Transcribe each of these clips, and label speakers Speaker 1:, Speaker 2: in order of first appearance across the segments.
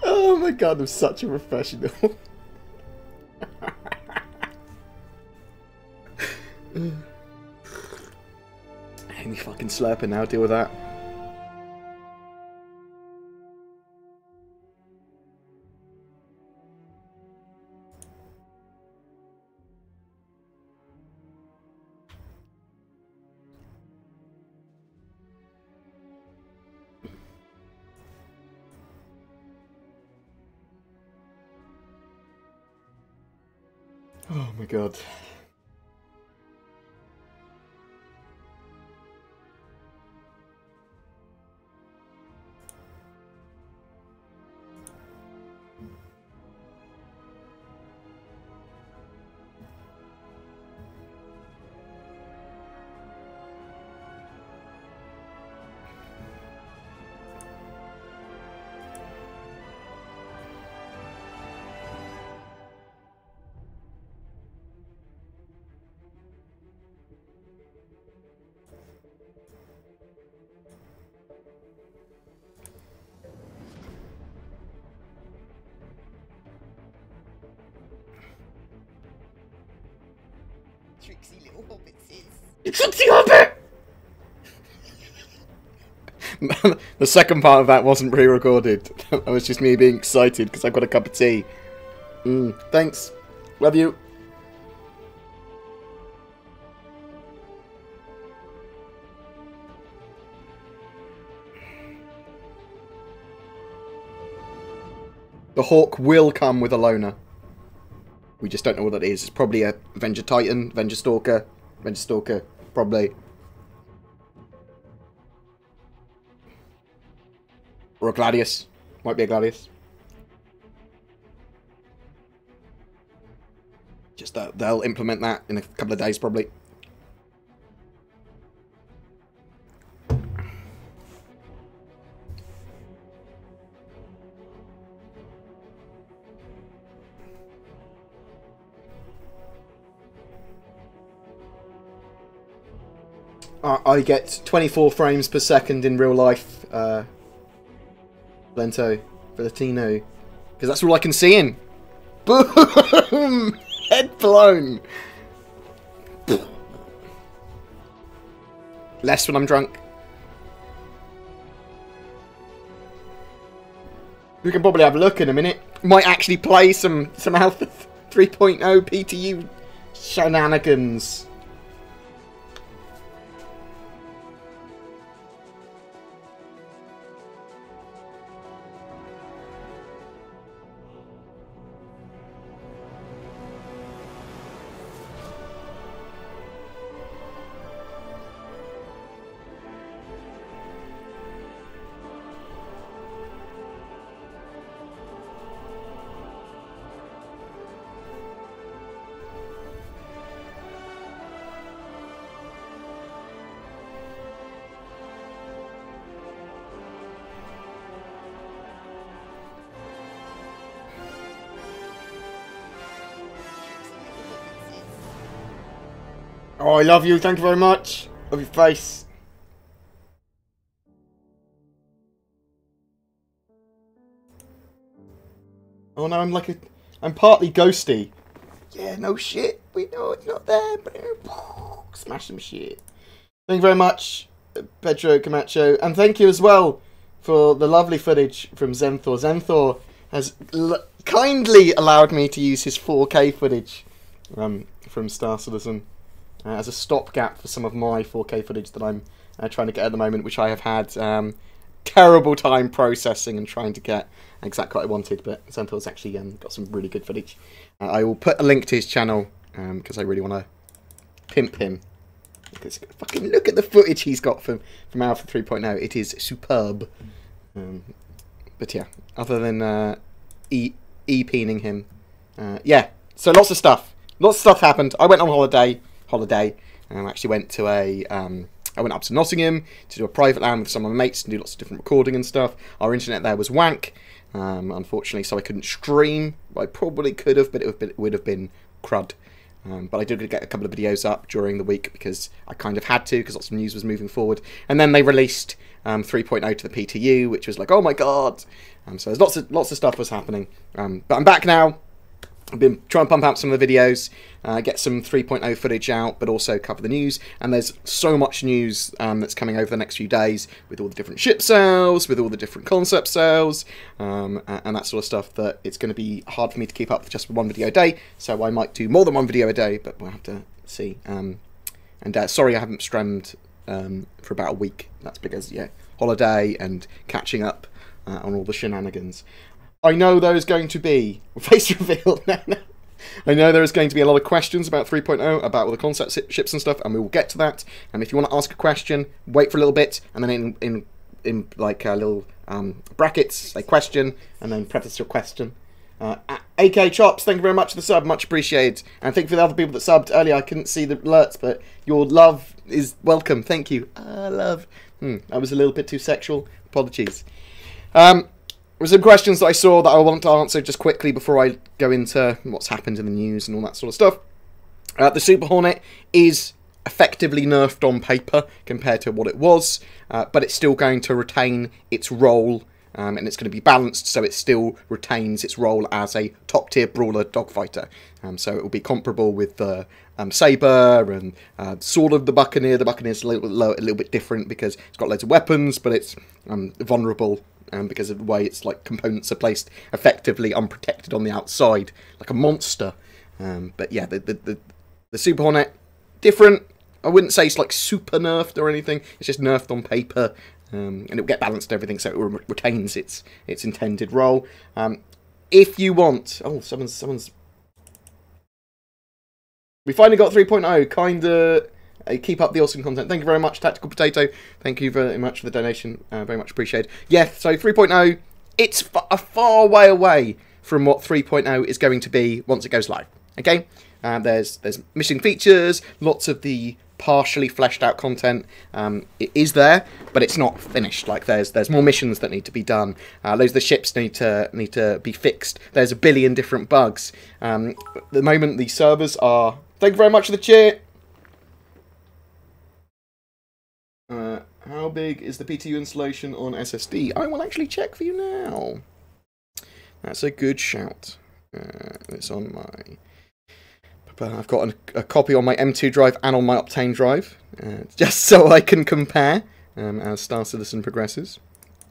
Speaker 1: Oh my god, I'm such a professional. Any fucking slurping now, deal with that. Oh my god.
Speaker 2: Tricksy little hobbitses.
Speaker 1: Tricksy hobbit! The second part of that wasn't pre-recorded. That was just me being excited because I got a cup of tea. Thanks. Love you. The Hawk will come with a loner. We just don't know what that is. It's probably a Avenger Titan, Avenger Stalker, probably. Or a Gladius. Might be a Gladius. Just that they'll implement that in a couple of days, probably. I get 24 frames per second in real life, Lento, Valentino, because that's all I can see in. Boom! Head blown! Less when I'm drunk. We can probably have a look in a minute. Might actually play some Alpha 3.0 PTU shenanigans. Oh, I love you. Thank you very much. Love your face. Oh no, I'm partly ghosty. Yeah, no shit. We know it's not there, but smash some shit. Thank you very much, Pedro Camacho, and thank you as well for the lovely footage from Zenthor. Zenthor has kindly allowed me to use his 4K footage from Star Citizen. As a stopgap for some of my 4K footage that I'm trying to get at the moment, which I have had terrible time processing and trying to get exactly what I wanted, but Zenthor's actually got some really good footage. I will put a link to his channel because I really want to pimp him. Because fucking look at the footage he's got from Alpha 3.0. It is superb. But yeah, other than e-peening him, yeah. So lots of stuff. Lots of stuff happened. I went on holiday. I actually went to I went up to Nottingham to do a private LAN with some of my mates and do lots of different recording and stuff. Our internet there was wank, unfortunately, so I couldn't stream. I probably could have, but it would have been crud. But I did get a couple of videos up during the week because I kind of had to, because lots of news was moving forward. And then they released 3.0 to the PTU, which was like, oh my god. So there's lots of stuff was happening. But I'm back now. I've been trying to pump out some of the videos, get some 3.0 footage out, but also cover the news. And there's so much news that's coming over the next few days, with all the different ship sales, with all the different concept sales, and that sort of stuff, that it's going to be hard for me to keep up with just one video a day. So I might do more than one video a day, but we'll have to see. And sorry I haven't streamed for about a week. That's because, yeah, holiday and catching up on all the shenanigans. I know there is going to be face reveal. I know there is going to be a lot of questions about 3.0, about all the concept ships and stuff, and we will get to that. And if you want to ask a question, wait for a little bit, and then in like little brackets, say question, and then preface your question. AK Chops, thank you very much for the sub, much appreciated. And thank you for the other people that subbed earlier. I couldn't see the alerts, but your love is welcome. Thank you. Love. That was a little bit too sexual. Apologies. There were some questions that I saw that I want to answer just quickly before I go into what's happened in the news and all that sort of stuff. The Super Hornet is effectively nerfed on paper compared to what it was, but it's still going to retain its role, and it's going to be balanced so it still retains its role as a top-tier brawler dogfighter. So it will be comparable with the Sabre and sort of the Buccaneer. The Buccaneer's a little bit different because it's got loads of weapons, but it's vulnerable. Because of the way its like components are placed effectively unprotected on the outside, like a monster. But yeah, the Super Hornet, different. I wouldn't say it's like super nerfed or anything. It's just nerfed on paper, and it'll get balanced and everything, so it retains its intended role. If you want, oh, someone's. We finally got 3.0. Kinda. Keep up the awesome content. Thank you very much, Tactical Potato. Thank you very much for the donation. Very much appreciated. Yeah, so 3.0, it's a far way away from what 3.0 is going to be once it goes live. Okay? There's missing features, lots of the partially fleshed out content. It is there, but it's not finished. Like there's more missions that need to be done. Loads of the ships need to be fixed. There's a billion different bugs. At the moment, the servers are. Thank you very much for the cheer. How big is the PTU installation on SSD? I will actually check for you now. That's a good shout. It's on my. I've got a copy on my M2 drive and on my Optane drive, just so I can compare as Star Citizen progresses.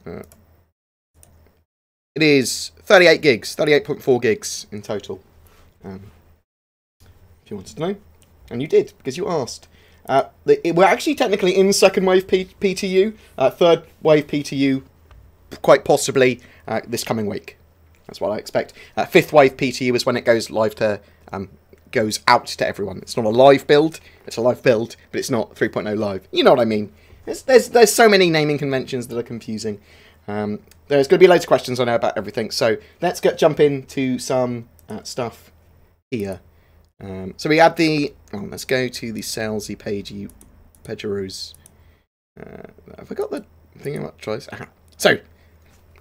Speaker 1: It is 38 gigs, 38.4 gigs in total. If you wanted to know, and you did because you asked. We're actually technically in second wave PTU, third wave PTU, quite possibly this coming week. That's what I expect. Fifth wave PTU is when it goes live to, goes out to everyone. It's not a live build. It's a live build, but it's not 3.0 live. You know what I mean? There's so many naming conventions that are confusing. There's going to be loads of questions I know about everything. So let's jump into some stuff here. So we had the. Oh, let's go to the salesy page. Pedro's. Have I got the thing about choice? Aha. So,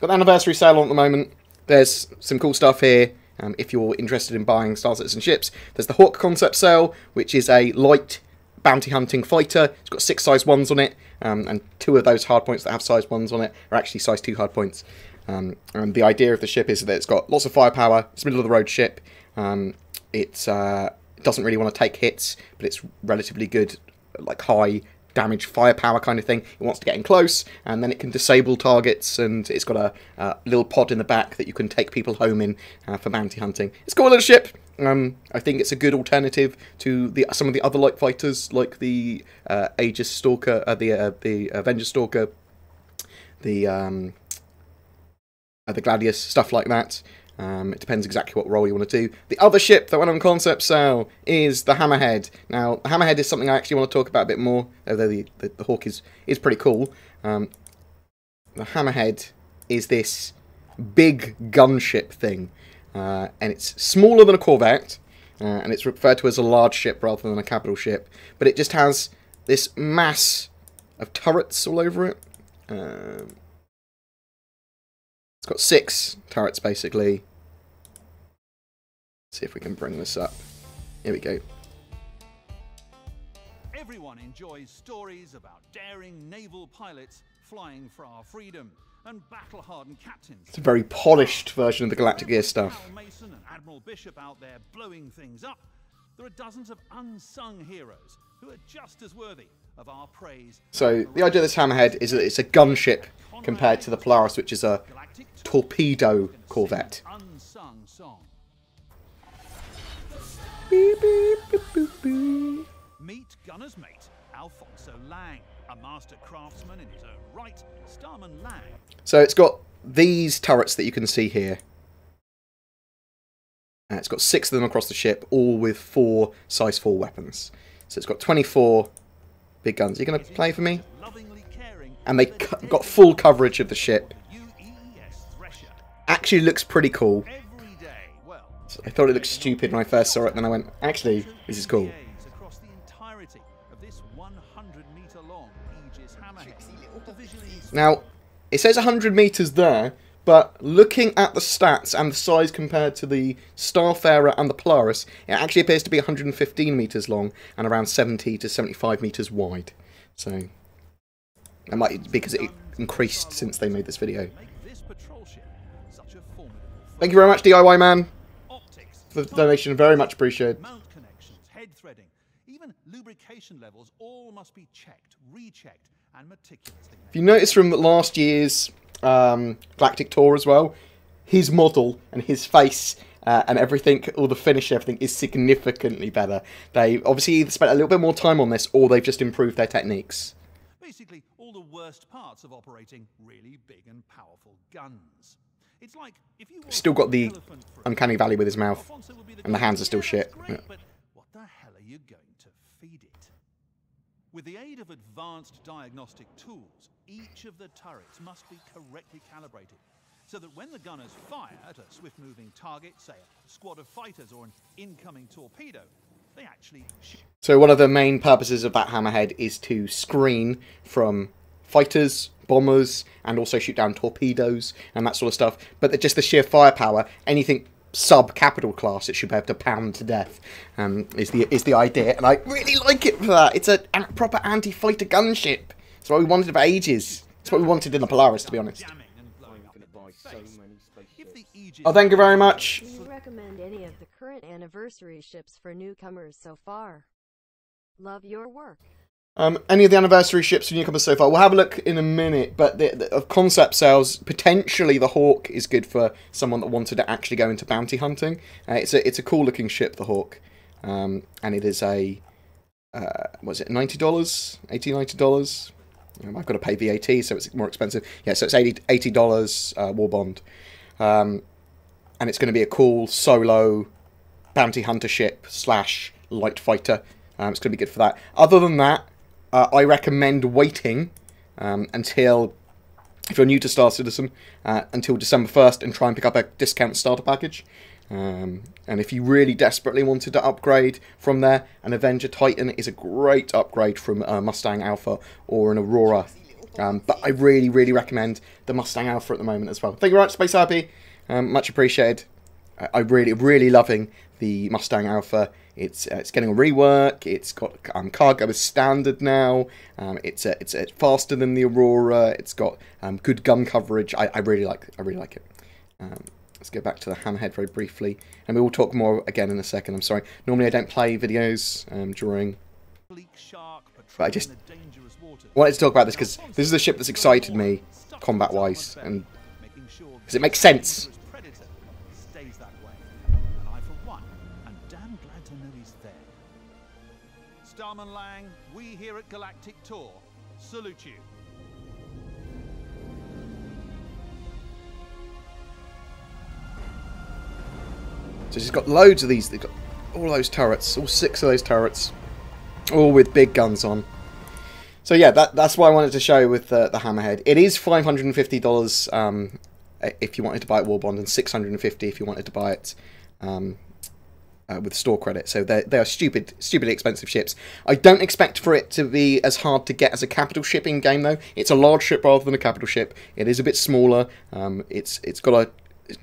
Speaker 1: got the anniversary sale on at the moment. There's some cool stuff here. If you're interested in buying Star Citizen ships, there's the Hawk concept sale, which is a light bounty hunting fighter. It's got 6 size 1s on it, and 2 of those hardpoints that have size 1s on it are actually size 2 hardpoints. And the idea of the ship is that it's got lots of firepower. It's a middle of the road ship. It doesn't really want to take hits, but it's relatively good, like high damage firepower kind of thing. It wants to get in close, and then it can disable targets, and it's got a little pod in the back that you can take people home in for bounty hunting. It's a cool little ship. I think it's a good alternative to some of the other light fighters, like the Aegis Stalker, the Avenger Stalker, the Gladius, stuff like that. It depends exactly what role you want to do. The other ship that went on concept sale is the Hammerhead. Now, the Hammerhead is something I actually want to talk about a bit more, although the Hawk is pretty cool. The Hammerhead is this big gunship thing, and it's smaller than a Corvette, and it's referred to as a large ship rather than a capital ship, but it just has this mass of turrets all over it. It's got 6 turrets, basically. Let's see if we can bring this up. Here we go.
Speaker 2: Everyone enjoys stories about daring naval pilots flying for our freedom and battle-hardened captains.
Speaker 1: It's a very polished version of the Galactic Gear stuff.
Speaker 2: Al Mason and Admiral Bishop out there blowing things up. There are dozens of unsung heroes who are just as worthy of our praise.
Speaker 1: So the idea of this Hammerhead is that it's a gunship compared to the Polaris, which is a torpedo corvette.
Speaker 2: Unsung song.
Speaker 1: Beep, beep, beep, beep, beep.
Speaker 2: Meet Gunner's mate, Alfonso Lang, a master craftsman in his own right, Starman Lang.
Speaker 1: So it's got these turrets that you can see here. It's got 6 of them across the ship, all with 4 size 4 weapons. So it's got 24 big guns. Are you going to play for me? And they got full coverage of the ship. Actually looks pretty cool. So I thought it looked stupid when I first saw it, and then I went, actually, this is cool. Now, it says 100 meters there, but looking at the stats and the size compared to the Starfarer and the Polaris, it actually appears to be 115 meters long and around 70 to 75 meters wide. So, that might be because it increased since they made this video. Thank you very much, DIY Man, for the donation. Very much appreciated.
Speaker 2: Mount connections, head threading, even lubrication levels, all must be checked, rechecked, and meticulously.
Speaker 1: If you notice from last year's Galactic Tour as well, his model and his face and everything, all the finish and everything is significantly better. They obviously either spent a little bit more time on this or they've just improved their techniques.
Speaker 2: Basically, all the worst parts of operating really big and powerful guns. It's like if you
Speaker 1: Still got the uncanny valley with his mouth, and the hands are still shit.
Speaker 2: Great, but what the hell are you going to feed it? With the aid of advanced diagnostic tools, each of the turrets must be correctly calibrated, so that when the gunners fire at a swift-moving target, say a squad of fighters or an incoming torpedo, they actually shoot.
Speaker 1: So one of the main purposes of that Hammerhead is to screen from fighters, bombers, and also shoot down torpedoes and that sort of stuff. But just the sheer firepower, anything sub-capital class, it should be able to pound to death, is the idea. And I really like it for that. It's a proper anti-fighter gunship. It's what we wanted for ages. It's what we wanted in the Polaris, to be honest. Oh, thank you very much.
Speaker 3: Do you recommend any of the current anniversary ships for newcomers so far? Love your work.
Speaker 1: Any of the anniversary ships for newcomers so far? We'll have a look in a minute, but of concept sales, potentially the Hawk is good for someone that wanted to actually go into bounty hunting. It's a cool looking ship, the Hawk, and it is a was it $90, $80, $90? I've got to pay VAT, so it's more expensive. Yeah, so it's $80 war bond, and it's going to be a cool solo bounty hunter ship / light fighter. It's going to be good for that. Other than that, I recommend waiting until, if you're new to Star Citizen, until December 1st and try and pick up a discount starter package. And if you really desperately wanted to upgrade from there, an Avenger Titan is a great upgrade from a Mustang Alpha or an Aurora. But I really, really recommend the Mustang Alpha at the moment as well. Thank you very much, Space Happy. Much appreciated. I'm really, really loving the Mustang Alpha. It's getting a rework. It's got cargo as standard now. It's faster than the Aurora. It's got good gun coverage. I really like it. Let's go back to the Hammerhead very briefly, and we will talk more again in a second. I'm sorry. Normally I don't play videos during, but I just wanted to talk about this because this is a ship that's excited me combat-wise, and because it makes sense.
Speaker 2: Starman Lang, we here at Galactic Tour salute you.
Speaker 1: So she's got loads of these. They've got all those turrets, all 6 of those turrets, all with big guns on. So yeah, that's what I wanted to show with the Hammerhead. It is $550 if you wanted to buy it war bond, and $650 if you wanted to buy it with store credit. So they are stupidly expensive ships. I don't expect for it to be as hard to get as a capital ship in game though. It's a large ship rather than a capital ship. It is a bit smaller. It's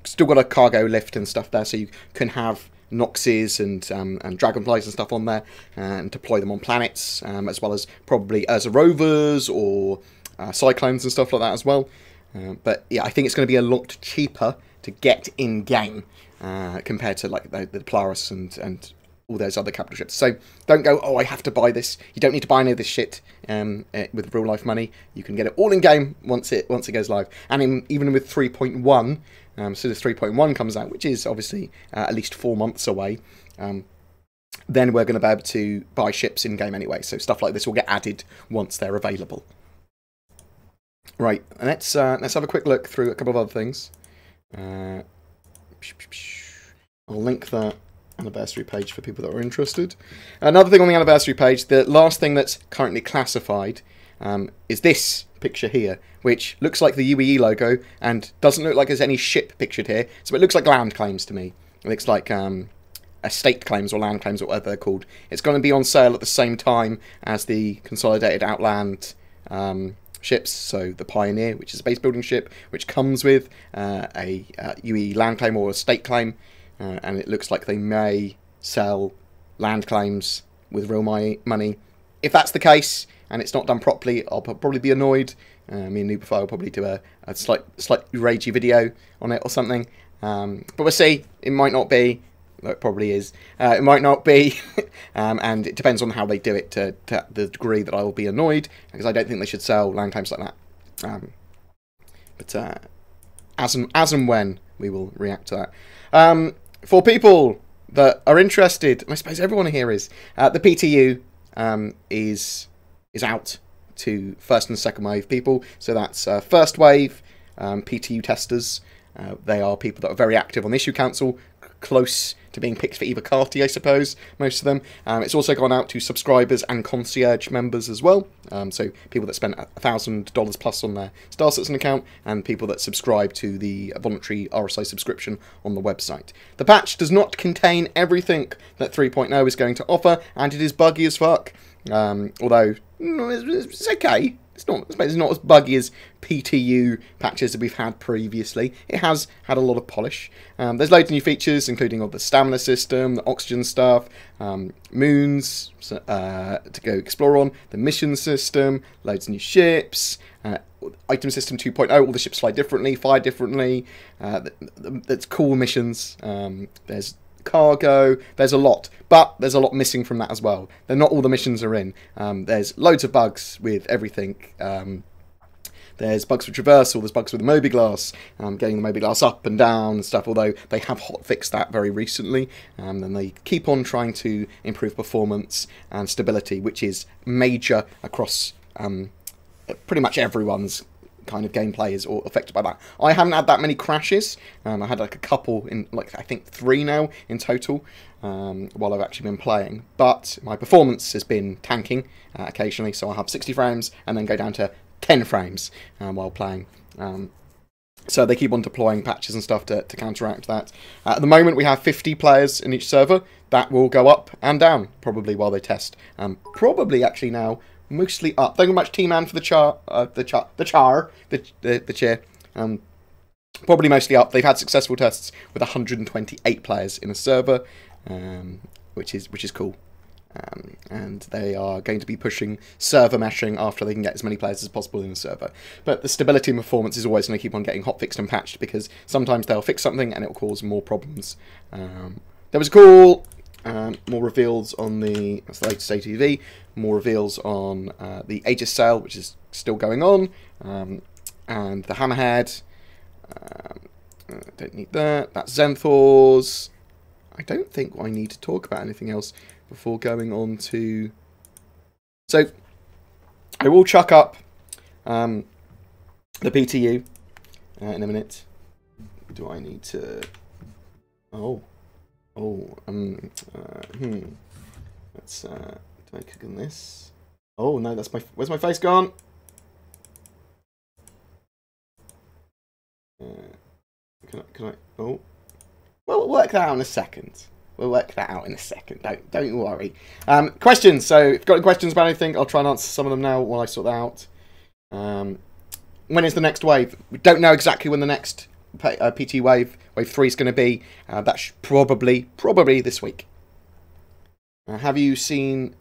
Speaker 1: still got a cargo lift and stuff there, so you can have Noxes and Dragonflies and stuff on there, and deploy them on planets, as well as probably Urza rovers or Cyclones and stuff like that as well. But yeah, I think it's going to be a lot cheaper to get in-game compared to like the Polaris and all those other capital ships. So don't go, oh, I have to buy this. You don't need to buy any of this shit with real life money. You can get it all in game once it goes live. And even with 3.1, so this 3.1 comes out, which is obviously at least 4 months away. Then we're going to be able to buy ships in game anyway. So stuff like this will get added once they're available. Right, let's have a quick look through a couple of other things. I'll link that anniversary page for people that are interested. Another thing on the anniversary page, the last thing that's currently classified is this picture here, which looks like the UEE logo and doesn't look like there's any ship pictured here. So it looks like land claims to me. It looks like estate claims or land claims or whatever they're called. It's going to be on sale at the same time as the consolidated Outland ships, so the Pioneer, which is a base building ship, which comes with a UE land claim or a estate claim, and it looks like they may sell land claims with real money. If that's the case, and it's not done properly, I'll probably be annoyed. Me and Noobify will probably do a slightly ragey video on it or something. But we'll see. It might not be. It probably is. It might not be, and it depends on how they do it to the degree that I will be annoyed, because I don't think they should sell land claims like that. But as and when we will react to that. For people that are interested, and I suppose everyone here is, the PTU is out to first and second wave people. So that's first wave PTU testers. They are people that are very active on the issue council, close to being picked for either party, I suppose, most of them. It's also gone out to subscribers and concierge members as well. So people that spent $1,000 plus on their Star Citizen account, and people that subscribe to the voluntary RSI subscription on the website. The patch does not contain everything that 3.0 is going to offer, and it is buggy as fuck. Although it's okay. It's not as buggy as PTU patches that we've had previously. It has had a lot of polish. There's loads of new features, including all the stamina system, the oxygen stuff, moons to go explore on, the mission system, loads of new ships, item system 2.0, all the ships fly differently, fire differently. There's cool missions. There's cargo, there's a lot, but there's a lot missing from that as well. Not all the missions are in. There's loads of bugs with everything. There's bugs with traversal, there's bugs with the Mobi-Glass, getting the Mobi-Glass up and down and stuff, although they have hotfixed that very recently. And they keep on trying to improve performance and stability, which is major across pretty much everyone's kind of gameplay is all affected by that. I haven't had that many crashes. I had like a couple in, like I think 3 now in total while I've actually been playing. But my performance has been tanking occasionally, so I'll have 60 frames and then go down to 10 frames while playing. So they keep on deploying patches and stuff to counteract that. At the moment we have 50 players in each server. That will go up and down probably while they test. Probably actually now mostly up. Thank you much, T-Man, for the chair. Probably mostly up. They've had successful tests with 128 players in a server, which is cool. And they are going to be pushing server meshing after they can get as many players as possible in the server. But the stability and performance is always going to keep on getting hotfixed and patched, because sometimes they'll fix something and it will cause more problems. There was a cool more reveals on the latest ATV, more reveals on the Aegis sale, which is still going on, and the Hammerhead. Don't need that. That's Zenthor's. I don't think I need to talk about anything else before going on to... So, I will chuck up the PTU in a minute. Do I need to... Let's, do I click on this? Oh, no, that's my... Where's my face gone? Can I... Oh. Well, we'll work that out in a second. Don't worry. Questions. So, if you've got any questions about anything, I'll try and answer some of them now while I sort that out. When is the next wave? We don't know exactly when the next PT wave Wave 3 is going to be. That's probably this week. Have you seen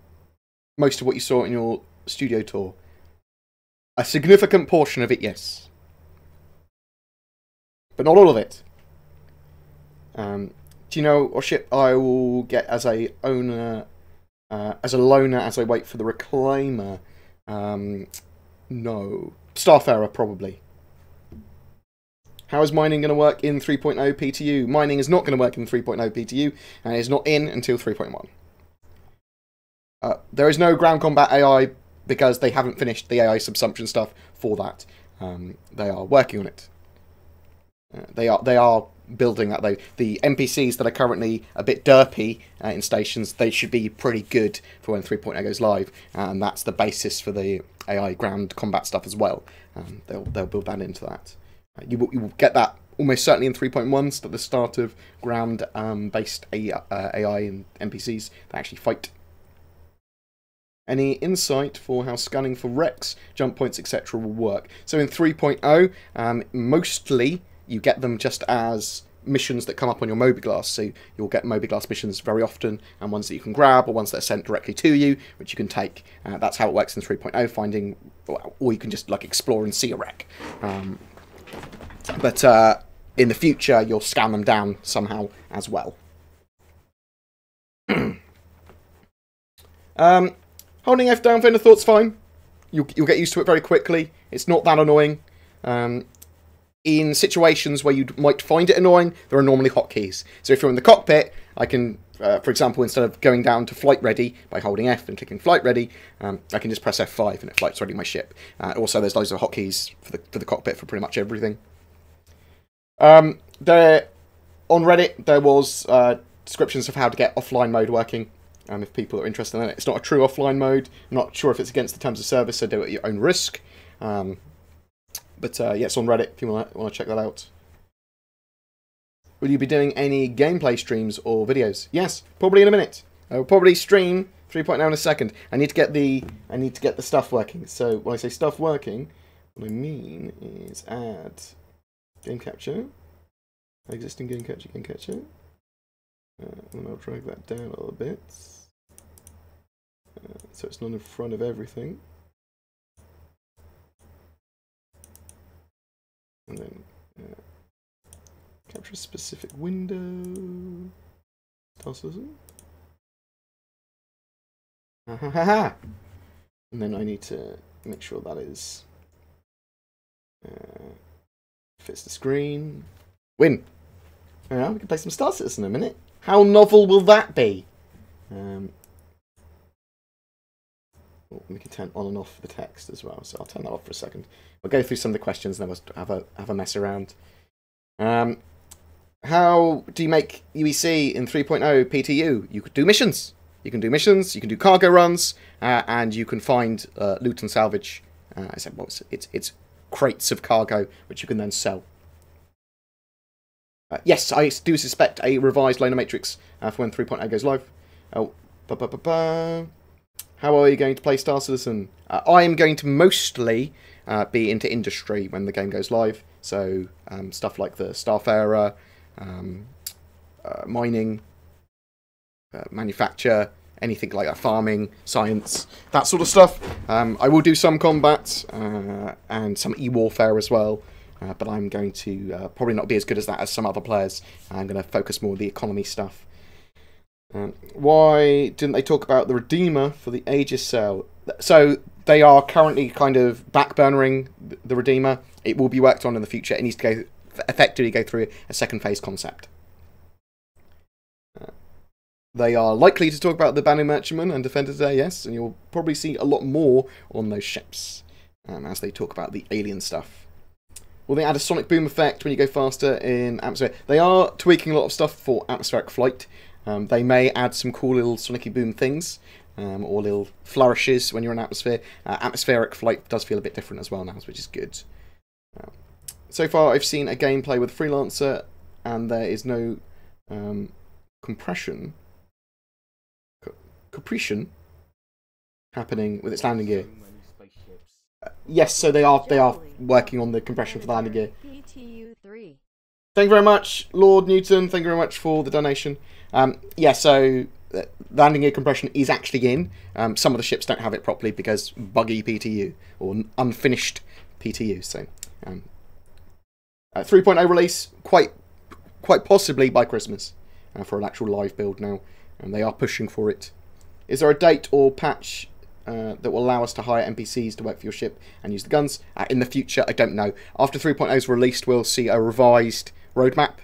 Speaker 1: most of what you saw in your studio tour? A significant portion of it, yes. But not all of it. Do you know what ship I will get as a owner, as a loaner, as I wait for the reclaimer? No. Starfarer, probably. How is mining going to work in 3.0 PTU? Mining is not going to work in 3.0 PTU, and it is not in until 3.1. There is no ground combat AI because they haven't finished the AI subsumption stuff for that. They are working on it. They are building that though. The NPCs that are currently a bit derpy in stations, they should be pretty good for when 3.0 goes live, and that's the basis for the AI ground combat stuff as well. They'll build that into that. You will get that almost certainly in 3.1, at the start of ground based AI and NPCs that actually fight. Any insight for how scanning for wrecks, jump points, etc. will work? So in 3.0, mostly you get them just as missions that come up on your Mobiglass. So you'll get Mobiglass missions very often, and ones that you can grab, or ones that are sent directly to you, which you can take. That's how it works in 3.0, finding, or you can just like explore and see a wreck. But in the future, you'll scan them down somehow as well. Holding F down for inner thought's fine. You'll get used to it very quickly. It's not that annoying. In situations where you might find it annoying, there are normally hotkeys. So if you're in the cockpit, I can, for example, instead of going down to flight ready by holding F and clicking flight ready, I can just press F5 and it flights ready my ship. Also, there's loads of hotkeys for the cockpit for pretty much everything. There, on Reddit, there was descriptions of how to get offline mode working. If people are interested in it, it's not a true offline mode. I'm not sure if it's against the terms of service, so do it at your own risk. But yeah, it's on Reddit if you want to check that out. Will you be doing any gameplay streams or videos? Yes, probably in a minute. I will probably stream 3.0 in a second. I need to get the stuff working. So when I say stuff working, what I mean is add game capture, existing game capture. And I'll drag that down a little bit, so it's not in front of everything. And then capture a specific window. And then I need to make sure that is fits the screen. Win. Yeah, we can play some Star Citizen in a minute. How novel will that be? We can turn on and off the text as well, so I'll turn that off for a second. We'll go through some of the questions and then we'll have a mess around. How do you make UEC in 3.0 PTU? You could do missions. You can do missions, you can do cargo runs, and you can find loot and salvage. I said, it's crates of cargo, which you can then sell. Yes, I do suspect a revised loaner matrix for when 3.0 goes live. How are you going to play Star Citizen? I am going to mostly be into industry when the game goes live. So stuff like the Starfarer, mining, manufacture, anything like that, farming, science, that sort of stuff. I will do some combat and some e-warfare as well. But I'm going to probably not be as good as that as some other players. I'm going to focus more on the economy stuff. Why didn't they talk about the Redeemer for the Aegis cell? So they are currently kind of backburnering the Redeemer. It will be worked on in the future. It needs to effectively go through a second phase concept. They are likely to talk about the Banner Merchantman and Defender today, yes, and you'll probably see a lot more on those ships as they talk about the alien stuff. Will they add a sonic boom effect when you go faster in atmosphere? They are tweaking a lot of stuff for atmospheric flight. They may add some cool little sonic boom things, or little flourishes when you're in atmosphere. Atmospheric flight does feel a bit different as well now, which is good. So far, I've seen a gameplay with Freelancer, and there is no compression happening with its landing gear. Yes, so they are working on the compression for the landing gear.
Speaker 3: PTU 3.
Speaker 1: Thank you very much, Lord Newton. Thank you very much for the donation. Yeah, so landing gear compression is actually in. Some of the ships don't have it properly because buggy PTU or unfinished PTU. So 3.0 release quite possibly by Christmas for an actual live build now, and they are pushing for it. Is there a date or patch that will allow us to hire NPCs to work for your ship and use the guns? In the future, I don't know. After 3.0 is released, we'll see a revised roadmap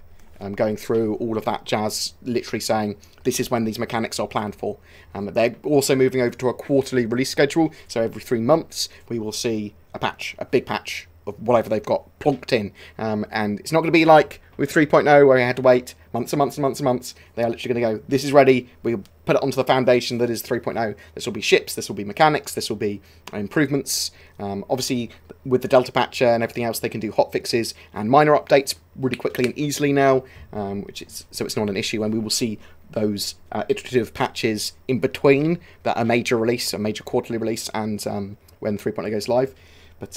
Speaker 1: going through all of that jazz, literally saying this is when these mechanics are planned for. They're also moving over to a quarterly release schedule, so every 3 months we will see a big patch of whatever they've got plonked in. And it's not going to be like with 3.0 where we had to wait months and months and months and months. They are literally going to go, this is ready, we'll put it onto the foundation that is 3.0. This will be ships, this will be mechanics, this will be improvements. Obviously, with the Delta Patcher and everything else, they can do hotfixes and minor updates really quickly and easily now, so it's not an issue, and we will see those iterative patches in between that a major release, a major quarterly release, and when 3.0 goes live. But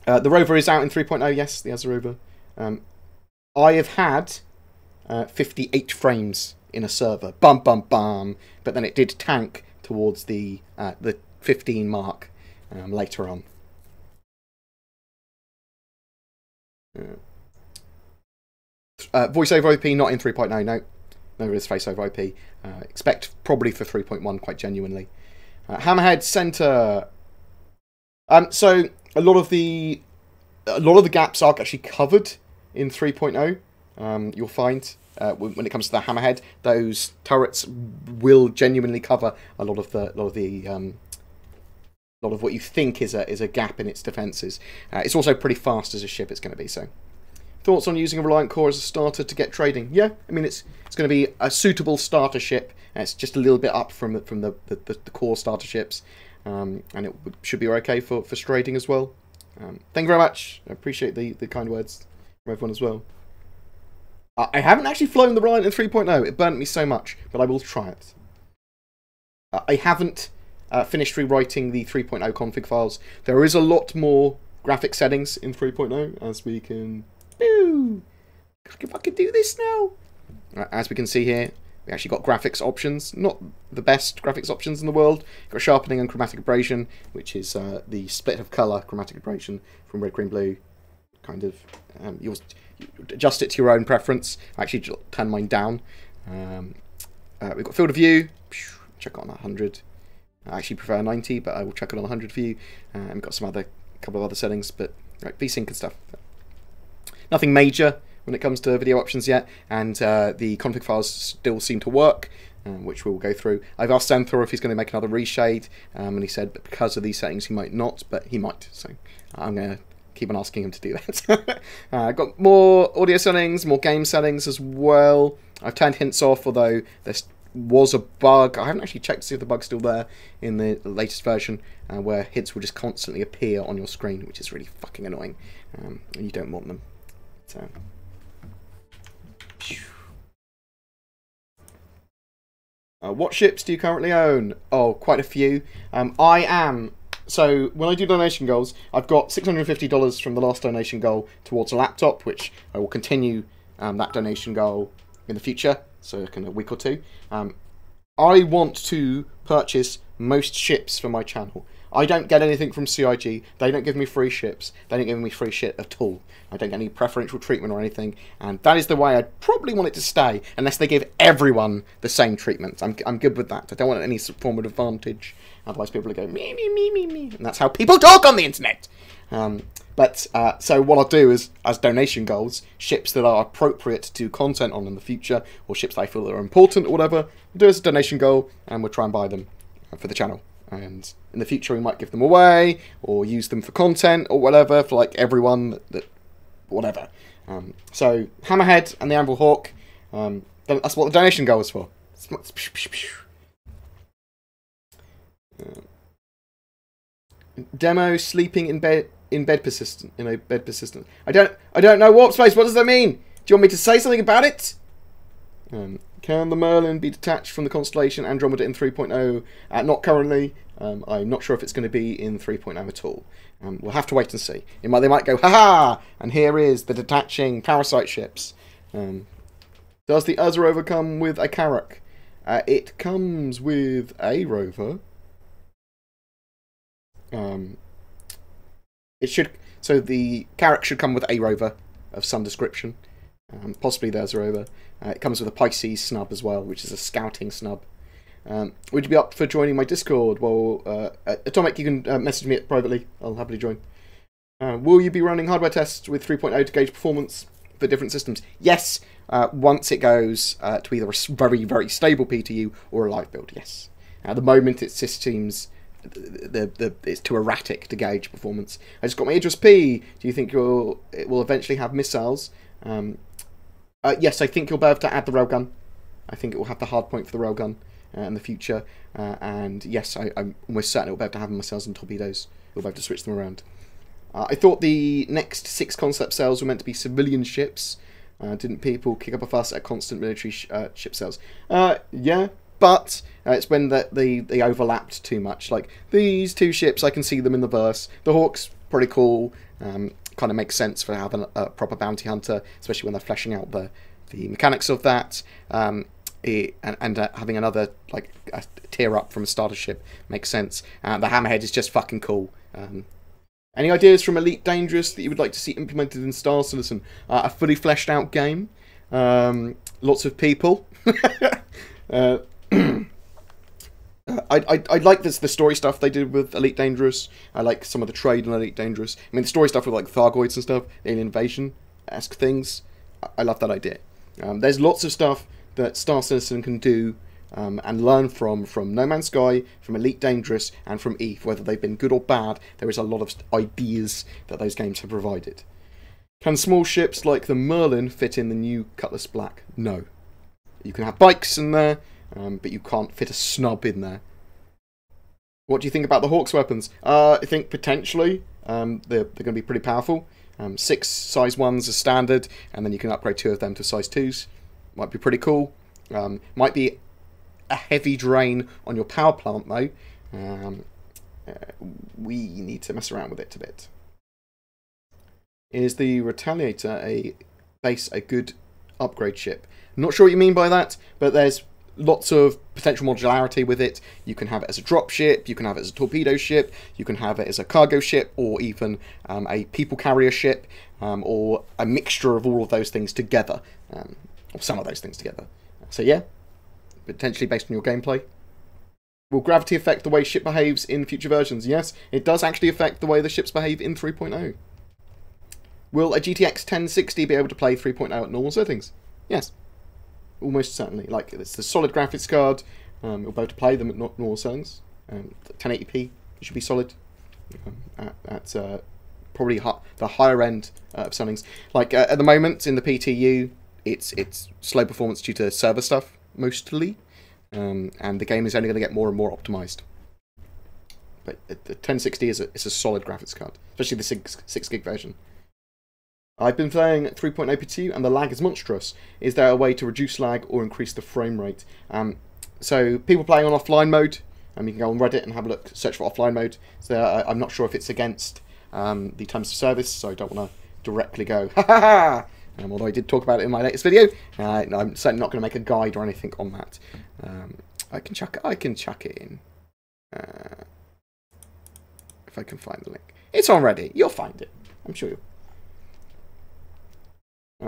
Speaker 1: the rover is out in 3.0, yes, the Azure rover. I have had 58 frames in a server, bum, but then it did tank towards the 15 mark later on. Voiceover OP not in 3.0, no. No, it is voiceover OP. Expect probably for 3.1 quite genuinely. Hammerhead Center. So a lot of the gaps are actually covered in 3.0. You'll find when it comes to the Hammerhead, those turrets will genuinely cover a lot of what you think is a gap in its defences. It's also pretty fast as a ship. It's going to be so. Thoughts on using a Reliant core as a starter to get trading? Yeah, I mean it's going to be a suitable starter ship. It's just a little bit up from the core starter ships, and it should be okay for trading as well. Thank you very much. I appreciate the kind words from everyone as well. I haven't actually flown the Reliant in 3.0. It burnt me so much, but I will try it. I haven't finished rewriting the 3.0 config files. There is a lot more graphic settings in 3.0, as we can... Woo! If I could do this now! As we can see here, we actually got graphics options. Not the best graphics options in the world. Got sharpening and chromatic abrasion, which is the split of colour chromatic abrasion from red, green, blue. Kind of, you adjust it to your own preference. I actually turn mine down. We've got field of view. Check it on 100. I actually prefer 90, but I will check it on 100 for you. And we've got some couple of other settings, but right, VSync and stuff. Nothing major when it comes to video options yet, and the config files still seem to work, which we'll go through. I've asked Xanthor if he's going to make another reshade, and he said that because of these settings he might not, but he might, so I'm going to keep on asking him to do that. I've got more audio settings, more game settings as well. I've turned hints off, although there was a bug. I haven't actually checked to see if the bug's still there in the latest version, where hints will just constantly appear on your screen, which is really fucking annoying, and you don't want them. So. What ships do you currently own? Oh, quite a few. So when I do donation goals, I've got $650 from the last donation goal towards a laptop, which I will continue that donation goal in the future, so in a week or two. I want to purchase most ships for my channel. I don't get anything from CIG. They don't give me free ships. They don't give me free shit at all. I don't get any preferential treatment or anything, and that is the way I'd probably want it to stay, unless they give everyone the same treatment. I'm good with that. I don't want any form of advantage. Otherwise people will go, me, me, me, me, me. And that's how people talk on the internet. So what I'll do is, as donation goals, ships that are appropriate to do content on in the future, or ships that I feel that are important or whatever, we'll do as a donation goal, and we'll try and buy them for the channel. And in the future we might give them away, or use them for content, or whatever, for like everyone, whatever. So, Hammerhead and the Anvil Hawk, that's what the donation goal is for. Demo sleeping in bed persistent. I don't know warp space. What does that mean? Do you want me to say something about it? Can the Merlin be detached from the constellation Andromeda in 3.0? Not currently. I'm not sure if it's going to be in 3.0 at all. We'll have to wait and see. They might go, haha, and here is the detaching parasite ships. Does the Urza rover come with a Carrack? It comes with a rover. It should. So the Carrack should come with a rover of some description. Possibly there's a rover. It comes with a Pisces snub as well, which is a scouting snub. Would you be up for joining my Discord? Well, Atomic, you can message me privately. I'll happily join. Will you be running hardware tests with 3.0 to gauge performance for different systems? Yes, once it goes to either a very, very stable PTU or a live build, yes. At the moment, it just seems it's too erratic to gauge performance. I just got my Idris P. Do you think it will eventually have missiles? Yes, I think you'll be able to add the railgun. I think it will have the hard point for the railgun in the future. And yes, I'm almost certain it will be able to have missiles and torpedoes. You'll be able to switch them around. I thought the next 6 concept sales were meant to be civilian ships. Didn't people kick up a fuss at constant military ship sales? Yeah, but it's when they overlapped too much. Like, these 2 ships, I can see them in the verse. The Hawk's pretty cool. Kind of makes sense for having a proper bounty hunter, especially when they're fleshing out the mechanics of that. And having another, like, a tier up from a starter ship makes sense. The Hammerhead is just fucking cool. Any ideas from Elite Dangerous that you would like to see implemented in Star Citizen? A fully fleshed out game. Lots of people. I like the story stuff they did with Elite Dangerous. I like some of the trade in Elite Dangerous. I mean, the story stuff with like Thargoids and stuff, alien invasion-esque things. I love that idea. There's lots of stuff that Star Citizen can do and learn from No Man's Sky, from Elite Dangerous, and from EVE. Whether they've been good or bad, there is a lot of ideas that those games have provided. Can small ships like the Merlin fit in the new Cutlass Black? No. You can have bikes in there, but you can't fit a snub in there. What do you think about the Hawk's weapons? I think potentially they're going to be pretty powerful. 6 size 1s are standard, and then you can upgrade 2 of them to size 2s. Might be pretty cool. Might be a heavy drain on your power plant, though. We need to mess around with it a bit. Is the Retaliator a good upgrade ship? Not sure what you mean by that, but there's lots of potential modularity with it. You can have it as a drop ship, you can have it as a torpedo ship, you can have it as a cargo ship, or even a people carrier ship, or a mixture of all of those things together, or some of those things together. So yeah, potentially based on your gameplay. Will gravity affect the way ship behaves in future versions? Yes, it does actually affect the way the ships behave in 3.0. Will a GTX 1060 be able to play 3.0 at normal settings? Yes. Almost certainly. Like, it's the solid graphics card. You'll be able to play them at normal settings. 1080p should be solid. At probably the higher end of settings. Like, at the moment, in the PTU, it's slow performance due to server stuff, mostly. And the game is only going to get more and more optimized. But the 1060 is a solid graphics card. Especially the 6 gig version. I've been playing 3.0 PTU and the lag is monstrous. Is there a way to reduce lag or increase the frame rate? So people playing on offline mode, you can go on Reddit and have a look, search for offline mode. So I'm not sure if it's against the terms of service, so I don't want to directly go, ha ha ha! Although I did talk about it in my latest video, I'm certainly not going to make a guide or anything on that. I can chuck it in. If I can find the link. It's on Reddit. You'll find it. I'm sure you'll.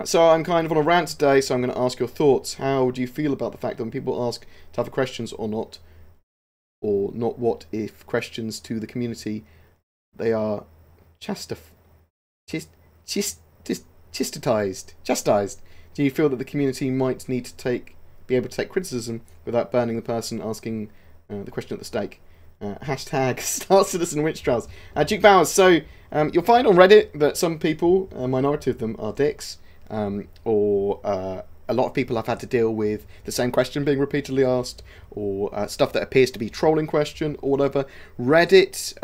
Speaker 1: So I'm kind of on a rant today, so I'm going to ask your thoughts. How do you feel about the fact that when people ask tougher questions or not what if questions to the community, they are chastised? Do you feel that the community might need to be able to take criticism without burning the person asking the question at the stake? Hashtag Star Citizen Witch Trials. Duke Bowers, so you'll find on Reddit that some people, a minority of them, are dicks. Or a lot of people have had to deal with the same question being repeatedly asked, or stuff that appears to be trolling question, or whatever. Reddit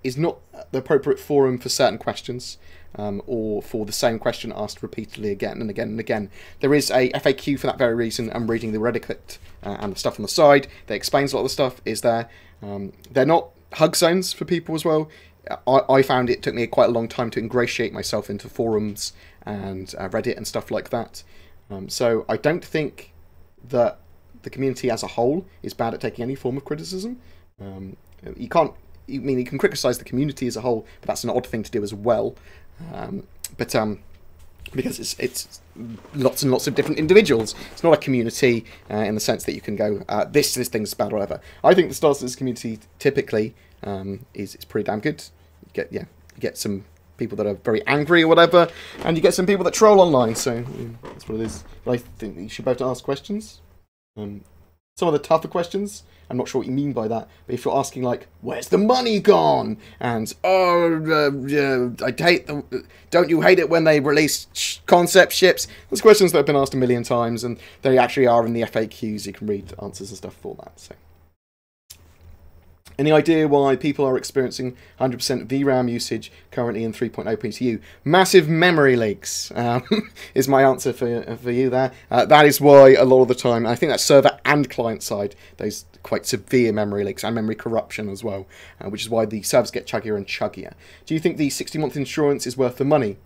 Speaker 1: is not the appropriate forum for certain questions, or for the same question asked repeatedly again and again and again. There is a FAQ for that very reason. I'm reading the Reddit and the stuff on the side that explains a lot of the stuff is there. They're not hug zones for people as well. I found it took me quite a long time to ingratiate myself into forums and Reddit and stuff like that. So I don't think that the community as a whole is bad at taking any form of criticism. You can criticize the community as a whole, but that's an odd thing to do as well. Because it's lots and lots of different individuals. It's not a community in the sense that you can go, this thing's bad or whatever. I think the Star Citizen community typically is pretty damn good. You get some people that are very angry or whatever, and you get some people that troll online, so that's what it is. But I think you should be able to ask questions. Some of the tougher questions, I'm not sure what you mean by that, but if you're asking like, where's the money gone? And, don't you hate it when they release concept ships? There's questions that have been asked a million times, and they actually are in the FAQs. You can read answers and stuff for that. So, any idea why people are experiencing 100% VRAM usage currently in 3.0 PTU? Massive memory leaks is my answer for you there. That is why a lot of the time, I think that's server and client side, those quite severe memory leaks and memory corruption as well, which is why the servers get chuggier and chuggier. Do you think the 60-month insurance is worth the money?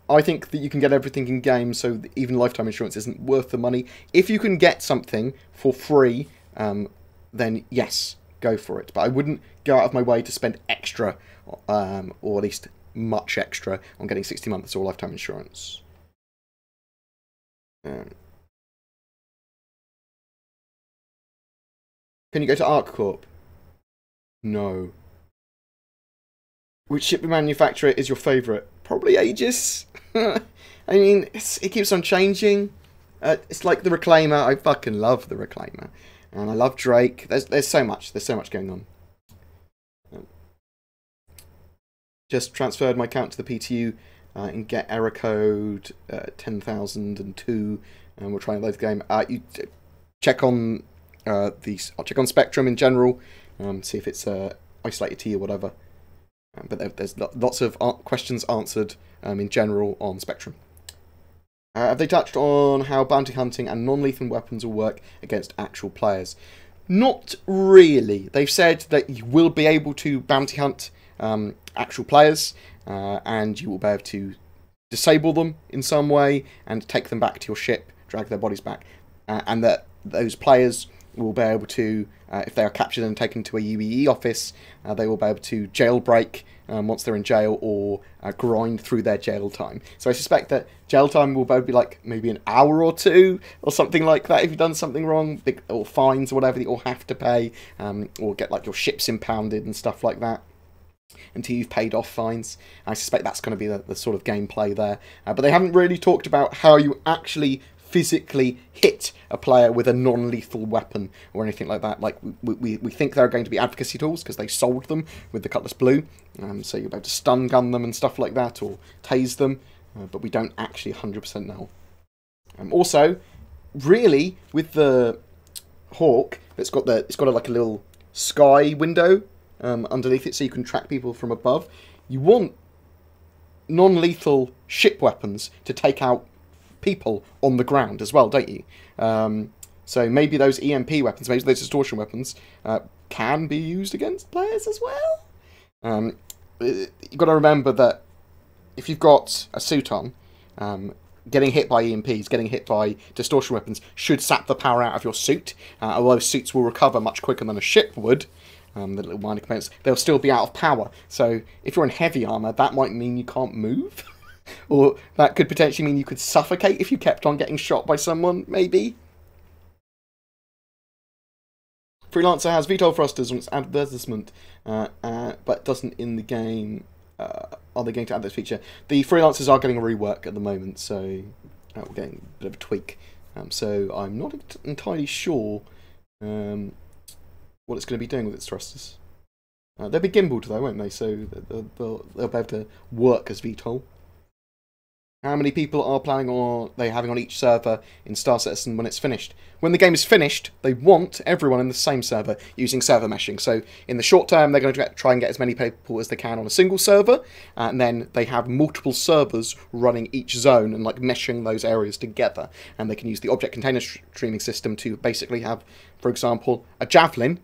Speaker 1: I think that you can get everything in game, so even lifetime insurance isn't worth the money. If you can get something for free, then yes, go for it. But I wouldn't go out of my way to spend extra, or at least much extra, on getting 60 months or lifetime insurance. Can you go to ArcCorp? No. Which ship manufacturer is your favourite? Probably Aegis. I mean, it keeps on changing. It's like the Reclaimer. I fucking love the Reclaimer. And I love Drake. There's so much. There's so much going on. Just transferred my account to the PTU and get error code 10,002, and we're trying to load the game. You check on I'll check on Spectrum in general, see if it's isolated to you or whatever. But there's lots of questions answered in general on Spectrum. Have they touched on how bounty hunting and non-lethal weapons will work against actual players? Not really. They've said that you will be able to bounty hunt actual players, and you will be able to disable them in some way and take them back to your ship, drag their bodies back, and that those players will be able to, if they are captured and taken to a UEE office, they will be able to jailbreak once they're in jail, or grind through their jail time. So I suspect that jail time will be like maybe an hour or two, or something like that if you've done something wrong, or fines or whatever that you'll have to pay, or get like your ships impounded and stuff like that, until you've paid off fines. I suspect that's going to be the sort of gameplay there. But they haven't really talked about how you actually physically hit a player with a non-lethal weapon or anything like that. Like, we think there are going to be advocacy tools because they sold them with the Cutlass Blue, so you're able to stun gun them and stuff like that, or tase them, but we don't actually 100% know. Also, really, with the Hawk, it's got like a little sky window underneath it, so you can track people from above. You want non-lethal ship weapons to take out people on the ground as well, don't you? So maybe those EMP weapons, maybe those distortion weapons, can be used against players as well. You've got to remember that if you've got a suit on, getting hit by EMPs, getting hit by distortion weapons should sap the power out of your suit, although suits will recover much quicker than a ship would. The little minor components, they'll still be out of power. So if you're in heavy armour, that might mean you can't move. Or that could potentially mean you could suffocate if you kept on getting shot by someone, maybe. Freelancer has VTOL thrusters on its advertisement, but doesn't in the game. Are they going to add this feature? The Freelancers are getting a rework at the moment, so we're getting a bit of a tweak. So I'm not entirely sure what it's going to be doing with its thrusters. They'll be gimbaled though, won't they? So they'll be able to work as VTOL. How many people are planning on having on each server in Star Citizen when it's finished? When the game is finished, they want everyone in the same server using server meshing. So in the short term, they're going to try and get as many people as they can on a single server, and then they have multiple servers running each zone and like meshing those areas together. And they can use the object container streaming system to basically have, for example, a javelin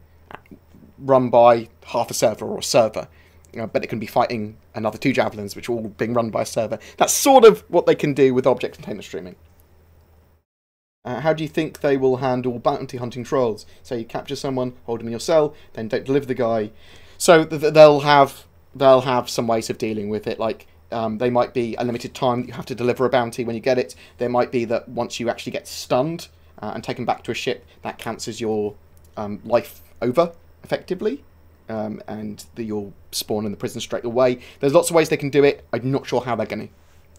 Speaker 1: run by half a server or a server. But it can be fighting another 2 javelins, which are all being run by a server. That's sort of what they can do with object container streaming. How do you think they will handle bounty hunting trolls? So you capture someone, hold them in your cell, then don't deliver the guy. So they'll have some ways of dealing with it. Like they might be a limited time that you have to deliver a bounty when you get it. There might be that once you actually get stunned and taken back to a ship, that cancels your life over effectively. And you'll spawn in the prison straight away. There's lots of ways they can do it. I'm not sure how they're going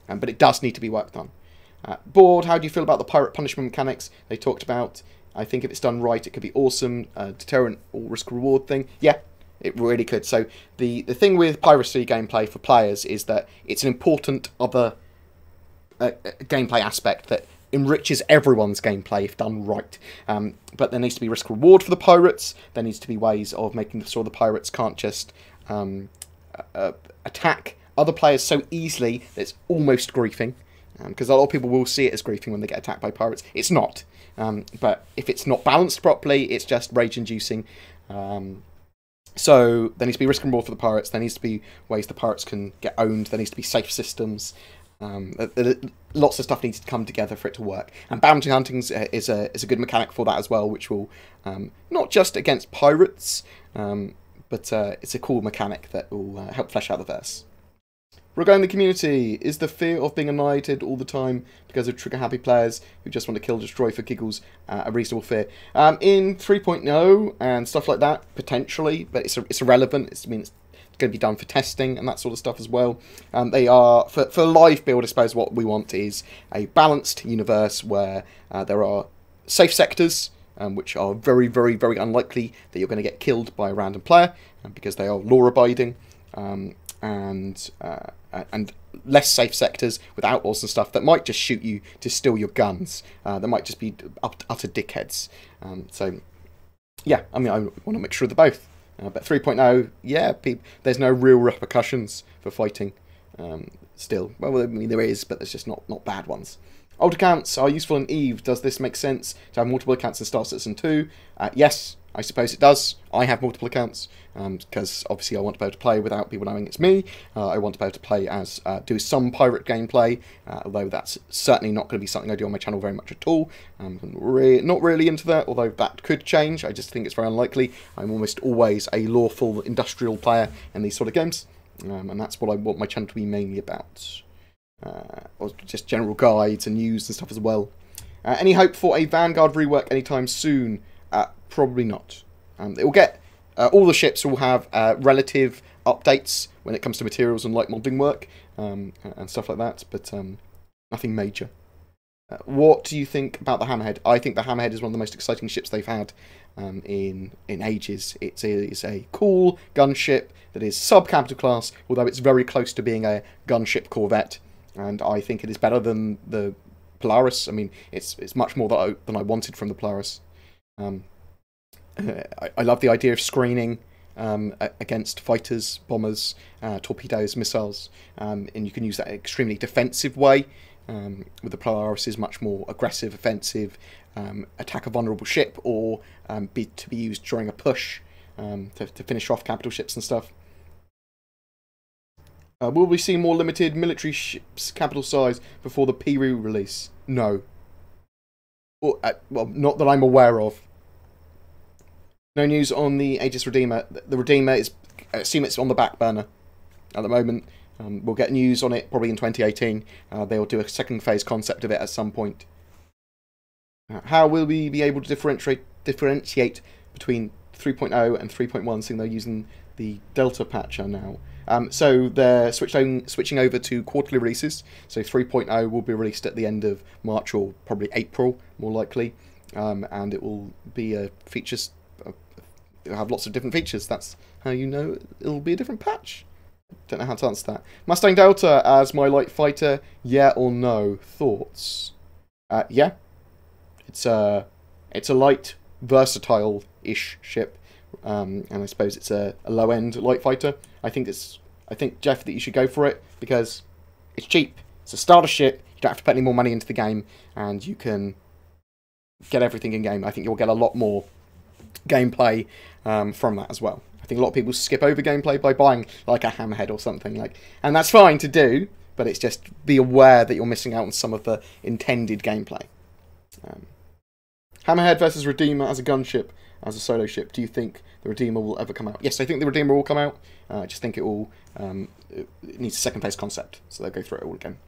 Speaker 1: to. But it does need to be worked on. Bored, how do you feel about the pirate punishment mechanics they talked about? I think if it's done right, it could be awesome. Deterrent or risk-reward thing. Yeah, it really could. So the thing with piracy gameplay for players is that it's an important other gameplay aspect that enriches everyone's gameplay if done right. But there needs to be risk-reward for the pirates. There needs to be ways of making sure the pirates can't just attack other players so easily that it's almost griefing. Because a lot of people will see it as griefing when they get attacked by pirates. It's not. But if it's not balanced properly, it's just rage-inducing. So there needs to be risk and reward for the pirates. There needs to be ways the pirates can get owned. There needs to be safe systems. Lots of stuff needs to come together for it to work. And bounty hunting is a good mechanic for that as well, which will, not just against pirates, but it's a cool mechanic that will help flesh out the verse. Regarding the community, is the fear of being annihilated all the time because of trigger-happy players who just want to kill, destroy for giggles a reasonable fear? In 3.0 and stuff like that, potentially, but it's irrelevant. It's going to be done for testing and that sort of stuff as well. They are, for live build, I suppose what we want is a balanced universe where there are safe sectors, which are very, very, very unlikely that you're going to get killed by a random player because they are law-abiding. And less safe sectors with outlaws and stuff that might just shoot you to steal your guns. That might just be utter dickheads. So, yeah, I mean, I want to mixture of the both. But 3.0, yeah, there's no real repercussions for fighting still. Well, I mean, there is, but there's just not bad ones. Old accounts are useful in EVE. Does this make sense to have multiple accounts in Star Citizen 2? Yes, I suppose it does. I have multiple accounts because obviously I want to be able to play without people knowing it's me. I want to be able to play as do some pirate gameplay, although that's certainly not going to be something I do on my channel very much at all. I'm not really into that, although that could change. I just think it's very unlikely. I'm almost always a lawful industrial player in these sort of games, and that's what I want my channel to be mainly about. Or just general guides and news and stuff as well. Any hope for a Vanguard rework anytime soon? Probably not. It will get all the ships will have relative updates when it comes to materials and light modding work and stuff like that, but nothing major. What do you think about the Hammerhead? I think the Hammerhead is one of the most exciting ships they've had in ages. It's a cool gunship that is sub-capital class, although it's very close to being a gunship corvette, and I think it is better than the Polaris. I mean, it's much more than I wanted from the Polaris. I love the idea of screening against fighters, bombers, torpedoes, missiles, and you can use that in an extremely defensive way. With the Polaris is much more aggressive, offensive, attack a vulnerable ship, or to be used during a push to finish off capital ships and stuff. Will we see more limited military ships capital size before the PRU release? No. Well, not that I'm aware of. No news on the Aegis Redeemer. The Redeemer is, I assume it's on the back burner at the moment. We'll get news on it probably in 2018. They'll do a second phase concept of it at some point. How will we be able to differentiate between 3.0 and 3.1, seeing they're using the Delta patcher now? So they're switching over to quarterly releases. So 3.0 will be released at the end of March or probably April, more likely. And it will be a features. It'll have lots of different features. That's how you know it'll be a different patch. Don't know how to answer that. Mustang Delta as my light fighter, yeah or no? Thoughts? Yeah. It's a light, versatile-ish ship, and I suppose it's a low-end light fighter. I think Jeff, that you should go for it because it's cheap. It's a starter ship. You don't have to put any more money into the game, and you can get everything in game. I think you'll get a lot more gameplay from that as well. I think a lot of people skip over gameplay by buying like a Hammerhead or something, like, and that's fine to do, but it's just be aware that you're missing out on some of the intended gameplay. Hammerhead versus Redeemer as a gunship, as a solo ship. Do you think the Redeemer will ever come out? Yes, I think the Redeemer will come out. I just think it will. It needs a second phase concept, so they'll go through it all again.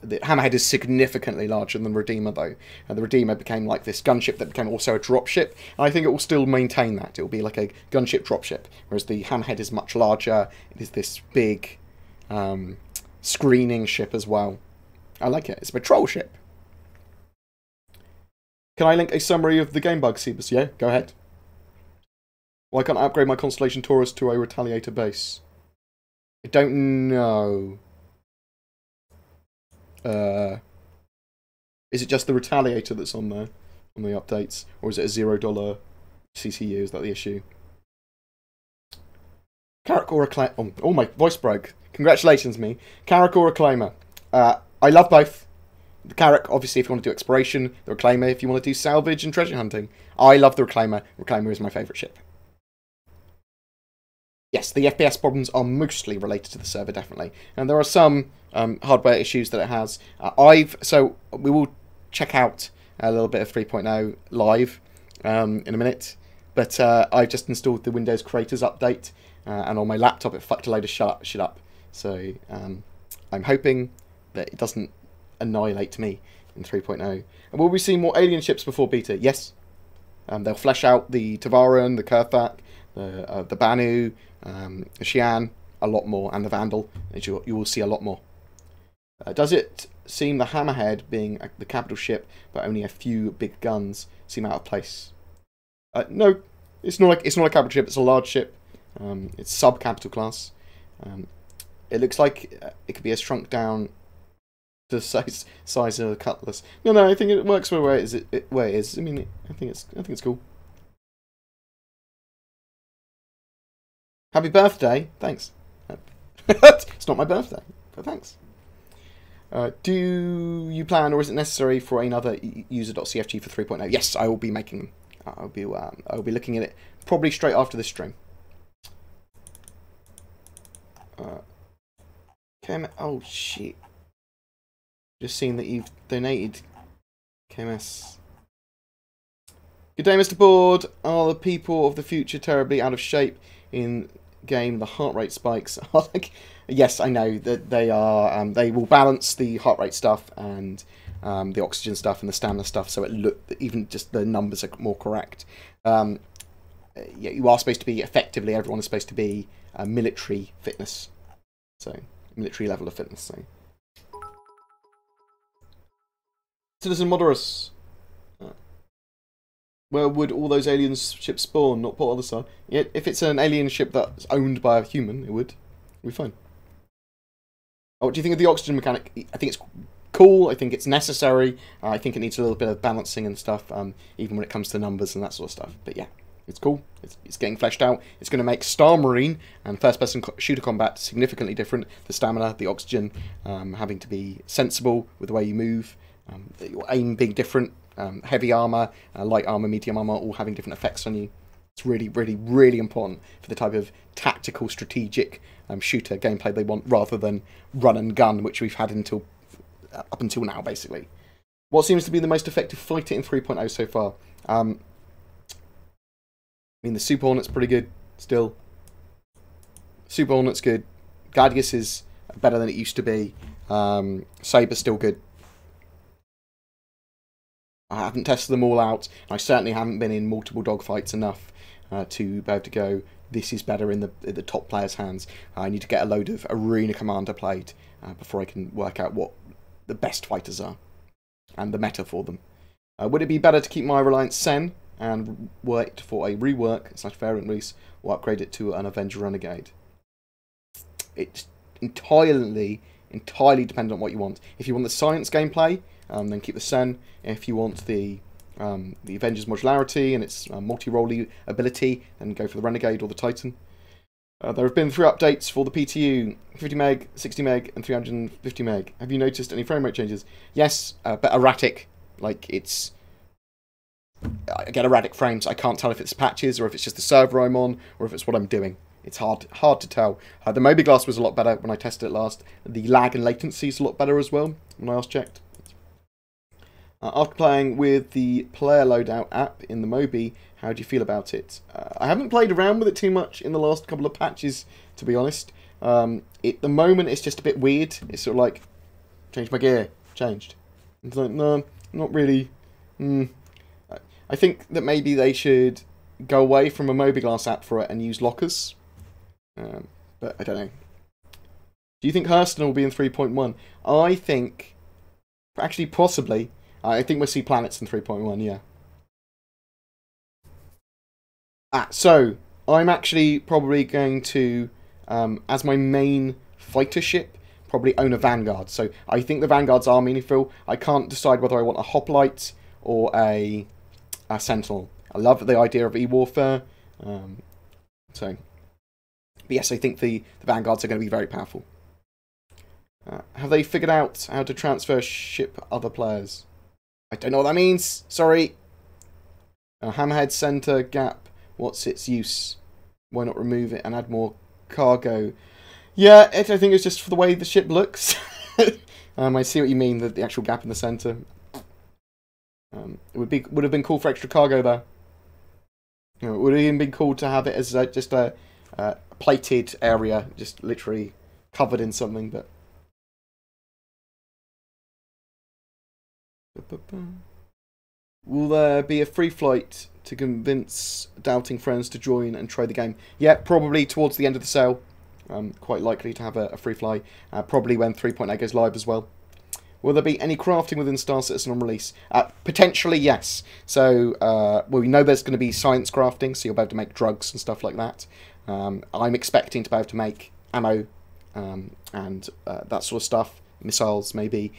Speaker 1: The Hammerhead is significantly larger than the Redeemer, though. The Redeemer became like this gunship that became also a dropship, and I think it will still maintain that. It will be like a gunship dropship, whereas the Hammerhead is much larger. It is this big screening ship as well. I like it. It's a patrol ship. Can I link a summary of the game bug, Sebus? Yeah, go ahead. Why can't I upgrade my Constellation Taurus to a Retaliator base? I don't know. Is it just the Retaliator that's on there, on the updates? Or is it a $0 CCU? Is that the issue? Carrack or Reclaimer? Oh, my voice broke. Congratulations, me. Carrack or Reclaimer? I love both. The Carrack, obviously, if you want to do exploration. The Reclaimer, if you want to do salvage and treasure hunting. I love the Reclaimer. Reclaimer is my favourite ship. Yes, the FPS problems are mostly related to the server, definitely. And there are some hardware issues that it has. So we will check out a little bit of 3.0 live in a minute. But I've just installed the Windows Creators Update. And on my laptop, it fucked a load of shit up. So I'm hoping that it doesn't annihilate me in 3.0. And will we see more alien ships before beta? Yes. They'll flesh out the Tavaran, the Kurthak, the Banu, the Xi'an, a lot more, and the Vandal. You will see a lot more. Does it seem the Hammerhead, being the capital ship, but only a few big guns, seem out of place? No, it's not a capital ship. It's a large ship. It's sub-capital class. It looks like it could be shrunk down to the size of a Cutlass. No, I think it works where it is. I mean, I think it's cool. Happy birthday! Thanks. It's not my birthday, but thanks. Do you plan, or is it necessary for another user.cfg for 3.0? Yes, I will be making them. I'll be looking at it probably straight after this stream. Oh shit! Just seen that you've donated. KMS. Good day, Mr. Board. Are the people of the future terribly out of shape in game? The heart rate spikes are like, yes, I know that they are. They will balance the heart rate stuff and the oxygen stuff and the stamina stuff, so even just the numbers are more correct. Yeah, you are supposed to be effectively. Everyone is supposed to be military fitness, so military level of fitness. So, Citizen Modorus. Where would all those alien ships spawn? Not put on the side. Yeah, if it's an alien ship that's owned by a human, it would. It'd be fine. Oh, what do you think of the oxygen mechanic? I think it's cool. I think it's necessary. I think it needs a little bit of balancing and stuff, even when it comes to numbers and that sort of stuff. But yeah, it's cool. It's getting fleshed out. It's going to make Star Marine and first-person shooter combat significantly different. The stamina, the oxygen, having to be sensible with the way you move. Your aim being different. Heavy armor, light armor, medium armor, all having different effects on you. It's really, really, really important for the type of tactical, strategic shooter gameplay they want, rather than run and gun, which we've had up until now, basically. What seems to be the most effective fighter in 3.0 so far? I mean, the Super Hornet's pretty good, still. Super Hornet's good. Gladius is better than it used to be. Saber's still good. I haven't tested them all out. I certainly haven't been in multiple dogfights enough to be able to go, this is better in the top player's hands. I need to get a load of Arena Commander played before I can work out what the best fighters are and the meta for them. Would it be better to keep my Reliance Sen and wait for a rework / variant release, or upgrade it to an Avenger Renegade? It's entirely dependent on what you want. If you want the science gameplay, then keep the Sen. If you want the Avengers modularity and its multi-role ability, then go for the Renegade or the Titan. There have been 3 updates for the PTU, 50 meg, 60 meg, and 350 meg. Have you noticed any frame rate changes? Yes, but erratic. Like, it's I get erratic frames. I can't tell if it's patches or if it's just the server I'm on or if it's what I'm doing. It's hard to tell. The mobiGlass was a lot better when I tested it last. The lag and latency is a lot better as well when I last checked. After playing with the player loadout app in the Mobi, how do you feel about it? I haven't played around with it too much in the last couple of patches, to be honest. At the moment, it's just a bit weird. It's sort of like, change my gear, changed. It's like, no, not really. I think that maybe they should go away from a mobiGlass app for it and use lockers. But I don't know. Do you think Hurston will be in 3.1? I think, actually possibly, I think we'll see planets in 3.1, yeah. So, I'm actually probably going to, as my main fighter ship, probably own a Vanguard. So, I think the Vanguards are meaningful. I can't decide whether I want a Hoplite or a Sentinel. I love the idea of e-warfare. But yes, I think the Vanguards are going to be very powerful. Have they figured out how to transfer ship other players? I don't know what that means. Sorry. Hammerhead center gap. What's its use? Why not remove it and add more cargo? Yeah, I think it's just for the way the ship looks. I see what you mean. The actual gap in the center. It would have been cool for extra cargo there. You know, it would have even been cool to have it as just a plated area, just literally covered in something. But will there be a free flight to convince doubting friends to join and try the game? Yeah, probably towards the end of the sale. Quite likely to have a free fly. Probably when 3.0 goes live as well. Will there be any crafting within Star Citizen on release? Potentially, yes. So, well, we know there's going to be science crafting, so you'll be able to make drugs and stuff like that. I'm expecting to be able to make ammo and that sort of stuff. Missiles, maybe.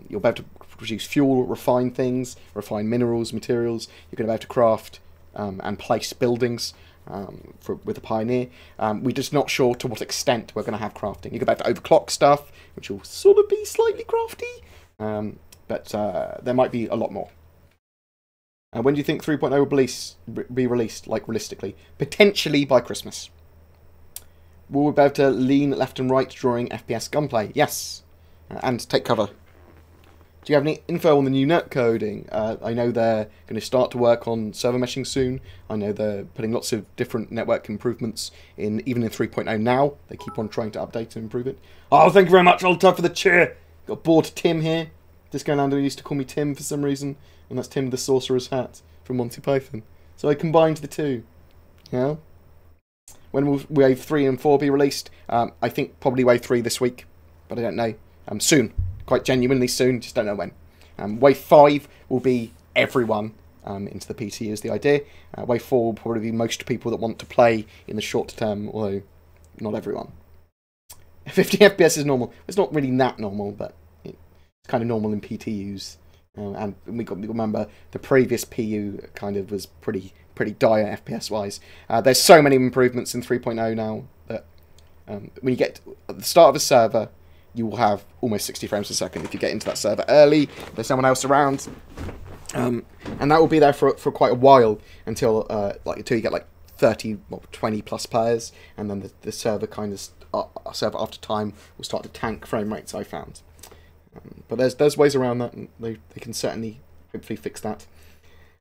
Speaker 1: You'll be able to produce fuel, refine things, refine minerals, materials. You're going to be able to craft and place buildings with the Pioneer. We're just not sure to what extent we're going to have crafting. You're going to be able to overclock stuff, which will sort of be slightly crafty, but there might be a lot more. When do you think 3.0 will be released, like realistically? Potentially by Christmas. Will we be able to lean left and right during FPS gunplay? Yes. And take cover. Do you have any info on the new net coding? I know they're going to start to work on server meshing soon. I know they're putting lots of different network improvements in, even in 3.0 now. They keep on trying to update and improve it. Oh, thank you very much, old Tub, for the cheer. Got bored Tim here. Disco used to call me Tim for some reason, and that's Tim the Sorcerer's Hat from Monty Python. So I combined the two. Yeah. When will Wave 3 and 4 be released? I think probably Wave 3 this week, but I don't know. Soon. Quite genuinely soon, just don't know when. Wave 5 will be everyone into the PTU is the idea. Wave 4 will probably be most people that want to play in the short term, although not everyone. 50 FPS is normal. It's not really that normal, but it's kind of normal in PTUs. And we remember the previous PU kind of was pretty dire FPS wise. There's so many improvements in 3.0 now that when you get at the start of a server, you will have almost 60 frames per second if you get into that server early, there's someone else around. And that will be there for quite a while until you get like 30, 20 plus players, and then the server kind of server after time will start to tank frame rates, I found. But there's ways around that, and they can certainly hopefully fix that.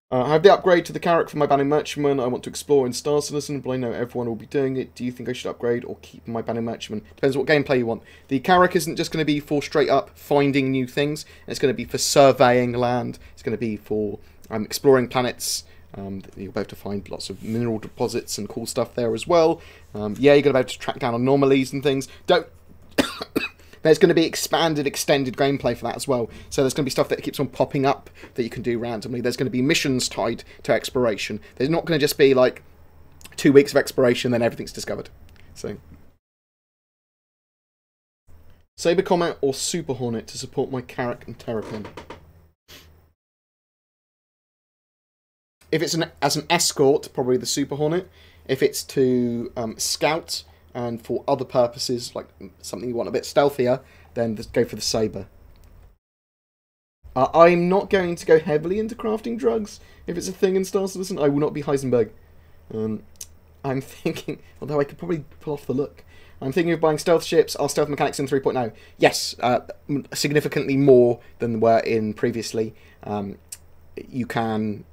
Speaker 1: I have the upgrade to the carrack for my Banning Merchantman. I want to explore in Star Citizen, but I know everyone will be doing it. Do you think I should upgrade or keep my Banning Merchantman? Depends what gameplay you want. The carrack isn't just going to be for straight up finding new things. It's going to be for surveying land. It's going to be for exploring planets. You'll be able to find lots of mineral deposits and cool stuff there as well. Yeah, you're going to be able to track down anomalies and things. There's going to be extended gameplay for that as well. So there's going to be stuff that keeps on popping up that you can do randomly. There's going to be missions tied to exploration. There's not going to just be like 2 weeks of exploration, then everything's discovered. So, Saber Comet or Super Hornet to support my Carrack and Terrapin. If it's as an escort, probably the Super Hornet. If it's to scout and for other purposes, like something you want a bit stealthier, then go for the Saber. I'm not going to go heavily into crafting drugs. If it's a thing in Star Citizen, I will not be Heisenberg. I'm thinking, although I could probably pull off the look. I'm thinking of buying stealth ships. Are stealth mechanics in 3.0? Yes, significantly more than were in previously. You can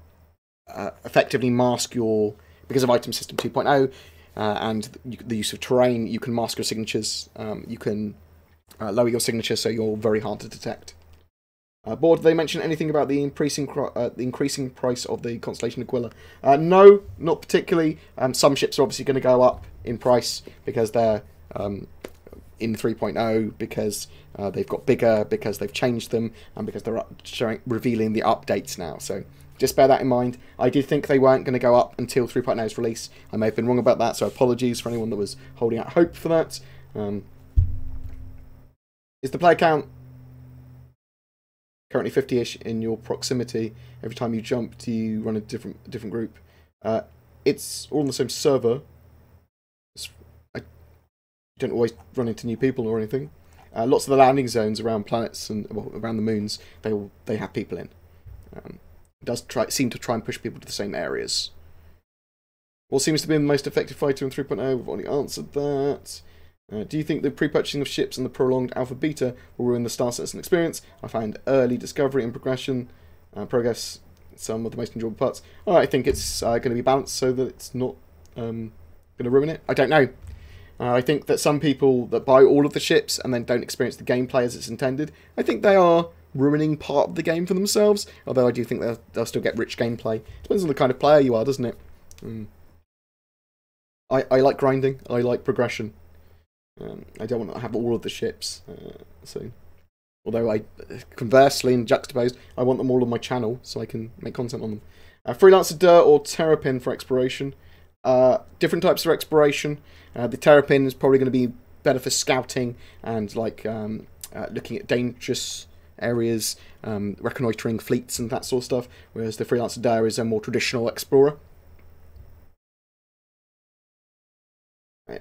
Speaker 1: effectively mask your, because of item system 2.0 and the use of terrain, you can mask your signatures. You can lower your signature so you're very hard to detect. Board, did they mention anything about the increasing price of the Constellation Aquila? No, not particularly. Some ships are obviously going to go up in price because they're in 3.0, because they've got bigger, because they've changed them, and because they're revealing the updates now. So just bear that in mind. I did think they weren't going to go up until 3.0's release. I may have been wrong about that, so apologies for anyone that was holding out hope for that. Is the player count currently 50-ish in your proximity? Every time you jump, do you run a different group? It's all on the same server. I don't always run into new people or anything. Lots of the landing zones around planets and around the moons, they have people in. It does seem to try and push people to the same areas. What seems to be the most effective fighter in 3.0? We've already answered that. Do you think the pre-purchasing of ships and the prolonged alpha beta will ruin the Star Citizen experience? I find early discovery and progress some of the most enjoyable parts. I think it's going to be balanced so that it's not going to ruin it. I don't know. I think that some people that buy all of the ships and then don't experience the gameplay as it's intended, I think they are ruining part of the game for themselves. Although I do think they'll still get rich gameplay. Depends on the kind of player you are, doesn't it? I like grinding. I like progression. I don't want to have all of the ships. Although conversely and juxtaposed, I want them all on my channel so I can make content on them. Freelancer Dirt or Terrapin for exploration. Different types of exploration. The Terrapin is probably going to be better for scouting and like looking at dangerous areas, reconnoitering fleets and that sort of stuff, whereas the Freelancer Dirt is a more traditional explorer.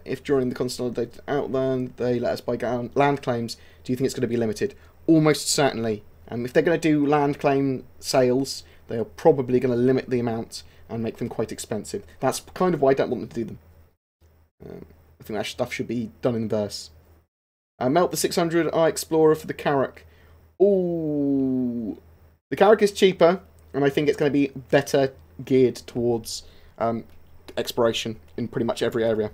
Speaker 1: If during the Consolidated Outland they let us buy land claims, do you think it's going to be limited? Almost certainly. If they're going to do land claim sales, they are probably going to limit the amount and make them quite expensive. That's kind of why I don't want them to do them. I think that stuff should be done in verse. Melt the 600i Explorer for the Carrack. Ooh, the Carrack is cheaper, and I think it's going to be better geared towards exploration in pretty much every area.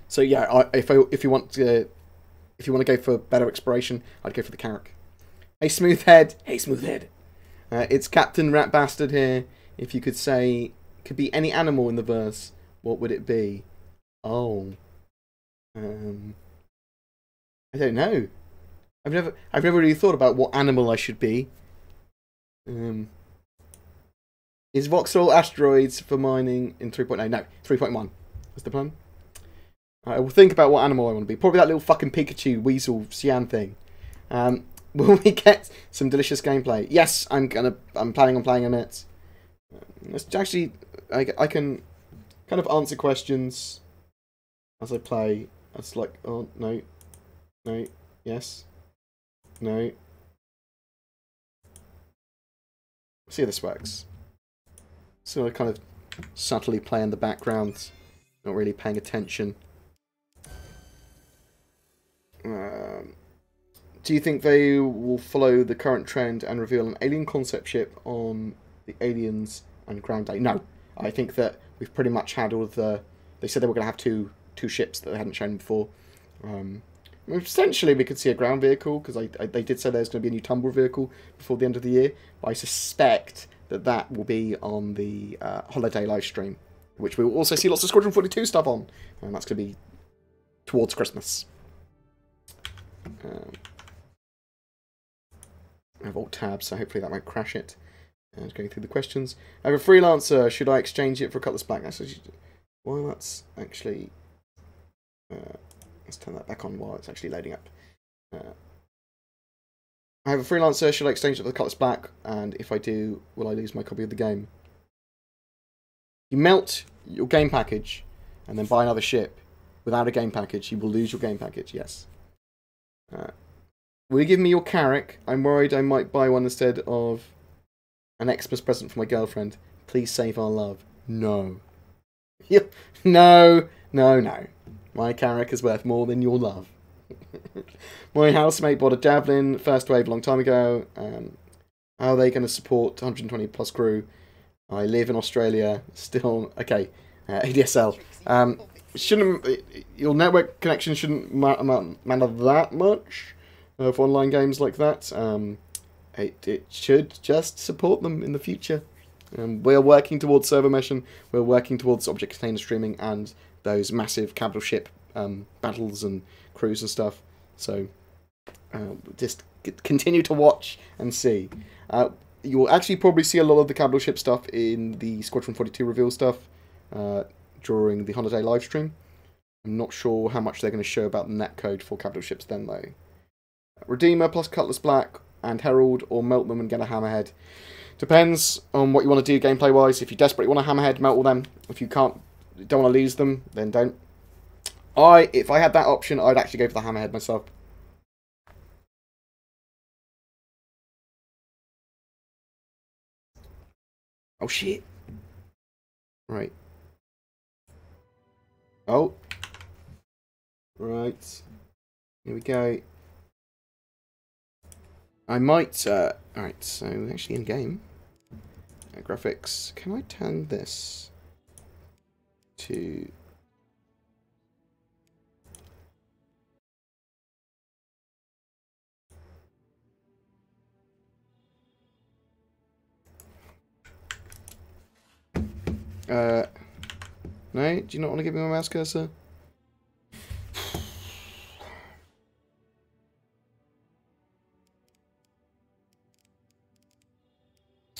Speaker 1: So yeah, if you want to go for better exploration, I'd go for the Carrack. Hey Smoothhead, it's Captain Rat Bastard here. If you could say, could be any animal in the verse, what would it be? Oh, I don't know. I've never really thought about what animal I should be. Is Vauxhall asteroids for mining in 3.0? No, 3.1. What's the plan? I will think about what animal I want to be. Probably that little fucking Pikachu weasel Cyan thing. Will we get some delicious gameplay? Yes, I'm planning on playing on it. It's actually, I can kind of answer questions as I play. It's like, oh no, yes, no. See how this works. So I kind of subtly play in the background, not really paying attention. Do you think they will follow the current trend and reveal an alien concept ship on the Aliens and Ground Day? No. I think that we've pretty much had all of the... They said they were going to have two ships that they hadn't shown before. Essentially, we could see a ground vehicle, because they did say there's going to be a new tumble vehicle before the end of the year. But I suspect that will be on the holiday live stream, which we will also see lots of Squadron 42 stuff on. And that's going to be towards Christmas. I have alt tabs, so hopefully that won't crash it. And going through the questions. I have a freelancer. Should I exchange it for a Cutlass Black? Well, that's actually... let's turn that back on while it's actually loading up. I have a freelancer. Should I exchange it for the Cutlass Black? And if I do, will I lose my copy of the game? You melt your game package and then buy another ship without a game package. You will lose your game package, yes. will you give me your Carrack? I'm worried I might buy one instead of an Xmas present for my girlfriend. Please save our love. No. No. My Carrack is worth more than your love. My housemate bought a Javelin, first wave a long time ago. How are they going to support 120 plus crew? I live in Australia. Still, okay. ADSL. Your network connection shouldn't matter that much for online games like that. It should just support them in the future. We're working towards server meshing. We're working towards object container streaming and those massive capital ship battles and crews and stuff. So just continue to watch and see. You will actually probably see a lot of the capital ship stuff in the Squadron 42 reveal stuff during the holiday live stream. I'm not sure how much they're going to show about the netcode for capital ships then though. Redeemer plus Cutlass Black and Herald, or melt them and get a Hammerhead. Depends on what you want to do gameplay wise. If you desperately want a Hammerhead, melt all them. If you don't want to lose them, then don't. If I had that option, I'd actually go for the Hammerhead myself. Oh shit. Right. Oh. Right. Here we go. I might, alright, so actually in game, graphics, can I turn this to, no, do you not want to give me my mouse cursor?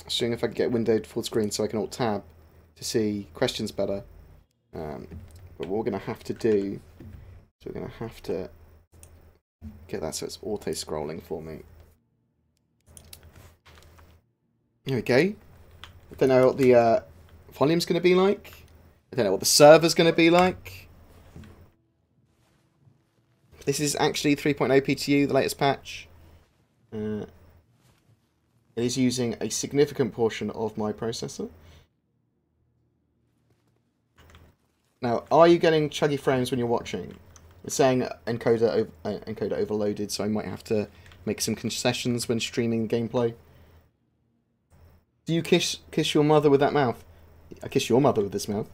Speaker 1: Seeing if I can get windowed full screen so I can alt-tab to see questions better. But what we're going to have to do is we're going to have to get that so it's auto-scrolling for me. There we go. I don't know what the volume's going to be like. I don't know what the server's going to be like. This is actually 3.0 PTU, the latest patch. It is using a significant portion of my processor. Now, are you getting chuggy frames when you're watching? It's saying encoder overloaded, so I might have to make some concessions when streaming gameplay. Do you kiss your mother with that mouth? I kiss your mother with this mouth.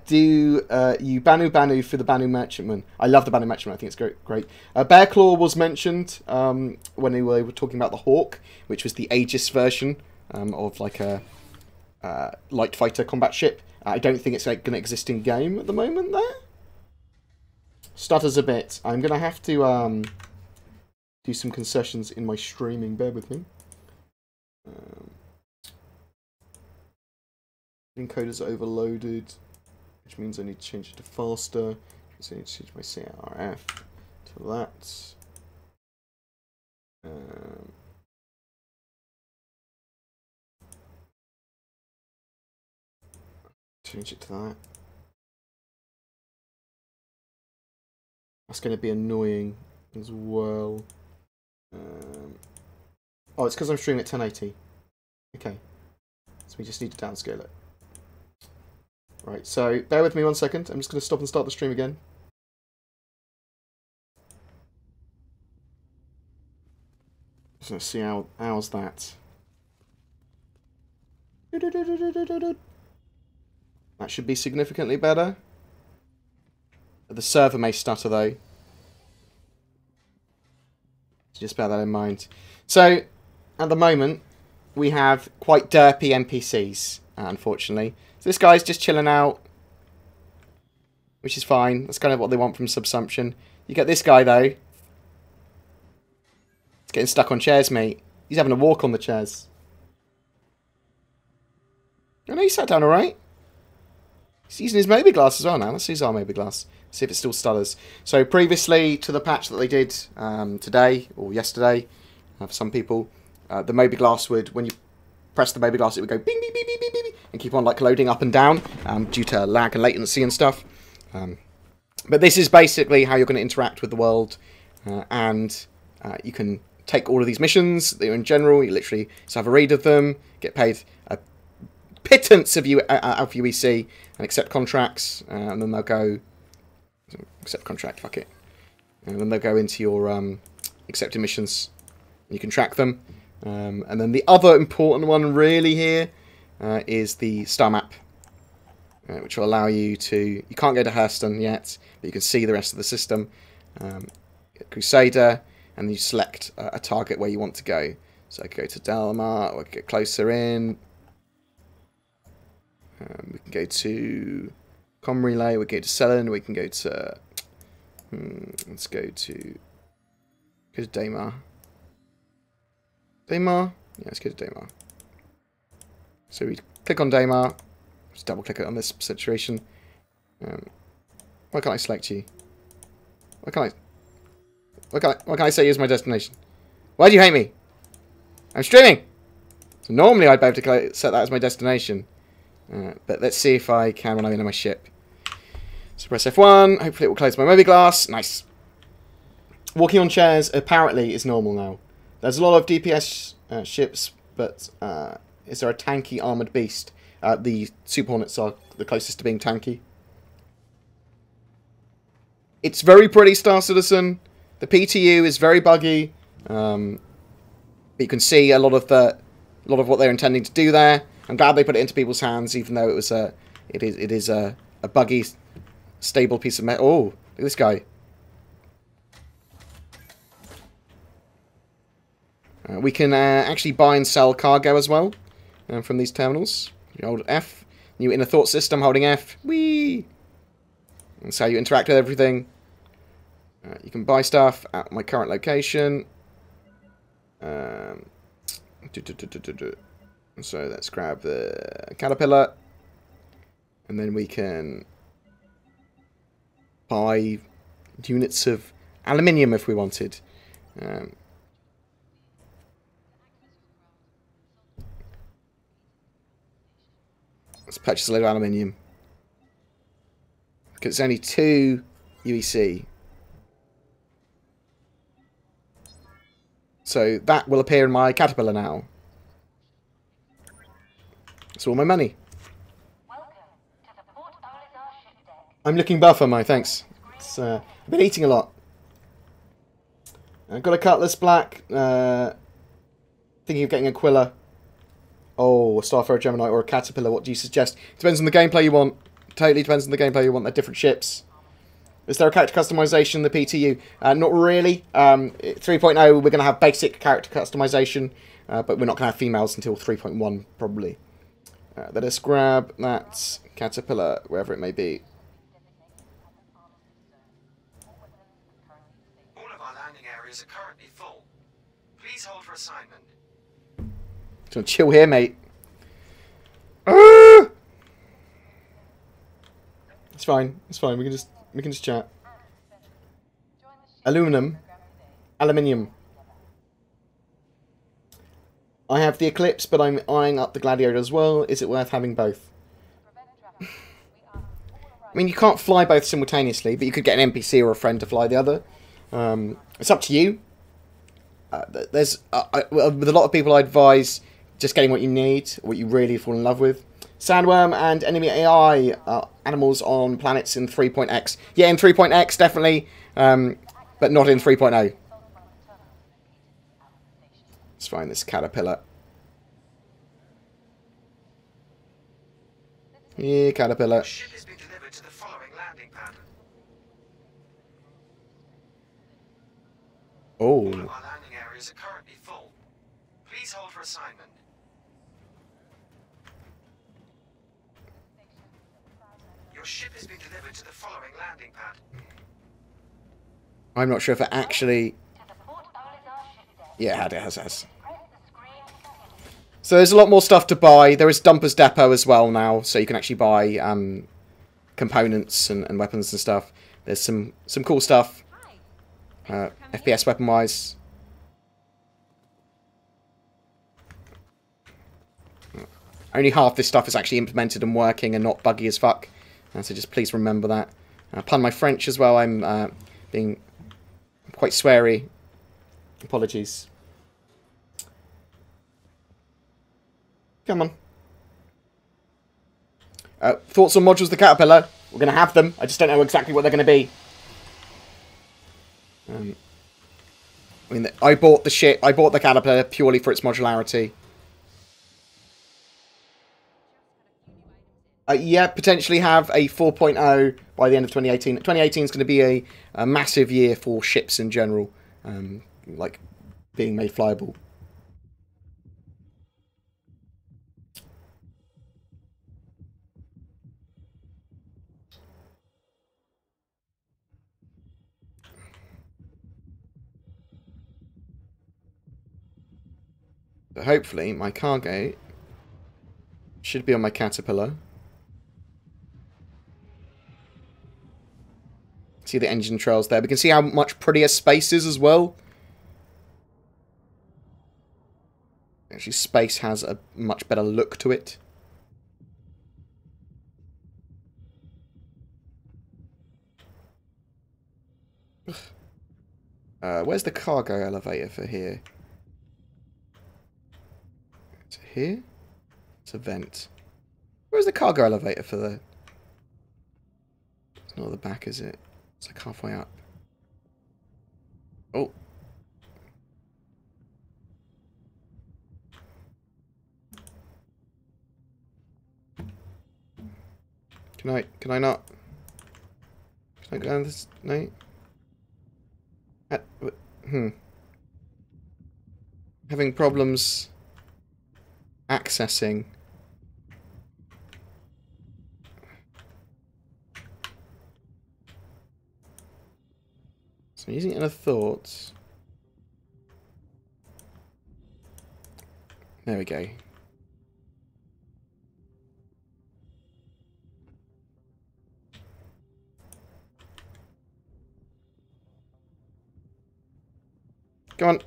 Speaker 1: Do you Banu for the Banu Merchantman? I love the Banu Merchantman. I think it's great. Bearclaw was mentioned when we were talking about the Hawk, which was the Aegis version of like a light fighter combat ship. I don't think it's like going to exist in game at the moment. There stutters a bit. I'm going to have to do some concessions in my streaming. Bear with me. Encoder's overloaded, which means I need to change it to faster. So I need to change my CRF to that. Change it to that. That's going to be annoying as well. Oh, it's because I'm streaming at 1080. Okay. So we just need to downscale it. Right, so bear with me 1 second. I'm just going to stop and start the stream again. Just going to see how's that. That should be significantly better. The server may stutter though. So just bear that in mind. So, at the moment, we have quite derpy NPCs, unfortunately. So this guy's just chilling out, which is fine. That's kind of what they want from Subsumption. You get this guy, though. He's getting stuck on chairs, mate. He's having a walk on the chairs. I know he sat down alright. He's using his Moby Glass as well now. Let's use our Moby Glass. See if it still stutters. So previously to the patch that they did today, or yesterday, for some people, the Moby Glass would, when you press the Moby Glass, it would go bing, bing, bing, bing, bing, bing, and keep on like loading up and down due to lag and latency and stuff. But this is basically how you're going to interact with the world and You can take all of these missions that are in general. You literally just have a read of them, get paid a pittance of Alpha UEC, and accept contracts, and then they'll go... Accept contract, fuck it. And then they'll go into your accepted missions. You can track them. And then the other important one really here is the star map, which will allow you to... You can't go to Hurston yet, but you can see the rest of the system. Crusader, and you select a target where you want to go. So I could go to Dalmar, or I could get closer in. We can go to Com Relay, we can go to Selen, we can go to... let's go to Daymar. Daymar? Yeah, let's go to Daymar. So we click on Daymar. Just double click it on this situation. Why can't I select you? Why can't I say use my destination? Why do you hate me? I'm streaming! So normally I'd be able to set that as my destination. But let's see if I can when I'm in my ship. So press F1. Hopefully it will close my mobi-glass. Nice. Walking on chairs apparently is normal now. There's a lot of DPS ships, but is there a tanky armoured beast? The Super Hornets are the closest to being tanky. It's very pretty, Star Citizen. The PTU is very buggy. But you can see a lot of what they're intending to do there. I'm glad they put it into people's hands, even though it is a buggy, stable piece of metal. Oh, look at this guy. We can actually buy and sell cargo as well from these terminals. You hold F. New inner thought system, holding F. Whee! That's how you interact with everything. You can buy stuff at my current location. So let's grab the caterpillar. And then we can buy units of aluminium if we wanted. Let's purchase a load of aluminium. Because it's only 2 UEC. So that will appear in my caterpillar now. That's all my money. I'm looking buff, am I? Thanks. I've been eating a lot. I've got a cutlass black. Thinking of getting a quilla. Oh, a Starfarer Gemini or a Caterpillar. What do you suggest? Depends on the gameplay you want. Totally depends on the gameplay you want. They're different ships. Is there a character customization in the PTU? Not really. 3.0, we're going to have basic character customization. But we're not going to have females until 3.1, probably. Let us grab that Caterpillar, wherever it may be.
Speaker 4: All of our landing areas are currently full. Please hold for assignment.
Speaker 1: So chill here, mate. Ah! It's fine. It's fine. We can just chat. Aluminum. Aluminium. I have the Eclipse, but I'm eyeing up the Gladiator as well. Is it worth having both? I mean, you can't fly both simultaneously, but you could get an NPC or a friend to fly the other. It's up to you. With a lot of people, I advise just getting what you need, what you really fall in love with. Sandworm and enemy AI animals on planets in 3.x. Yeah, in 3.x, definitely, but not in 3.0. Let's find this caterpillar. Yeah, caterpillar.
Speaker 4: Ship has been delivered to the following landing pad.
Speaker 1: Oh.
Speaker 4: All of our landing areas are currently full. Please hold for assignment. Your ship has been delivered to the following landing pad.
Speaker 1: I'm not sure if it actually... Yeah, it has. So there's a lot more stuff to buy. There is Dumper's Depot as well now, so you can actually buy components and weapons and stuff. There's some cool stuff, FPS weapon-wise. Only half this stuff is actually implemented and working and not buggy as fuck. So just please remember that. Pardon my French as well. I'm being quite sweary. Apologies. Come on. Thoughts on modules the Caterpillar? We're going to have them. I just don't know exactly what they're going to be. I mean, I bought the shit. I bought the Caterpillar purely for its modularity. Yeah, potentially have a 4.0 by the end of 2018. 2018 is going to be a massive year for ships in general, like being made flyable. But hopefully, my cargo should be on my Caterpillar. See the engine trails there. We can see how much prettier space is as well. Actually, space has a much better look to it. Where's the cargo elevator for here? Is it here? It's a vent. Where's the cargo elevator for the... It's not at the back, is it? It's like halfway up. Oh. Can I not? Can I go down this? No? Having problems accessing. So I'm using inner thoughts. There we go. Come on.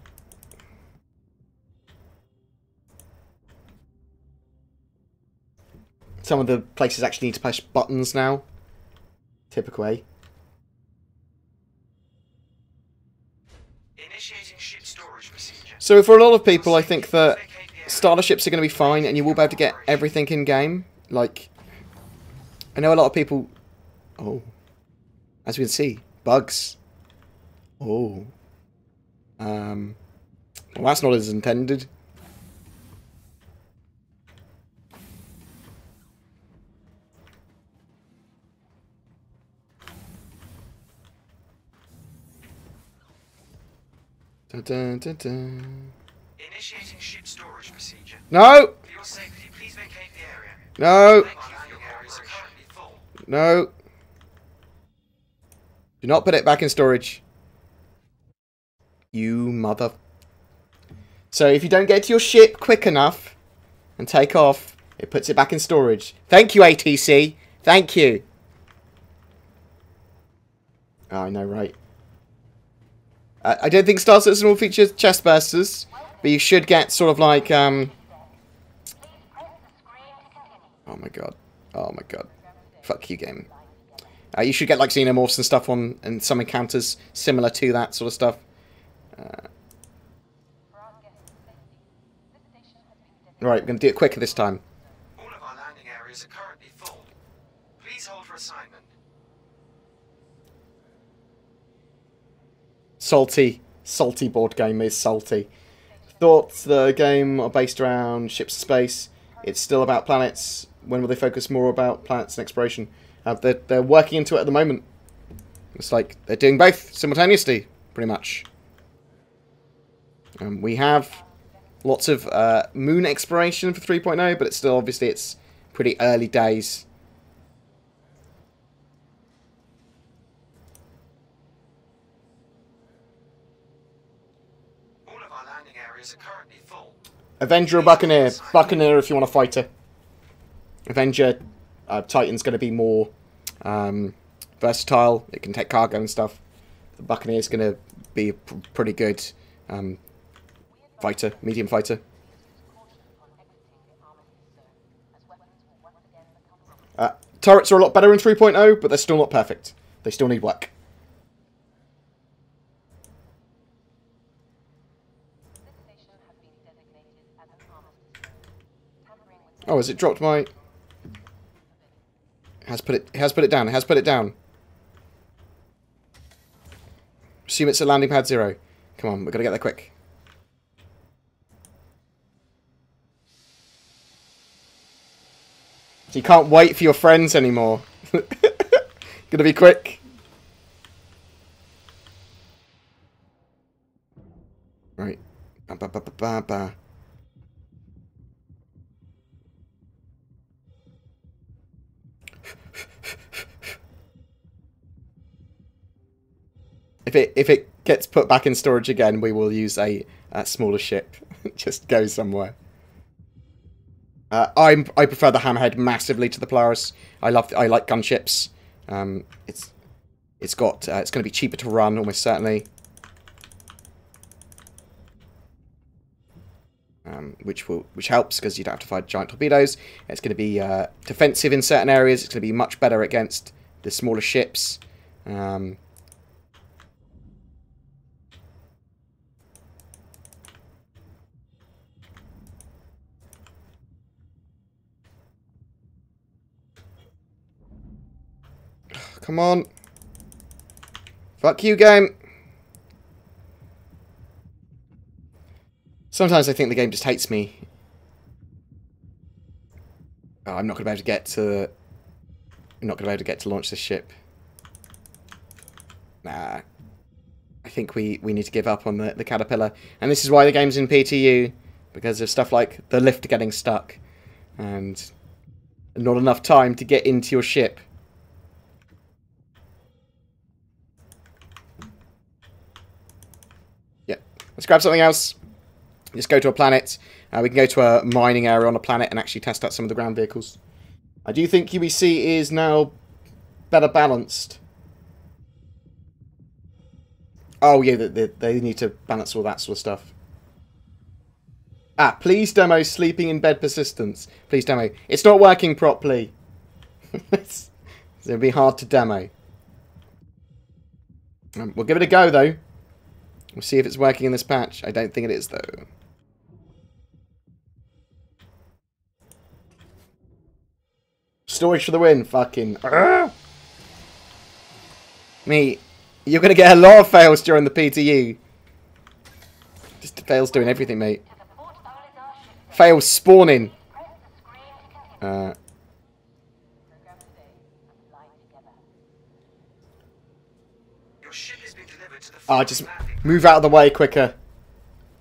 Speaker 1: Some of the places actually need to push buttons now. Typical, eh?
Speaker 4: Initiating ship storage procedure.
Speaker 1: So for a lot of people, I think that starter ships are going to be fine, and you will be able to get everything in game. Like, I know a lot of people. Oh, as we can see, bugs. Oh. Well, that's not as intended. Dun, dun, dun, dun.
Speaker 4: Initiating ship storage procedure.
Speaker 1: No!
Speaker 4: For your safety, please vacate the area.
Speaker 1: No!
Speaker 4: Thank you for your areas are currently full.
Speaker 1: No! Do not put it back in storage. You mother... So if you don't get to your ship quick enough and take off, it puts it back in storage. Thank you, ATC. Thank you. Oh, I know, right. I don't think Star Citizen will feature chest bursters, but you should get sort of like, oh my god. Oh my god. Fuck you, game. You should get like xenomorphs and stuff on, and some encounters similar to that sort of stuff. Right, we're going to do it quicker this time.
Speaker 4: All of our landing areas are currently full. Please hold for assignment.
Speaker 1: Salty. Salty board game is salty. Thoughts the game are based around ships in space. It's still about planets. When will they focus more about planets and exploration? They're working into it at the moment. It's like they're doing both simultaneously, pretty much. We have lots of moon exploration for 3.0, but it's still, obviously, it's pretty early days.
Speaker 4: All of our landing areas are currently full.
Speaker 1: Avenger or Buccaneer? Buccaneer if you want to fight her. Avenger, Titan's going to be more versatile. It can take cargo and stuff. The Buccaneer's going to be a pretty good fighter, medium fighter. Turrets are a lot better in 3.0, but they're still not perfect. They still need work. Oh, has it dropped my... It has put it down. It has put it down. Assume it's at landing pad 0. Come on, we've got to get there quick. So you can't wait for your friends anymore. Gonna be quick. Right. Ba, ba, ba, ba, ba, ba. If it gets put back in storage again, we will use a smaller ship. Just go somewhere. I prefer the Hammerhead massively to the Polaris. I like gunships. It's going to be cheaper to run almost certainly. Which helps because you don't have to fight giant torpedoes. It's going to be defensive in certain areas. It's going to be much better against the smaller ships. Come on. Fuck you, game. Sometimes I think the game just hates me. Oh, I'm not going to be able to get to... I'm not going to be able to get to launch this ship. Nah. I think we need to give up on the Caterpillar. And this is why the game's in PTU. Because of stuff like the lift getting stuck. And not enough time to get into your ship. Let's grab something else. Just go to a planet. We can go to a mining area on a planet and actually test out some of the ground vehicles. I do think UBC is now better balanced. Oh, yeah, they need to balance all that sort of stuff. Ah, please demo sleeping in bed persistence. Please demo. It's not working properly. It's going to be hard to demo. We'll give it a go, though. We'll see if it's working in this patch. I don't think it is, though. Storage for the win. Fucking... Me. You're going to get a lot of fails during the PTU. Just fails doing everything, mate. Fails spawning. Just move out of the way quicker.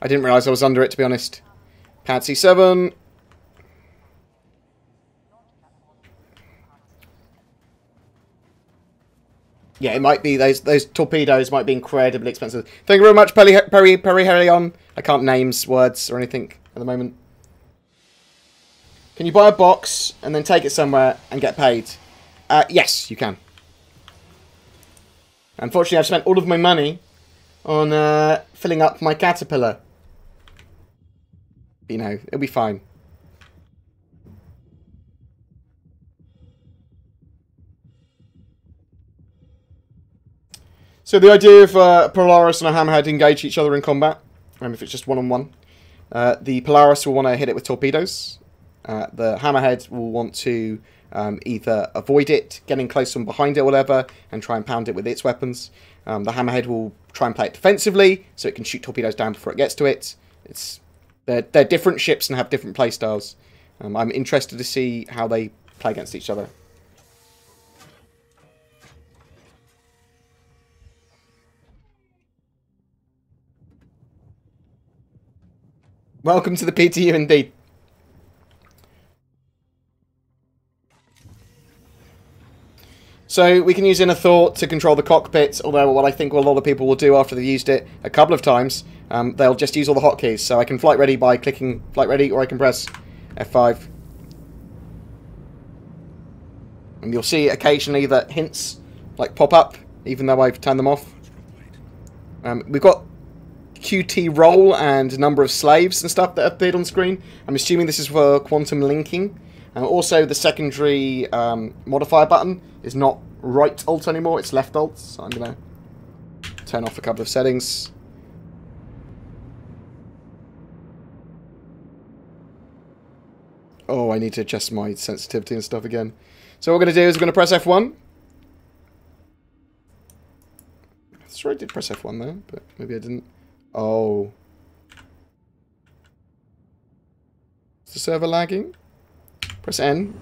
Speaker 1: I didn't realise I was under it, to be honest. Pad C7. Yeah, it might be those torpedoes might be incredibly expensive. Thank you very much, Perry Helion. I can't name words or anything at the moment. Can you buy a box and then take it somewhere and get paid? Yes, you can. Unfortunately, I've spent all of my money on filling up my Caterpillar. You know, it'll be fine. So the idea of Polaris and a Hammerhead engage each other in combat, if it's just one-on-one, the Polaris will want to hit it with torpedoes. The Hammerhead will want to either avoid it, getting close from behind it or whatever, and try and pound it with its weapons. The Hammerhead will try and play it defensively, so it can shoot torpedoes down before it gets to it. They're different ships and have different playstyles. I'm interested to see how they play against each other. Welcome to the PTU indeed. So we can use Inner Thought to control the cockpit, although what I think a lot of people will do after they've used it a couple of times, they'll just use all the hotkeys. So I can flight ready by clicking flight ready, or I can press F5. And you'll see occasionally that hints like pop up, even though I've turned them off. We've got QT roll and number of slaves and stuff that appeared on screen. I'm assuming this is for quantum linking. Also, the secondary modifier button is not right alt anymore, it's left alt. So I'm going to turn off a couple of settings. Oh, I need to adjust my sensitivity and stuff again. So what we're going to do is we're going to press F1. I sure I did press F1 there, but maybe I didn't. Oh. Is the server lagging? Press N.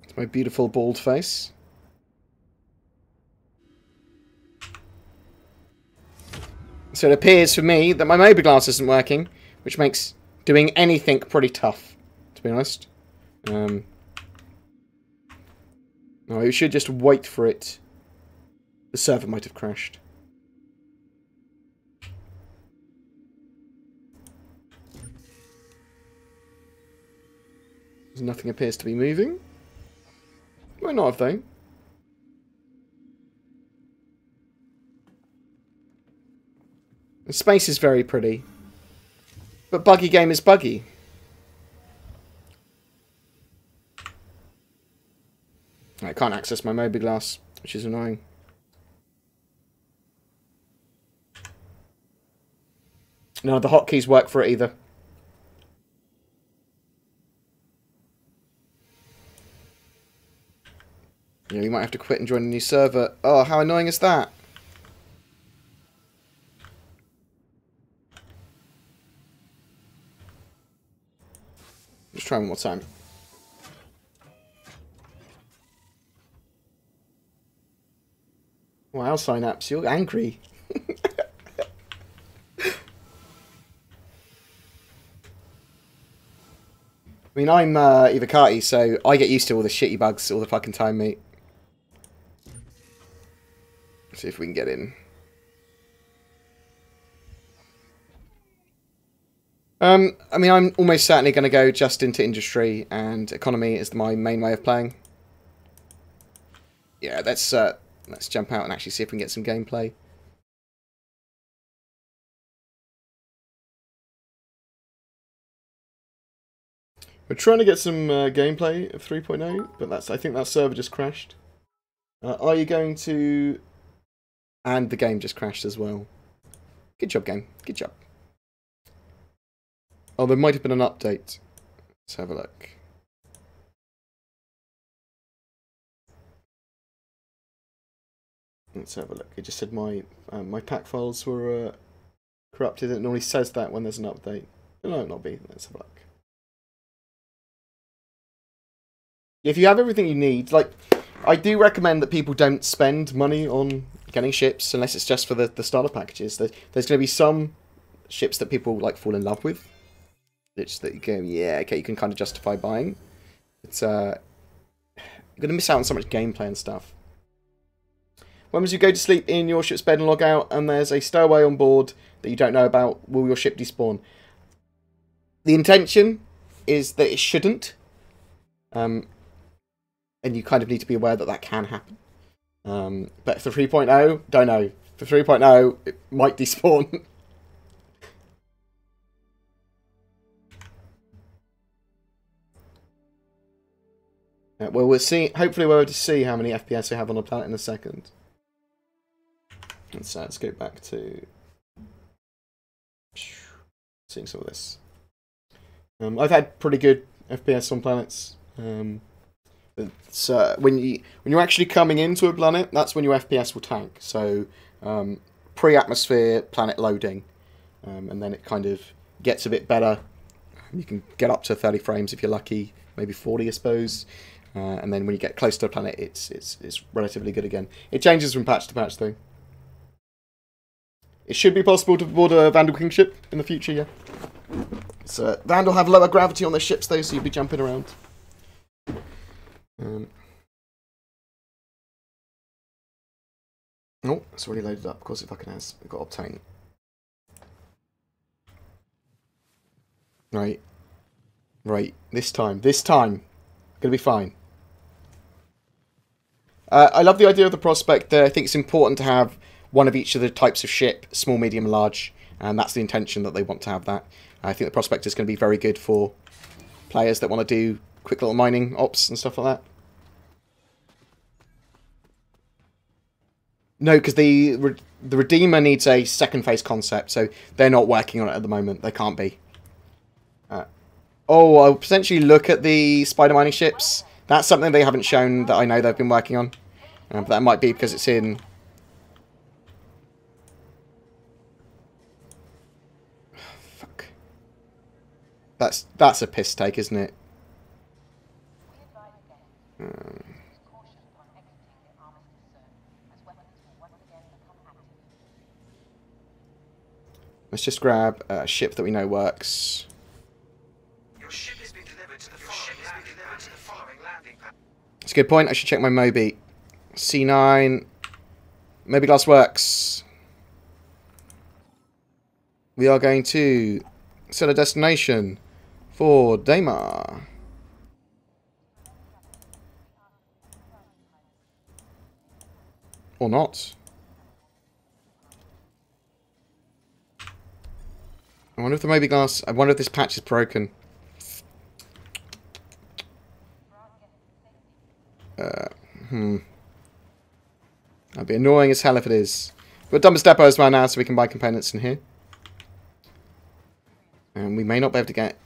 Speaker 1: It's my beautiful bald face. So it appears for me that my mobi-glass isn't working, which makes doing anything pretty tough, to be honest. No, we should just wait for it. The server might have crashed. Nothing appears to be moving. Might not have, though. The space is very pretty. But buggy game is buggy. I can't access my mobi-glass, which is annoying. None of the hotkeys work for it either. Yeah, you might have to quit and join a new server. Oh, how annoying is that? Let's try one more time. Wow, Synapse, you're angry. I mean, I'm Ivakati, so I get used to all the shitty bugs all the fucking time, mate. Let's see if we can get in. I mean, I'm almost certainly going to go just into industry, and economy is my main way of playing. Yeah, let's jump out and actually see if we can get some gameplay. We're trying to get some gameplay of 3.0, but I think that server just crashed. Are you going to... And the game just crashed as well. Good job, game. Good job. Oh, there might have been an update. Let's have a look. Let's have a look. It just said my pack files were corrupted. It normally says that when there's an update. No, not be. Let's have a look. If you have everything you need, like, I do recommend that people don't spend money on getting ships unless it's just for the starter packages. There's going to be some ships that people like fall in love with. It's that you go, yeah, okay, you can kind of justify buying. It's you're going to miss out on so much gameplay and stuff. When you go to sleep in your ship's bed and log out, and there's a stowaway on board that you don't know about, will your ship despawn? The intention is that it shouldn't. And you kind of need to be aware that that can happen. But for 3.0, don't know. For 3.0, it might despawn. Well, we'll see. Hopefully, we're able to see how many FPS I have on a planet in a second. Let's go back to seeing some of this. I've had pretty good FPS on planets. When you're actually coming into a planet, that's when your FPS will tank. So pre-atmosphere planet loading, and then it kind of gets a bit better. You can get up to 30 frames if you're lucky, maybe 40, I suppose. And then when you get close to a planet, it's relatively good again. It changes from patch to patch, though. It should be possible to board a Vandal King ship in the future, yeah. So Vandal have lower gravity on their ships, though, so you'll be jumping around. Oh, it's already loaded up. Of course, it fucking has. We've got Obtain. Right. This time. Gonna be fine. I love the idea of the prospect there. I think it's important to have one of each of the types of ship, small, medium, large, and that's the intention that they want to have that. I think the prospect is going to be very good for players that want to do quick little mining ops and stuff like that. No, because the the Redeemer needs a second phase concept, so they're not working on it at the moment. They can't be. Oh, I'll potentially look at the spider mining ships. That's something they haven't shown that I know they've been working on. But that might be because it's in... Fuck. That's a piss take, isn't it? Let's just grab a ship that we know works.
Speaker 4: Your ship has been delivered to the following landing pad.
Speaker 1: That's a good point. I should check my Moby. C9. Moby glass works. We are going to set a destination for Daymar. Or not. I wonder if the Moby glass... I wonder if this patch is broken. That'd be annoying as hell if it is. We've got Dumbest Depot as well now, so we can buy components in here. And we may not be able to get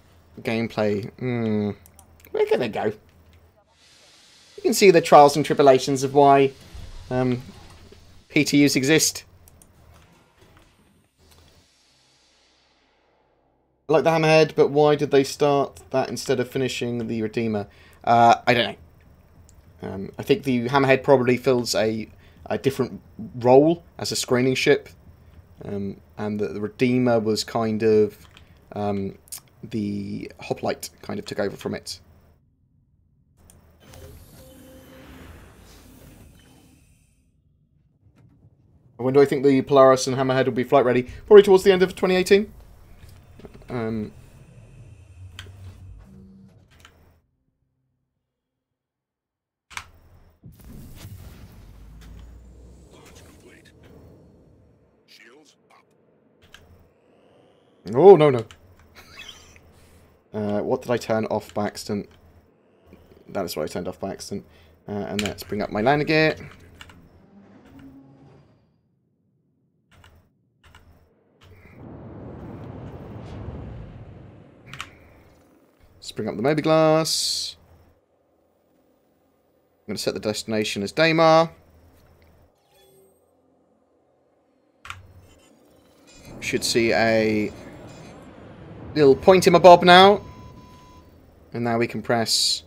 Speaker 1: gameplay. Where can they go? You can see the trials and tribulations of why PTUs exist. I like the Hammerhead, but why did they start that instead of finishing the Redeemer? I don't know. I think the Hammerhead probably fills a different role as a screening ship. And the Redeemer was kind of... the Hoplite kind of took over from it. When do I think the Polaris and Hammerhead will be flight ready? Probably towards the end of 2018. Oh, no, no. What did I turn off by accident? That is what I turned off by accident. And let's bring up my landing gear. Let's bring up the Moby glass. I'm going to set the destination as Daymar. Should see a little point in my bob now. And now we can press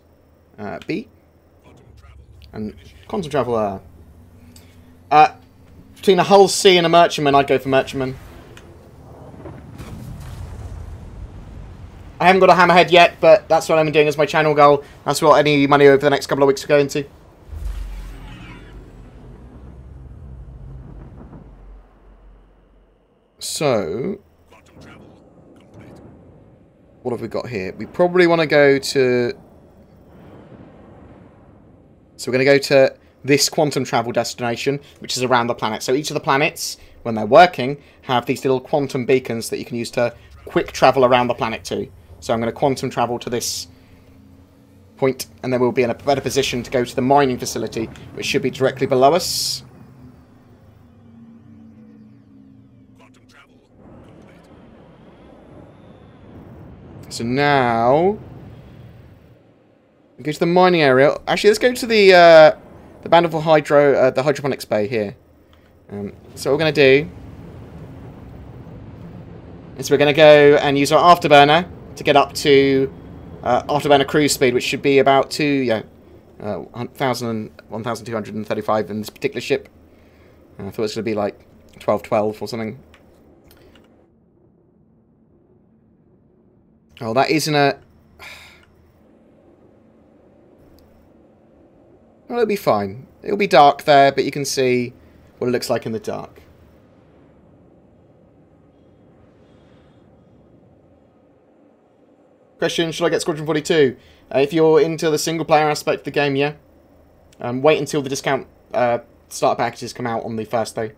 Speaker 1: B. And quantum travel. Between a Hull C and a Merchantman, I'd go for Merchantman. I haven't got a Hammerhead yet, but that's what I'm doing as my channel goal. That's what any money over the next couple of weeks are going to. So, what have we got here? We probably want to go to... So we're going to go to this quantum travel destination, which is around the planet. So each of the planets, when they're working, have these little quantum beacons that you can use to quick travel around the planet to. So I'm going to quantum travel to this point, and then we'll be in a better position to go to the mining facility, which should be directly below us. So now, we go to the mining area. Actually, let's go to the bountiful the hydroponics bay here. So what we're going to do is we're going to go and use our afterburner to get up to afterburner cruise speed, which should be about 1,235 in this particular ship. I thought it was going to be like 1212 or something. Oh, that isn't a... Well, it'll be fine. It'll be dark there, but you can see what it looks like in the dark. Question, should I get Squadron 42? If you're into the single-player aspect of the game, yeah. Wait until the discount starter packages come out on the first day.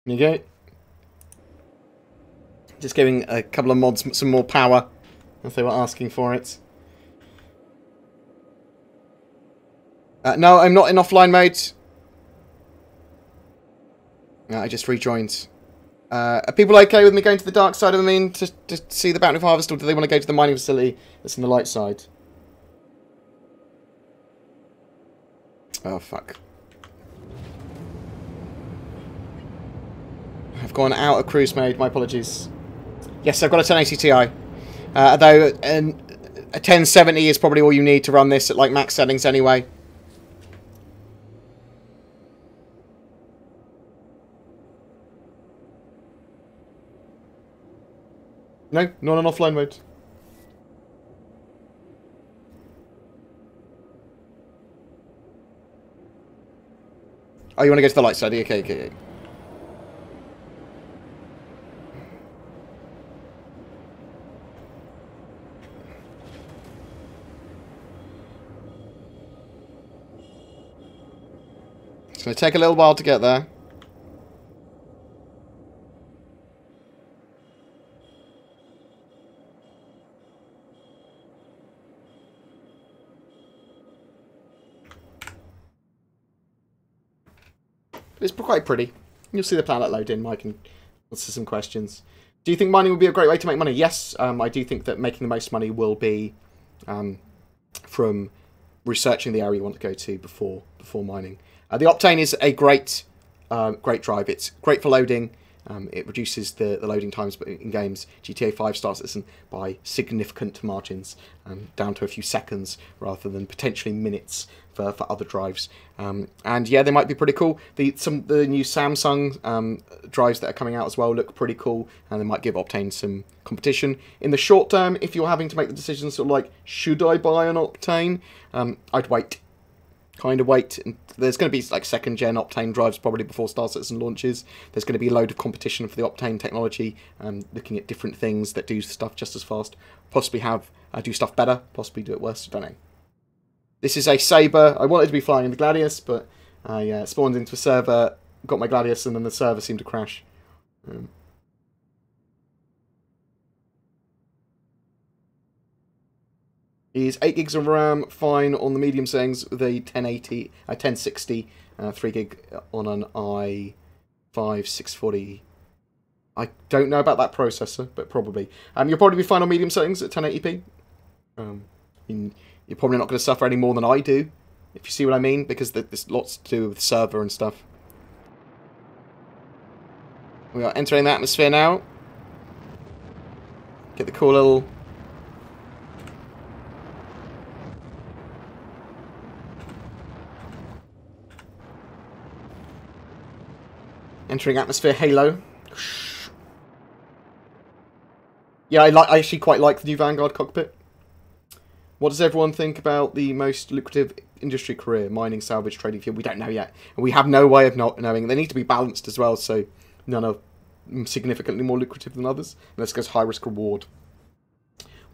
Speaker 1: There you go. Just giving a couple of mods some more power, if they were asking for it. No, I'm not in offline mode. I just rejoined. Are people okay with me going to the dark side of the moon to see the bounty harvest, or do they want to go to the mining facility that's in the light side? Oh, fuck. I've gone out of cruise mode, my apologies. Yes, I've got a 1080 Ti. Although a 1070 is probably all you need to run this at like max settings anyway. No, not on offline mode. Oh, you want to go to the light side? Okay. It's going to take a little while to get there. It's quite pretty. You'll see the planet load in. I can answer some questions. Do you think mining will be a great way to make money? Yes, I do think that making the most money will be from researching the area you want to go to before mining. The Optane is a great drive. It's great for loading. It reduces the loading times in games. GTA 5 starts this by significant margins, down to a few seconds rather than potentially minutes for other drives. And yeah, they might be pretty cool. Some of the new Samsung drives that are coming out as well look pretty cool, and they might give Optane some competition. In the short term, if you're having to make the decision sort of like, should I buy an Optane? I'd wait. Kind of wait. And there's going to be like second-gen Optane drives probably before Star Citizen launches. There's going to be a load of competition for the Optane technology, looking at different things that do stuff just as fast, possibly do stuff better, possibly do it worse, I don't know. This is a Sabre. I wanted to be flying in the Gladius, but I spawned into a server, got my Gladius, and then the server seemed to crash. Is 8 gigs of RAM fine on the medium settings with a 1060, 3 gig on an i5 640. I don't know about that processor, but probably. You'll probably be fine on medium settings at 1080p. You're probably not going to suffer any more than I do, if you see what I mean, because there's lots to do with the server and stuff. We are entering the atmosphere now. Get the cool little... Entering atmosphere halo. Yeah, I actually quite like the new Vanguard cockpit. What does everyone think about the most lucrative industry career? Mining, salvage, trading fuel? We don't know yet. And we have no way of not knowing. They need to be balanced as well, so none are significantly more lucrative than others. And this goes high risk reward.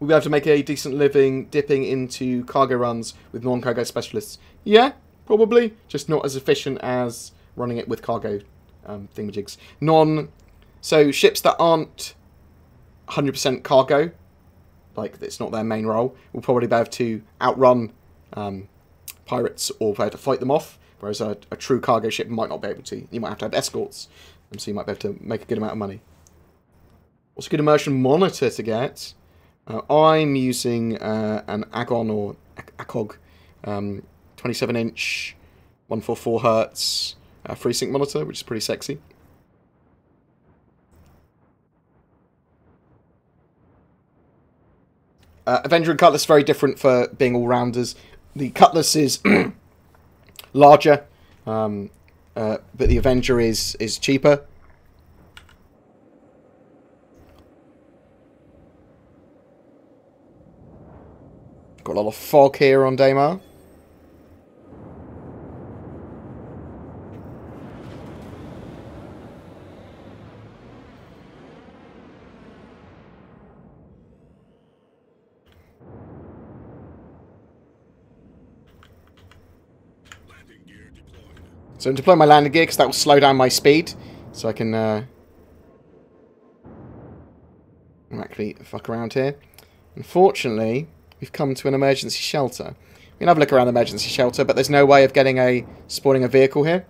Speaker 1: We'll be able to make a decent living dipping into cargo runs with non-cargo specialists. Yeah, probably. Just not as efficient as running it with cargo thingamajigs. So ships that aren't 100% cargo, like it's not their main role, will probably be able to outrun pirates or be able to fight them off, whereas a true cargo ship might not be able to. You might have to have escorts, and so you might be able to make a good amount of money. What's a good immersion monitor to get? I'm using an Agon or ACOG 27-inch 144 Hz FreeSync monitor, which is pretty sexy. Avenger and Cutlass very different for being all-rounders. The Cutlass is larger, but the Avenger is cheaper. Got a lot of fog here on Daymar. So I'm deploying my landing gear because that will slow down my speed. So I can actually fuck around here. Unfortunately, we've come to an emergency shelter. We can have a look around the emergency shelter, but there's no way of spawning a vehicle here.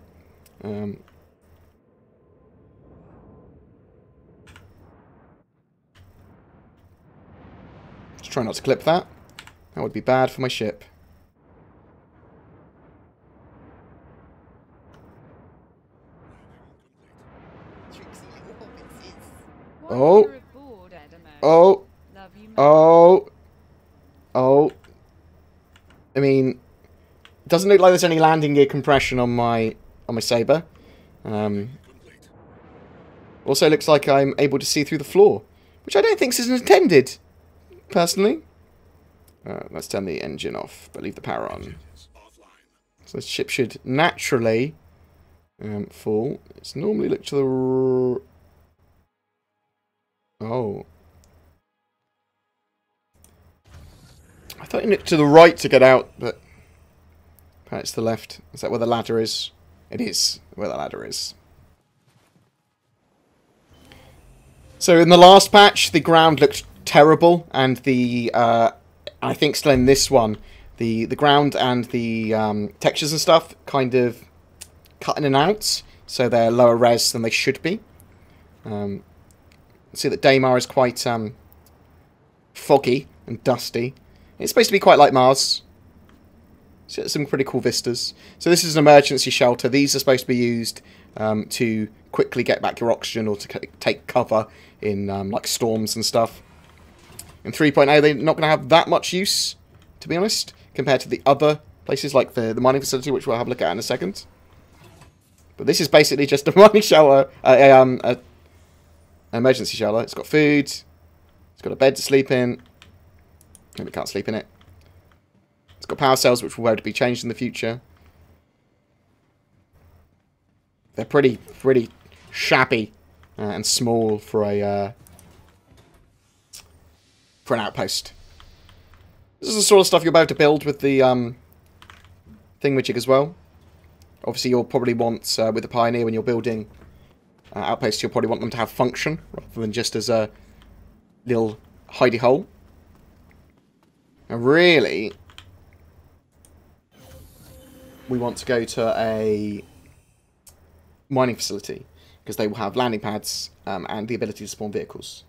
Speaker 1: Just try not to clip that. That would be bad for my ship. Oh. Oh. Oh. Oh. I mean, it doesn't look like there's any landing gear compression on my saber. Also looks like I'm able to see through the floor, which I don't think is intended, personally. Let's turn the engine off, but leave the power on. So the ship should naturally fall. It's normally look to the... Oh. I thought you looked to the right to get out, but... Perhaps it's the left. Is that where the ladder is? It is where the ladder is. So in the last patch, the ground looked terrible, and the... I think still in this one, the ground and the textures and stuff kind of cut in and out, so they're lower res than they should be. See that Daymar is quite foggy and dusty. It's supposed to be quite like Mars. So some pretty cool vistas. So this is an emergency shelter. These are supposed to be used to quickly get back your oxygen or to take cover in like storms and stuff. In 3.0, they're not going to have that much use, to be honest, compared to the other places like the mining facility, which we'll have a look at in a second. But this is basically just a mining shelter, an emergency shelter. It's got food, it's got a bed to sleep in. Maybe can't sleep in it. It's got power cells, which will have to be changed in the future. They're pretty shabby and small for an outpost. This is the sort of stuff you'll be able to build with the thingamajig as well. Obviously, you'll probably want, with the Pioneer, when you're building outposts, you'll probably want them to have function, rather than just as a little hidey hole. And really, we want to go to a mining facility, because they will have landing pads and the ability to spawn vehicles.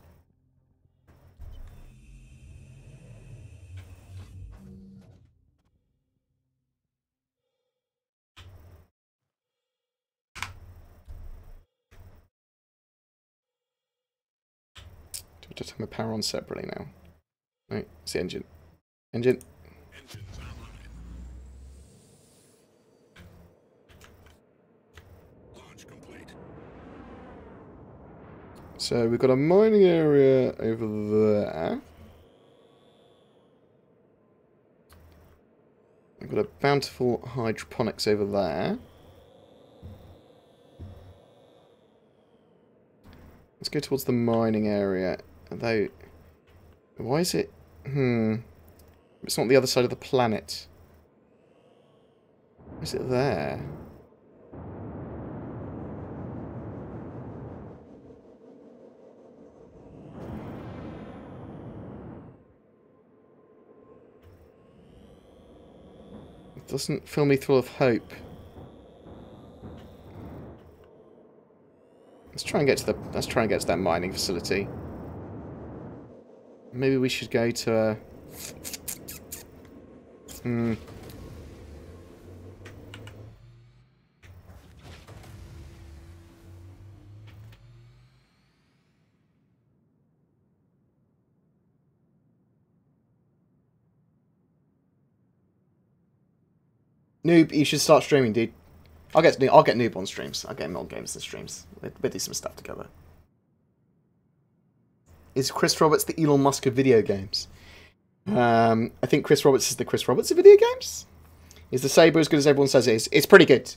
Speaker 1: Just have my power on separately now. Right, it's the engine. Engine.
Speaker 5: Launch complete.
Speaker 1: So we've got a mining area over there. We've got a bountiful hydroponics over there. Let's go towards the mining area. Although, why is it... It's not the other side of the planet. Why is it there? It doesn't fill me full of hope. Let's try and get to that mining facility. Maybe we should go to a... Noob, you should start streaming, dude. I'll get Noob on streams. I'll get him on games and streams. We'll do some stuff together. Is Chris Roberts the Elon Musk of video games? I think Chris Roberts is the Chris Roberts of video games. Is the Saber as good as everyone says it is? It's pretty good.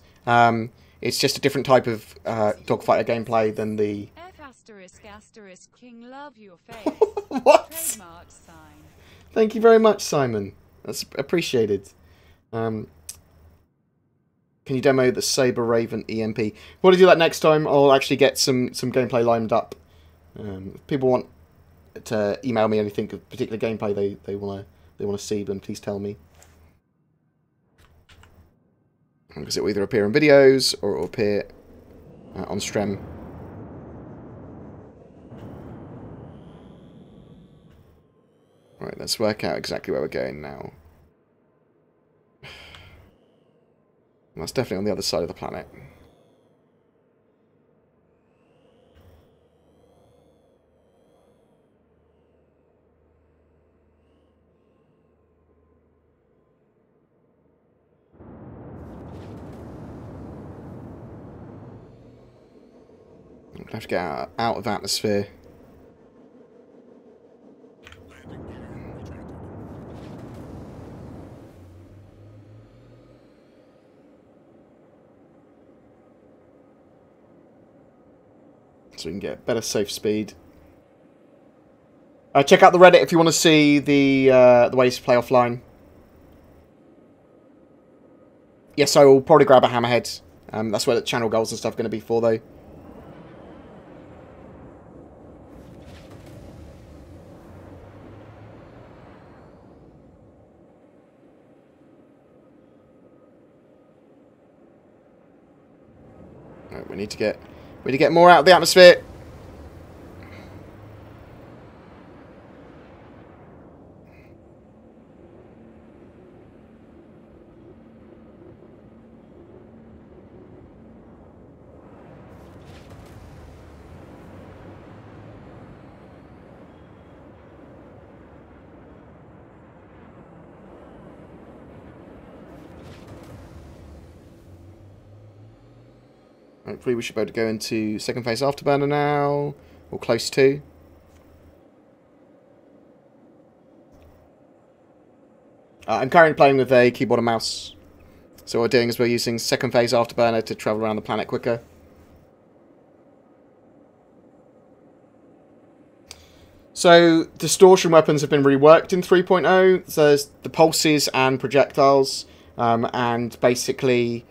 Speaker 1: It's just a different type of dogfighter gameplay than the...
Speaker 6: King love your face.
Speaker 1: What?
Speaker 6: Trademark sign.
Speaker 1: Thank you very much, Simon. That's appreciated. Can you demo the Saber Raven EMP? We'll do that next time. I'll actually get some gameplay lined up. If people want to email me anything of particular gameplay they wanna see, then please tell me. Because it will either appear in videos or it will appear on stream. Right, let's work out exactly where we're going now. That's definitely on the other side of the planet. I'm going to have to get out of atmosphere. So we can get better safe speed. Check out the Reddit if you want to see the ways to play offline. Yes, I will probably grab a Hammerhead. That's where the channel goals and stuff are going to be for, though. Right, we need to get more out of the atmosphere. Hopefully we should be able to go into second phase afterburner now, or close to. I'm currently playing with a keyboard and mouse. So what we're doing is we're using second phase afterburner to travel around the planet quicker. So distortion weapons have been reworked in 3.0. So there's the pulses and projectiles, and basically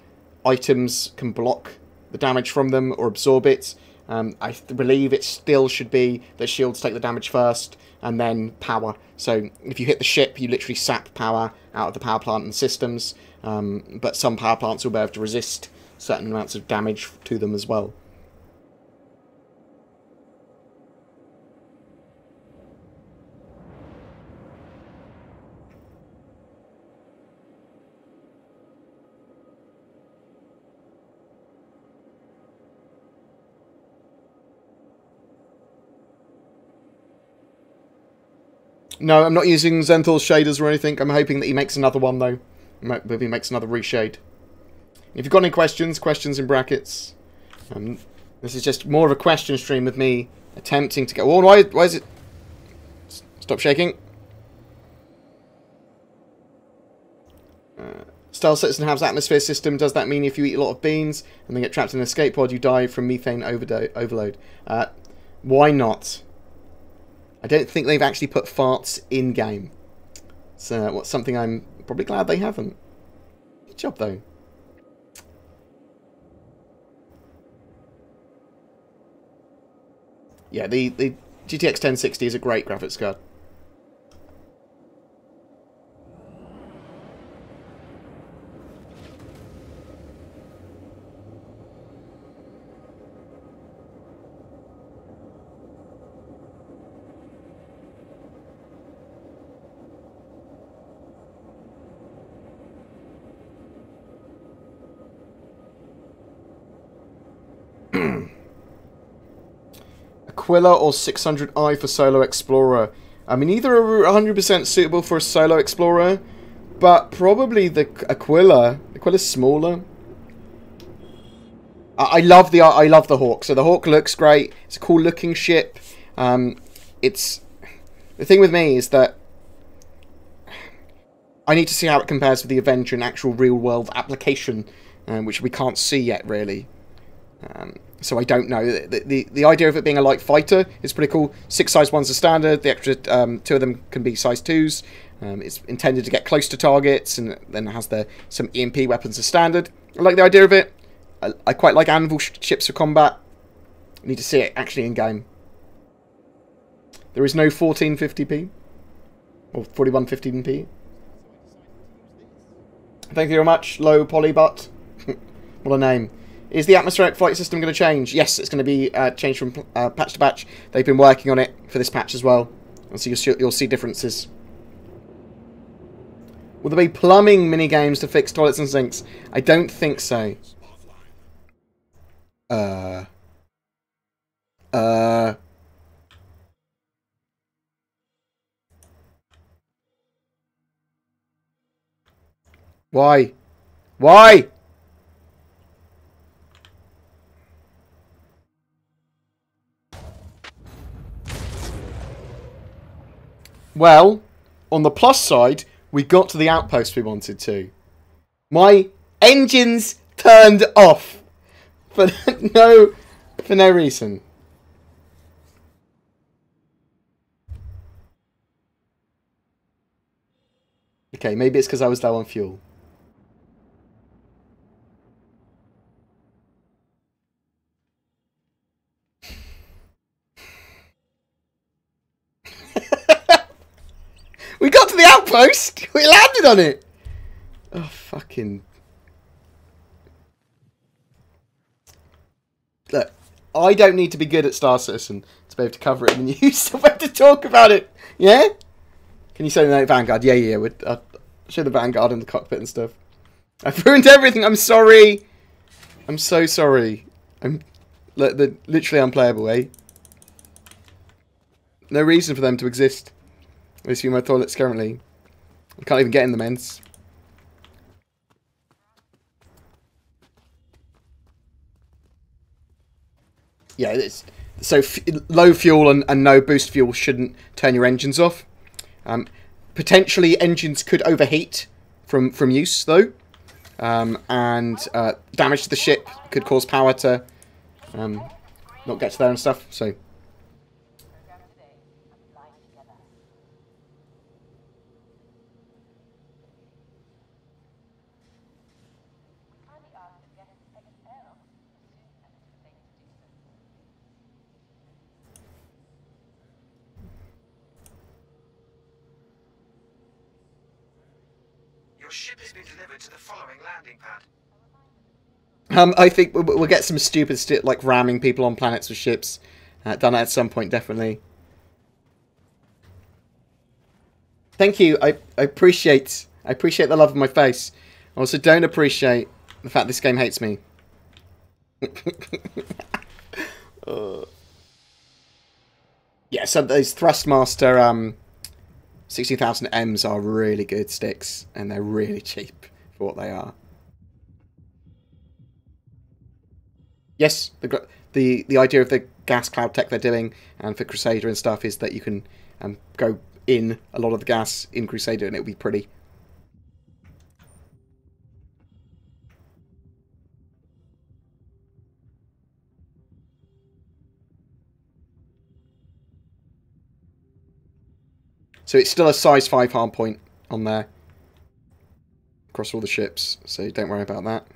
Speaker 1: items can block the damage from them or absorb it. I believe it still should be that shields take the damage first and then power. So if you hit the ship, you literally sap power out of the power plant and systems. But some power plants will be able to resist certain amounts of damage to them as well. No, I'm not using Zenthor's shaders or anything. I'm hoping that he makes another one, though. Maybe he makes another reshade. If you've got any questions in brackets. This is just more of a question stream with me attempting to get... Oh, why is it... Stop shaking. Stealth Citizen has atmosphere system. Does that mean if you eat a lot of beans and then get trapped in an escape pod, you die from methane overload? Why not? I don't think they've actually put farts in-game. So, what's something I'm probably glad they haven't. Good job, though. Yeah, the GTX 1060 is a great graphics card. Aquila or 600i for Solo Explorer. I mean, either are 100% suitable for a Solo Explorer, but probably the Aquila. Aquila's smaller. I love the Hawk. So the Hawk looks great. It's a cool looking ship. It's the thing with me is that I need to see how it compares with the Avenger in actual real world application, which we can't see yet really. So I don't know. The idea of it being a light fighter is pretty cool. 6 size 1s are standard. The extra 2 of them can be size 2s. It's intended to get close to targets, and then it has some EMP weapons as standard. I like the idea of it. I quite like anvil ships for combat. I need to see it actually in game. There is no 1450p or 4115p. Thank you very much, Low Polybutt. What a name. Is the atmospheric flight system going to change? Yes, it's going to be changed from patch to patch. They've been working on it for this patch as well. And so you'll see differences. Will there be plumbing mini-games to fix toilets and sinks? I don't think so. Why? Why? Well, on the plus side, we got to the outpost we wanted to. My engines turned off for no reason. Okay, maybe it's because I was low on fuel. We got to the outpost! We landed on it! Oh, fucking... Look, I don't need to be good at Star Citizen to be able to cover it, and you still have to talk about it, yeah? Can you say the Vanguard? Yeah. I'll show the Vanguard in the cockpit and stuff. I've ruined everything, I'm sorry! I'm so sorry. They're literally unplayable, eh? No reason for them to exist. At least in my toilets currently. I can't even get in the men's. Yeah, it's so low fuel and no boost fuel shouldn't turn your engines off. Potentially, engines could overheat from use though, and damage to the ship could cause power to not get to there and stuff. So.
Speaker 4: Your ship has been delivered to the following landing pad.
Speaker 1: I think we'll get some stupid like ramming people on planets with ships done at some point, definitely. Thank you. I appreciate the love of my face. I also don't appreciate the fact this game hates me. Yeah, so those Thrustmaster 60,000 Ms are really good sticks, and they're really cheap for what they are. Yes, the idea of the gas cloud tech they're doing, and for Crusader and stuff, is that you can go in a lot of the gas in Crusader, and it'll be pretty. So it's still a size 5 hard point on there across all the ships, so don't worry about that.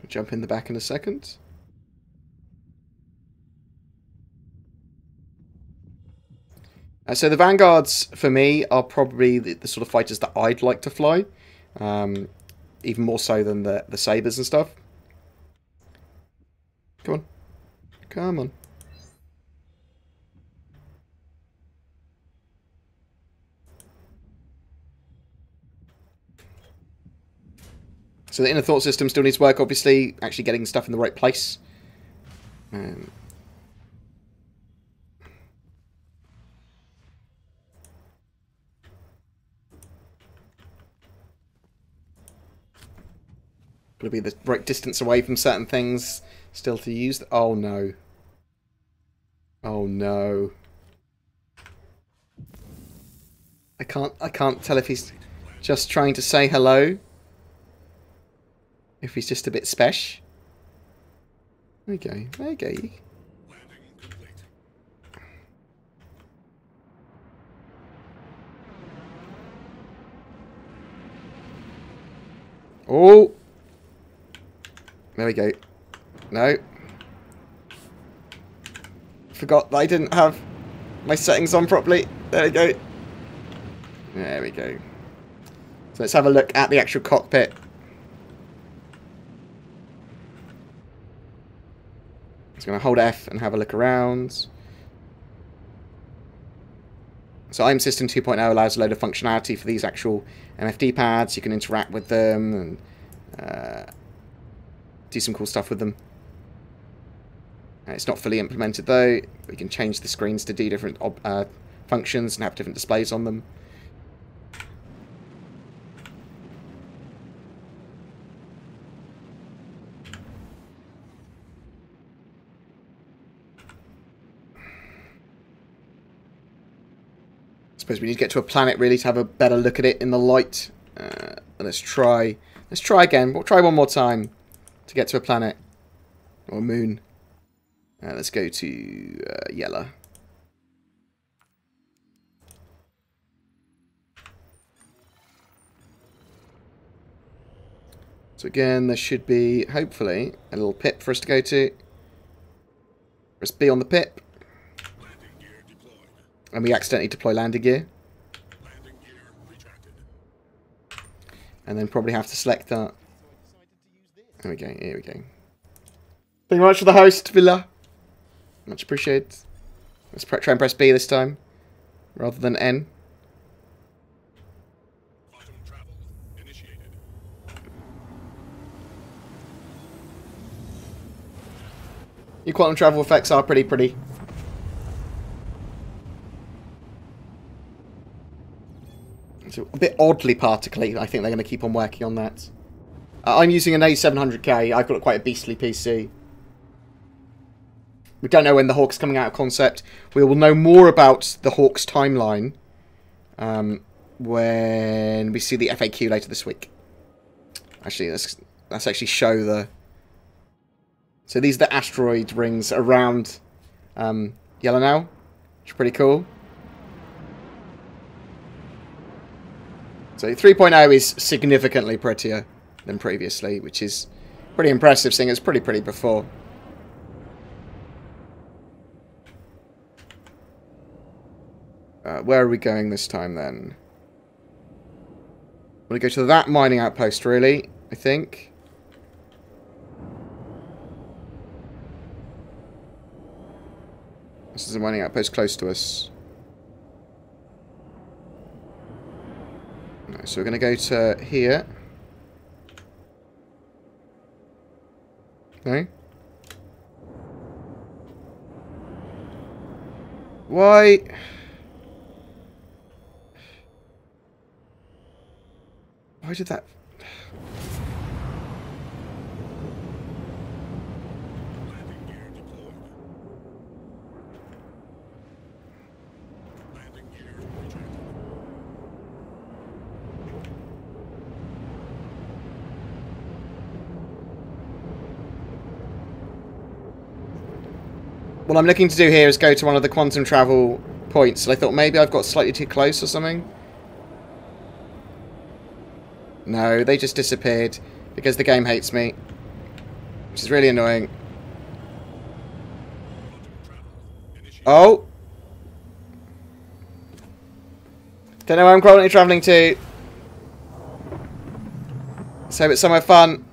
Speaker 1: Jump in the back in a second. So the Vanguards, for me, are probably the sort of fighters that I'd like to fly. Even more so than the Sabres and stuff. Come on. Come on. So the inner thought system still needs work, obviously. Actually getting stuff in the right place. Got to be the right distance away from certain things still to use. Oh no. Oh no. I can't tell if he's just trying to say hello. If he's just a bit spesh. There you go. There you go. Oh! There we go. No. Forgot that I didn't have my settings on properly. There we go. There we go. So let's have a look at the actual cockpit. Just going to hold F and have a look around. So IM System 2.0 allows a load of functionality for these actual MFD pads. You can interact with them and do some cool stuff with them. It's not fully implemented though. We can change the screens to do different functions and have different displays on them. I suppose we need to get to a planet really to have a better look at it in the light. Let's try again. We'll try one more time to get to a planet or a moon. Let's go to yellow. So again, there should be hopefully a little pip for us to go to. Press B on the pip. And we accidentally deploy landing gear. And then probably have to select that. There we go, here we go. Thank you very much for the host, Villa. Much appreciated. Let's try and press B this time, rather than N. Your quantum travel effects are pretty. It's a bit oddly particly. I think they're going to keep on working on that. I'm using an A700K. I've got quite a beastly PC. We don't know when the Hawk's coming out of concept. We will know more about the Hawk's timeline when we see the FAQ later this week. Actually, let's actually show the... So these are the asteroid rings around Yellow now, which is pretty cool. So 3.0 is significantly prettier than previously, which is pretty impressive, seeing it's pretty before. Where are we going this time then? We're going to go to that mining outpost, really, I think. This is a mining outpost close to us. No, so we're going to go to here. No? Why? Why did that... What I'm looking to do here is go to one of the quantum travel points. And I thought maybe I've got slightly too close or something. No, they just disappeared because the game hates me, which is really annoying. Oh! Don't know where I'm currently travelling to. Let's hope it's somewhere fun.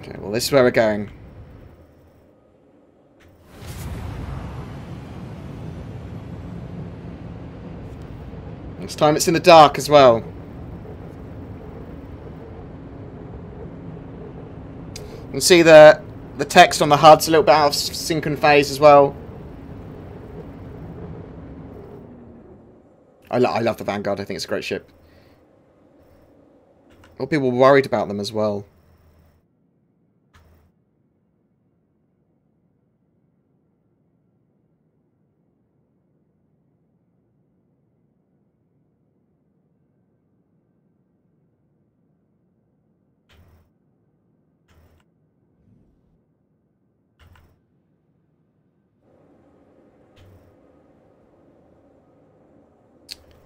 Speaker 1: Okay, well, this is where we're going. This time it's in the dark as well. You can see the text on the HUD's a little bit out of sync and phase as well. I love the Vanguard. I think it's a great ship. A lot of people were worried about them as well.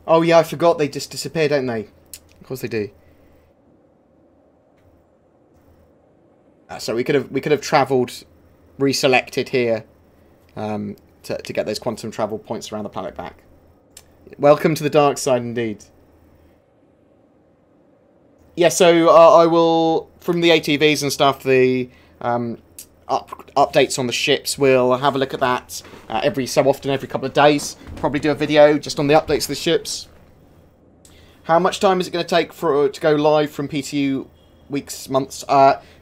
Speaker 1: Oh yeah, I forgot they just disappear, don't they? Of course they do. So we could have travelled, reselected here, to get those quantum travel points around the planet back. Welcome to the dark side, indeed. Yeah, so I will, from the ATVs and stuff, the updates on the ships, we'll have a look at that every so often, every couple of days. Probably do a video just on the updates of the ships. How much time is it going to take to go live from PTU? Weeks, months?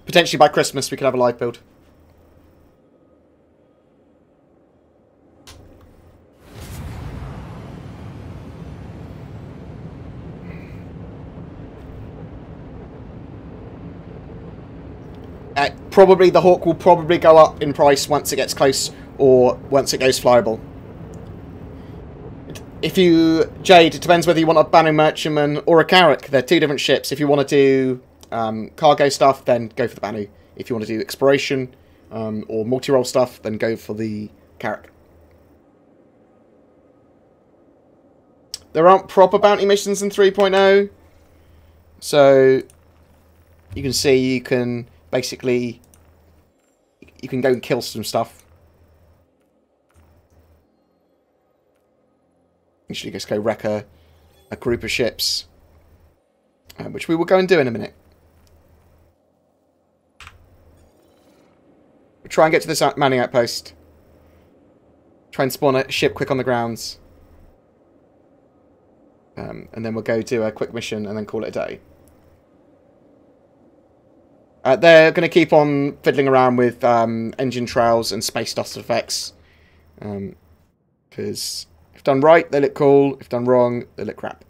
Speaker 1: Potentially by Christmas we could have a live build. Probably the Hawk will probably go up in price once it gets close, or once it goes flyable. If you, Jade, it depends whether you want a Banu Merchantman or a Carrack. They're two different ships. If you want to do cargo stuff, then go for the Banu. If you want to do exploration or multi-role stuff, then go for the Carrack. There aren't proper bounty missions in 3.0, so you can see you can basically go and kill some stuff. Usually just go wreck a group of ships, which we will go and do in a minute. We'll try and get to this manning outpost. Try and spawn a ship quick on the grounds. And then we'll go do a quick mission and then call it a day. They're going to keep on fiddling around with engine trails and space dust effects. Because if done right, they look cool. If done wrong, they look crap.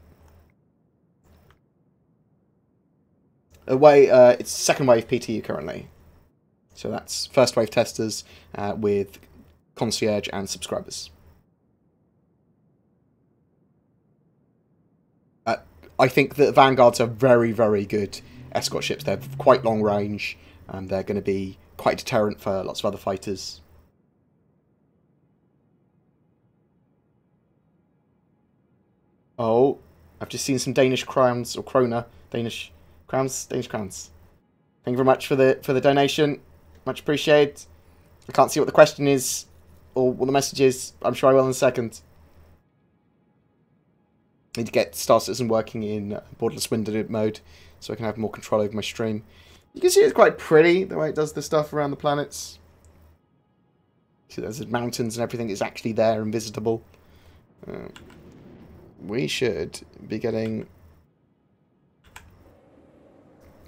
Speaker 1: It's second wave PTU currently. So that's first wave testers with concierge and subscribers. I think that Vanguards are very, very good escort ships. They're quite long range, and they're going to be quite deterrent for lots of other fighters. Oh, I've just seen some Danish crowns, or krona, Danish crowns. Thank you very much for the donation, much appreciated. I can't see what the question is or what the message is. I'm sure I will in a second. Need to get Star Citizen working in borderless window mode so I can have more control over my stream. You can see it's quite pretty the way it does the stuff around the planets. See, there's the mountains and everything is actually there and visitable. We should be getting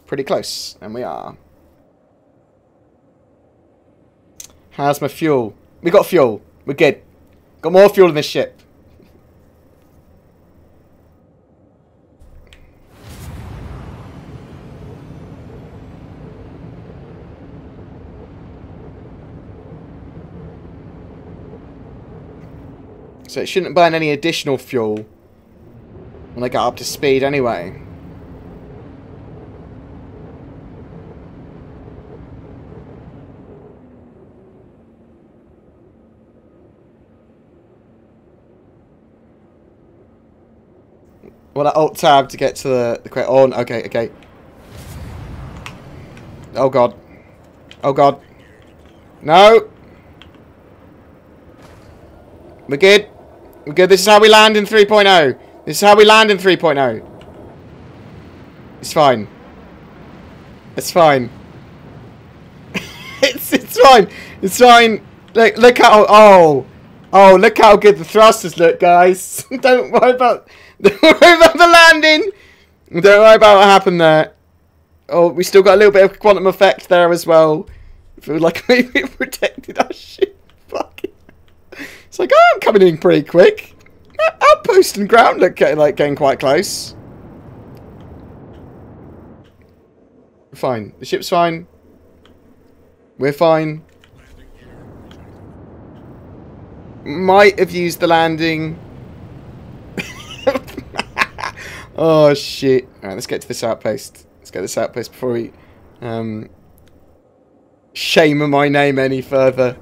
Speaker 1: pretty close, and we are. How's my fuel? We got fuel. We're good. Got more fuel in this ship. So it shouldn't burn any additional fuel when I get up to speed anyway. Well, I alt tab to get to the quick. Oh, okay, okay. Oh god. Oh god. No. We're good. We're good. This is how we land in 3.0. This is how we land in 3.0. It's fine. It's fine. it's fine. It's fine. Look how look how good the thrusters look, guys. Don't worry about the landing. Don't worry about what happened there. Oh, we still got a little bit of quantum effect there as well. I feel like maybe it protected our ship. Fuck it. It's like, oh, I'm coming in pretty quick. Outpost and ground look like getting quite close. fine. The ship's fine. We're fine. Might have used the landing. Oh, shit. Alright, let's get to this outpost. Let's get this outpost before we shame my name any further.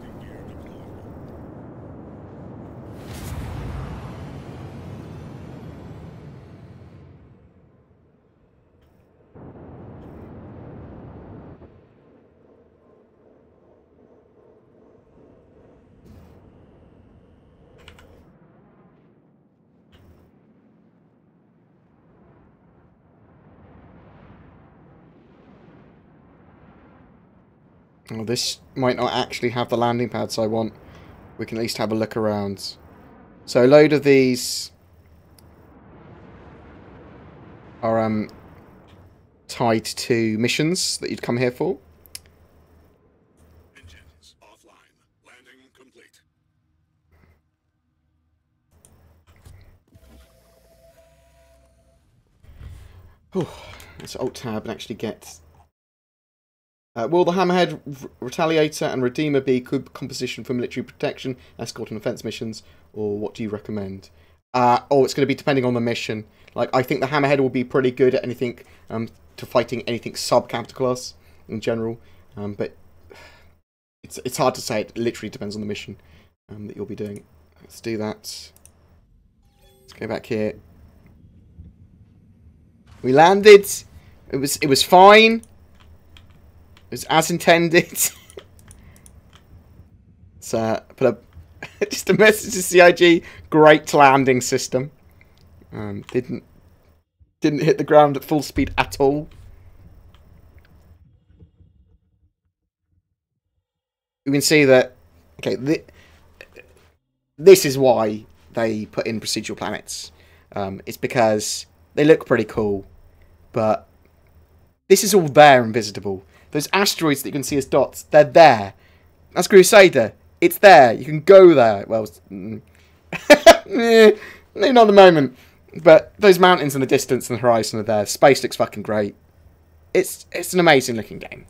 Speaker 1: Oh, this might not actually have the landing pads I want. We can at least have a look around. So a load of these are tied to missions that you'd come here for.
Speaker 5: Engines offline. Landing complete.
Speaker 1: Let's Alt-Tab and actually get... will the Hammerhead, Retaliator and Redeemer be good composition for military protection, escort and offense missions, or what do you recommend? It's going to be depending on the mission. Like, I think the Hammerhead will be pretty good at anything, to fighting anything sub-capital class in general, but it's hard to say. It literally depends on the mission that you'll be doing. Let's do that. Let's go back here. We landed. It was fine. It was as intended. So put up just a message to CIG. Great landing system. Didn't hit the ground at full speed at all. You can see that. Okay, this is why they put in procedural planets. It's because they look pretty cool, but this is all there and visitable. Those asteroids that you can see as dots, they're there. That's Crusader. It's there. You can go there. Well, maybe not at the moment. But those mountains in the distance and the horizon are there. Space looks fucking great. It's an amazing looking game.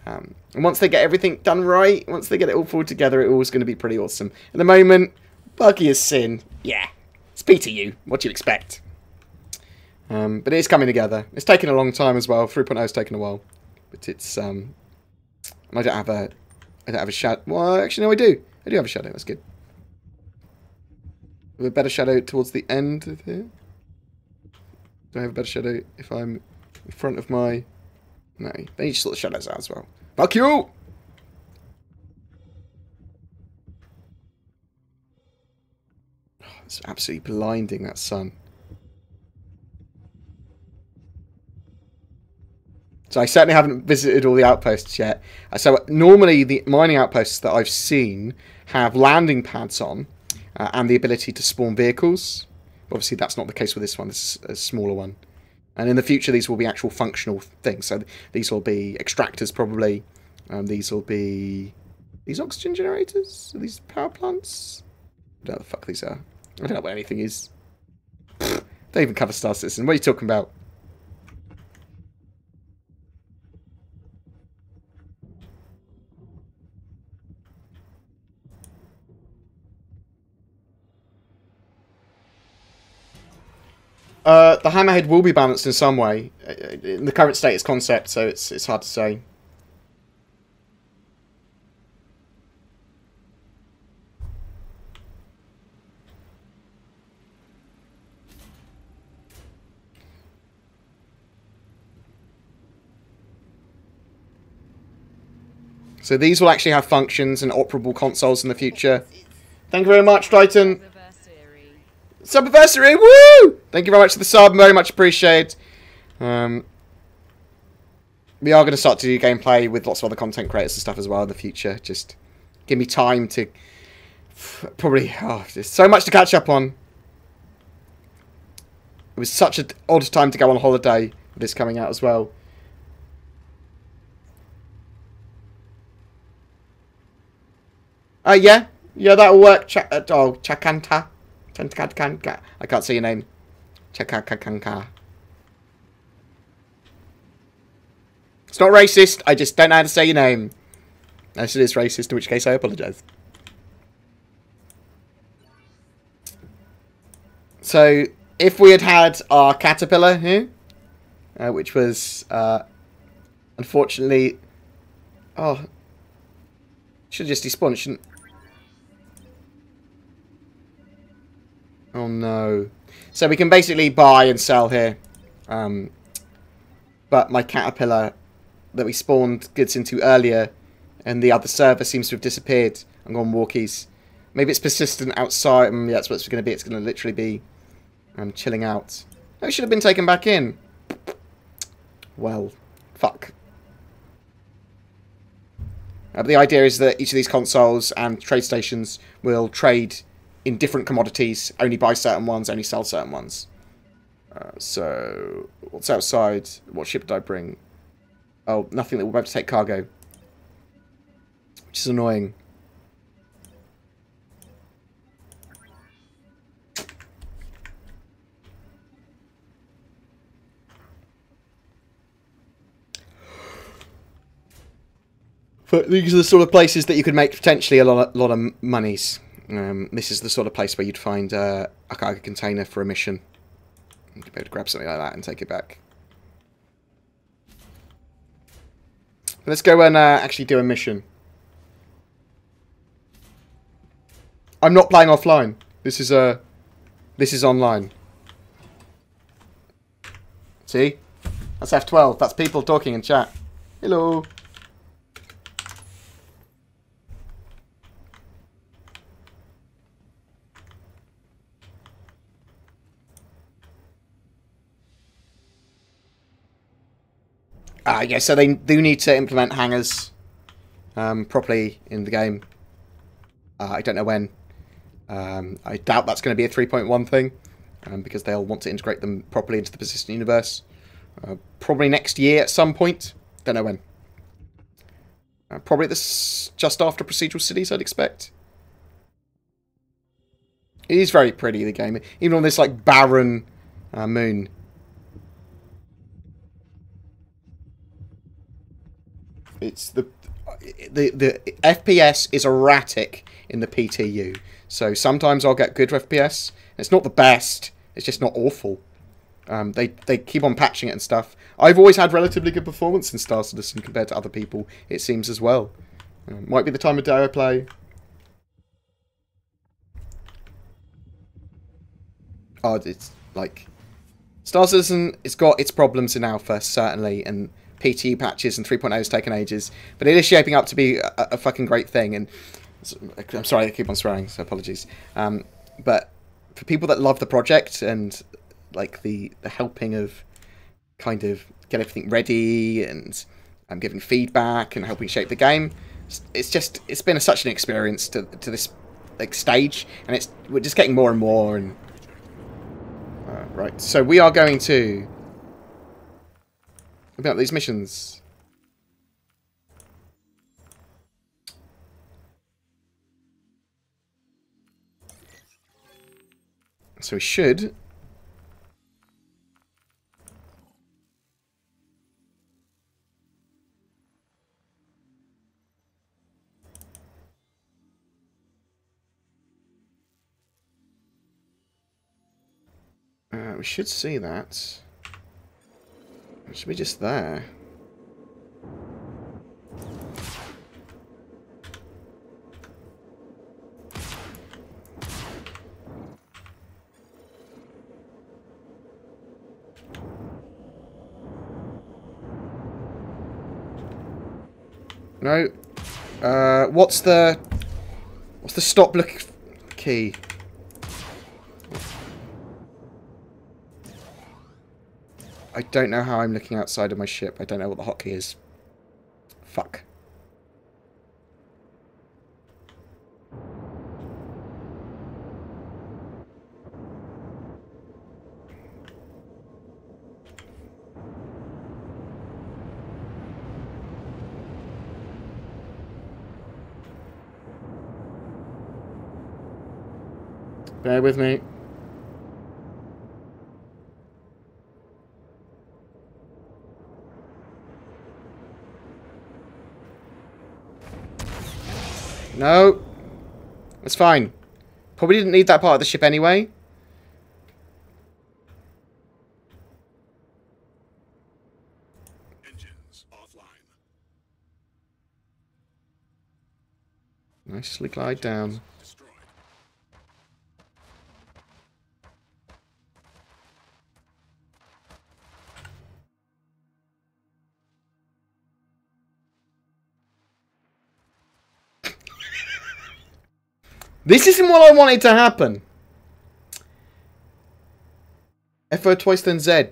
Speaker 1: And once they get everything done right, once they get it all pulled together, it's always going to be pretty awesome. At the moment, buggy as sin. Yeah. It's PTU. What do you expect? But it is coming together. It's taken a long time as well. 3.0 has taken a while. But it's, I don't have a shadow. Well, actually, no, I do. I do have a shadow. That's good. With a better shadow towards the end of here. Do I have a better shadow if I'm in front of my... No. Then you just sort the shadows out as well. Fuck you! Oh, it's absolutely blinding, that sun. So I certainly haven't visited all the outposts yet. So normally the mining outposts that I've seen have landing pads on and the ability to spawn vehicles. Obviously that's not the case with this one. This is a smaller one. And in the future these will be actual functional things. So these will be extractors probably. These will be... These oxygen generators? Are these power plants? I don't know what the fuck these are. I don't know what anything is. Don't even cover Star Citizen. What are you talking about? The Hammerhead will be balanced in some way. In the current state, it's concept, so it's hard to say. So these will actually have functions and operable consoles in the future. Thank you very much, Triton. Subiversary, woo! Thank you very much for the sub, very much appreciated. We are going to start to do gameplay with lots of other content creators and stuff as well in the future. Just give me time to... Probably... Oh, there's so much to catch up on. It was such an odd time to go on holiday with this coming out as well. Yeah. Yeah, that'll work. Chakanta. I can't say your name. Chakakanka. It's not racist. I just don't know how to say your name. Unless it is racist, in which case I apologise. So, if we had had our caterpillar here, which was, unfortunately... Oh, should have just despawned, shouldn't... Oh no. So we can basically buy and sell here. But my caterpillar that we spawned goods into earlier and the other server seems to have disappeared and gone walkies. Maybe it's persistent outside. Yeah, that's what it's going to be. It's going to literally be chilling out. Oh, it should have been taken back in. Well, fuck. But the idea is that each of these consoles and trade stations will trade in different commodities, only buy certain ones, only sell certain ones. So, what's outside? What ship did I bring? Oh, nothing that will be able to take cargo. Which is annoying. But these are the sort of places that you could make potentially a lot of monies. This is the sort of place where you'd find a cargo container for a mission. You'd be able to grab something like that and take it back. Let's go and actually do a mission. I'm not playing offline. This is online. See? That's F12. That's people talking in chat. Hello. Yeah, so they do need to implement hangars properly in the game. I don't know when. I doubt that's going to be a 3.1 thing, because they'll want to integrate them properly into the persistent universe. Probably next year at some point. Don't know when. Probably this just after Procedural Cities, I'd expect. It is very pretty, the game, even on this like barren moon. It's the FPS is erratic in the PTU, so sometimes I'll get good FPS. It's not the best; it's just not awful. They keep on patching it and stuff. I've always had relatively good performance in Star Citizen compared to other people, it seems as well. Might be the time of day I play. Oh, it's like Star Citizen. It's got its problems in alpha certainly, and PTU patches and 3.0 has taken ages, but it is shaping up to be a fucking great thing. And I'm sorry I keep on swearing, so apologies. But for people that love the project and like the helping of kind of get everything ready and giving feedback and helping shape the game, it's been such an experience to this like stage, and we're just getting more and more. And right, so we are going to about these missions. So we should see that. It should be just there. No. What's the stop look key? I don't know how I'm looking outside of my ship. I don't know what the hotkey is. Fuck. Bear with me. No. That's fine. Probably didn't need that part of the ship anyway.
Speaker 5: Engines offline.
Speaker 1: Nicely glide down.
Speaker 5: Destroyed.
Speaker 1: This isn't what I wanted to happen. FO twice then Z.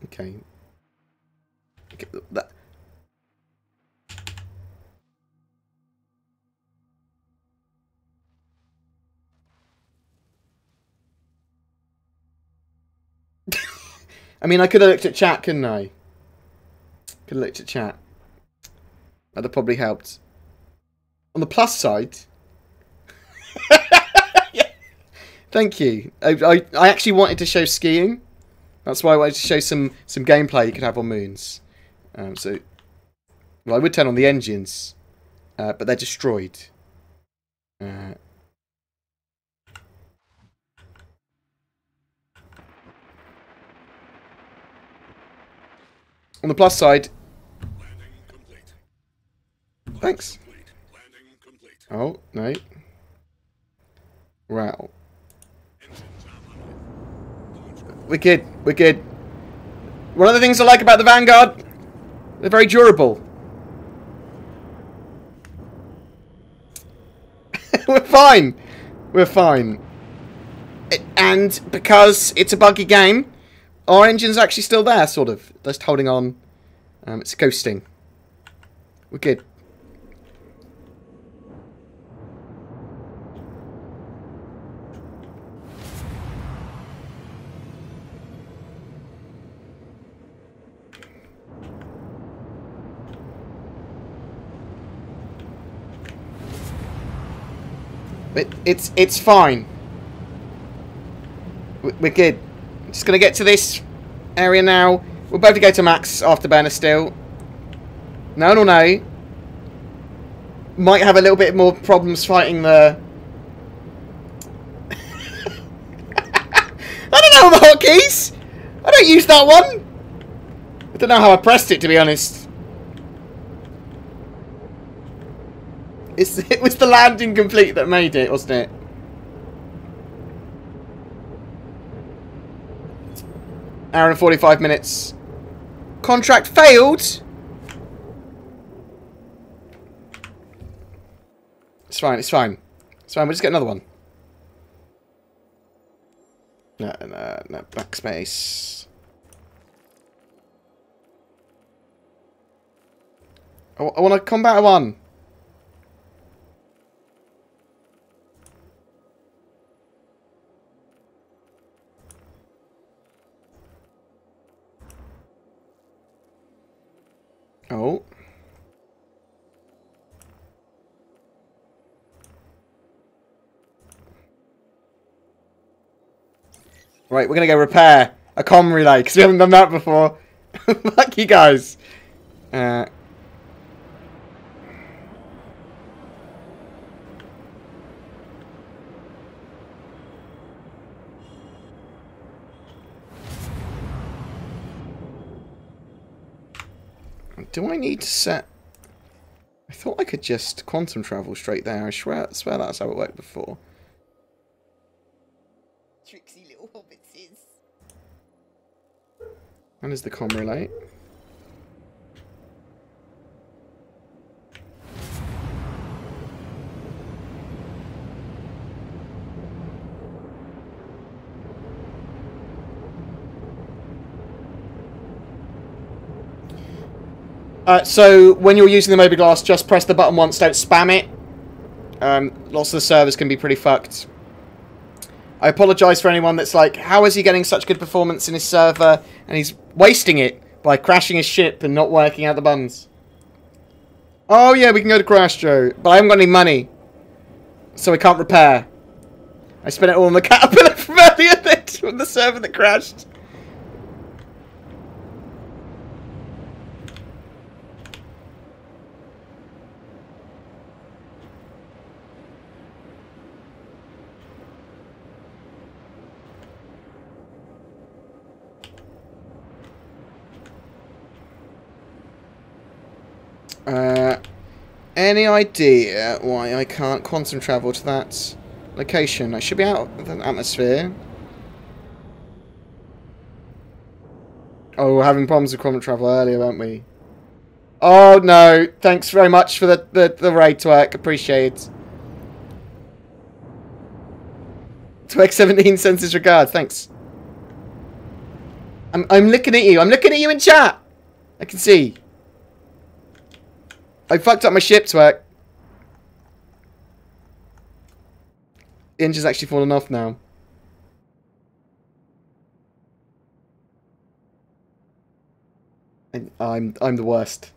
Speaker 1: Okay. That. I mean, I could have looked at chat, couldn't I? Could have looked at chat. That'd have probably helped. On the plus side... Yeah. Thank you. I actually wanted to show skiing. That's why I wanted to show some gameplay you could have on moons. So... Well, I would turn on the engines. But they're destroyed. On the plus side...
Speaker 5: Landing complete.
Speaker 1: Thanks.
Speaker 5: Complete. Landing complete.
Speaker 1: Oh, no. Wow.
Speaker 5: Engines online. Launch.
Speaker 1: We're good. We're good. One of the things I like about the Vanguard, they're very durable. We're fine. We're fine. And because it's a buggy game, our engine's actually still there, sort of. Just holding on. It's ghosting. We're good. It's fine. We're good. Just gonna get to this area now. We'll both go to max afterburner still. No. Might have a little bit more problems fighting the... I don't know the hotkeys. I don't use that one. I don't know how I pressed it, to be honest. It was the landing complete that made it, wasn't it? Hour and 45 minutes. Contract failed? It's fine, it's fine. It's fine, we'll just get another one. No, backspace. I want to combat one. Oh. Right, we're going to go repair a comm relay, because we haven't done that before. Fuck you guys. Do I need to set... I thought I could just quantum travel straight there. I swear that's how it worked before. Tricksy little hobbitses. And is the comm relay? So when you're using the mobiGlas, just press the button once, don't spam it. Lots of the servers can be pretty fucked. I apologise for anyone that's like, how is he getting such good performance in his server and he's wasting it by crashing his ship and not working out the buttons. Oh yeah, we can go to Crash Joe, but I haven't got any money, so we can't repair. I spent it all on the Caterpillar from earlier, from the server that crashed. Any idea why I can't quantum travel to that location? I should be out of the atmosphere. Oh, we're having problems with quantum travel earlier, weren't we? Oh, no. Thanks very much for the raid, Twerk. Appreciate it. Twerk 17 sends his regards. Thanks. I'm looking at you. I'm looking at you in chat. I can see. I fucked up my ship, Twerk. The engine's actually fallen off now. And I'm the worst.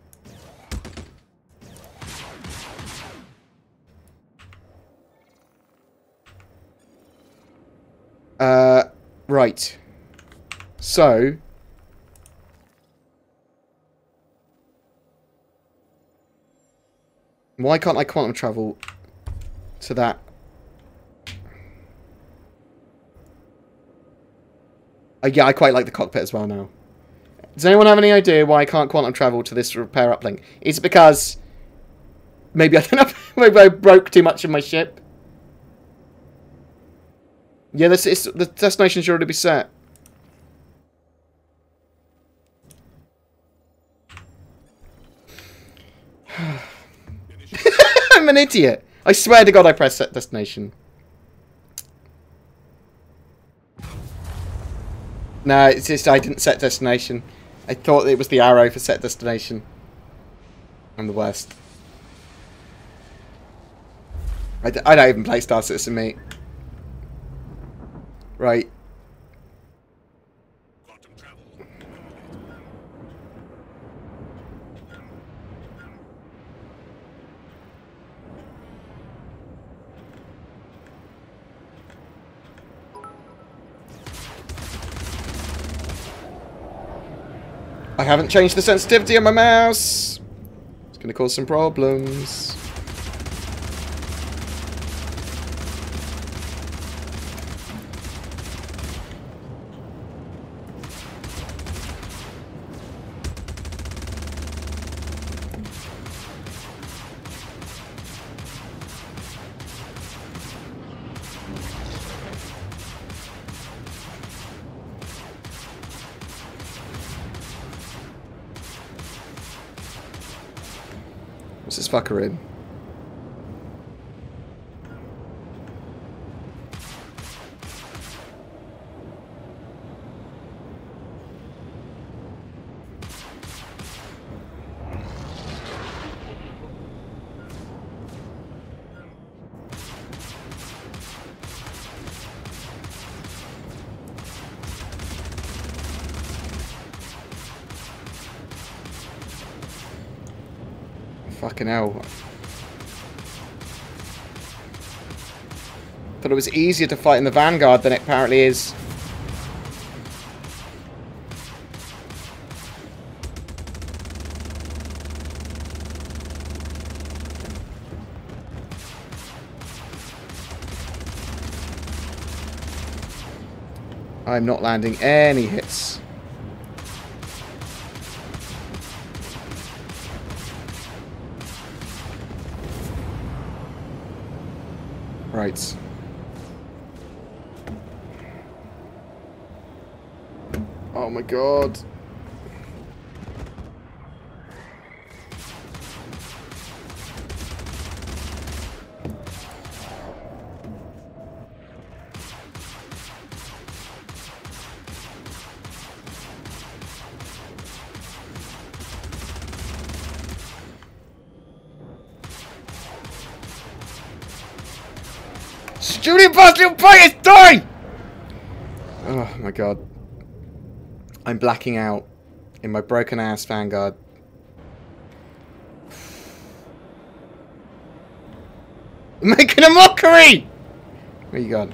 Speaker 1: Right. So why can't I quantum travel to that? Yeah, I quite like the cockpit as well now. Does anyone have any idea why I can't quantum travel to this repair uplink? Is it because maybe I don't know, maybe I broke too much of my ship? Yeah, the destination should already be set. I'm an idiot. I swear to God I pressed set destination. No, it's just I didn't set destination. I thought it was the arrow for set destination. I'm the worst. I don't even play Star Citizen, mate. Right.
Speaker 5: Quantum travel.
Speaker 1: I haven't changed the sensitivity of my mouse. It's going to cause some problems. What's this fucker in? Fucking hell. Thought it was easier to fight in the Vanguard than it apparently is. I'm not landing any hits. Right. Oh my god. Student bastard players die! Oh my god. I'm blacking out in my broken ass Vanguard. I'm making a mockery! Where you gone?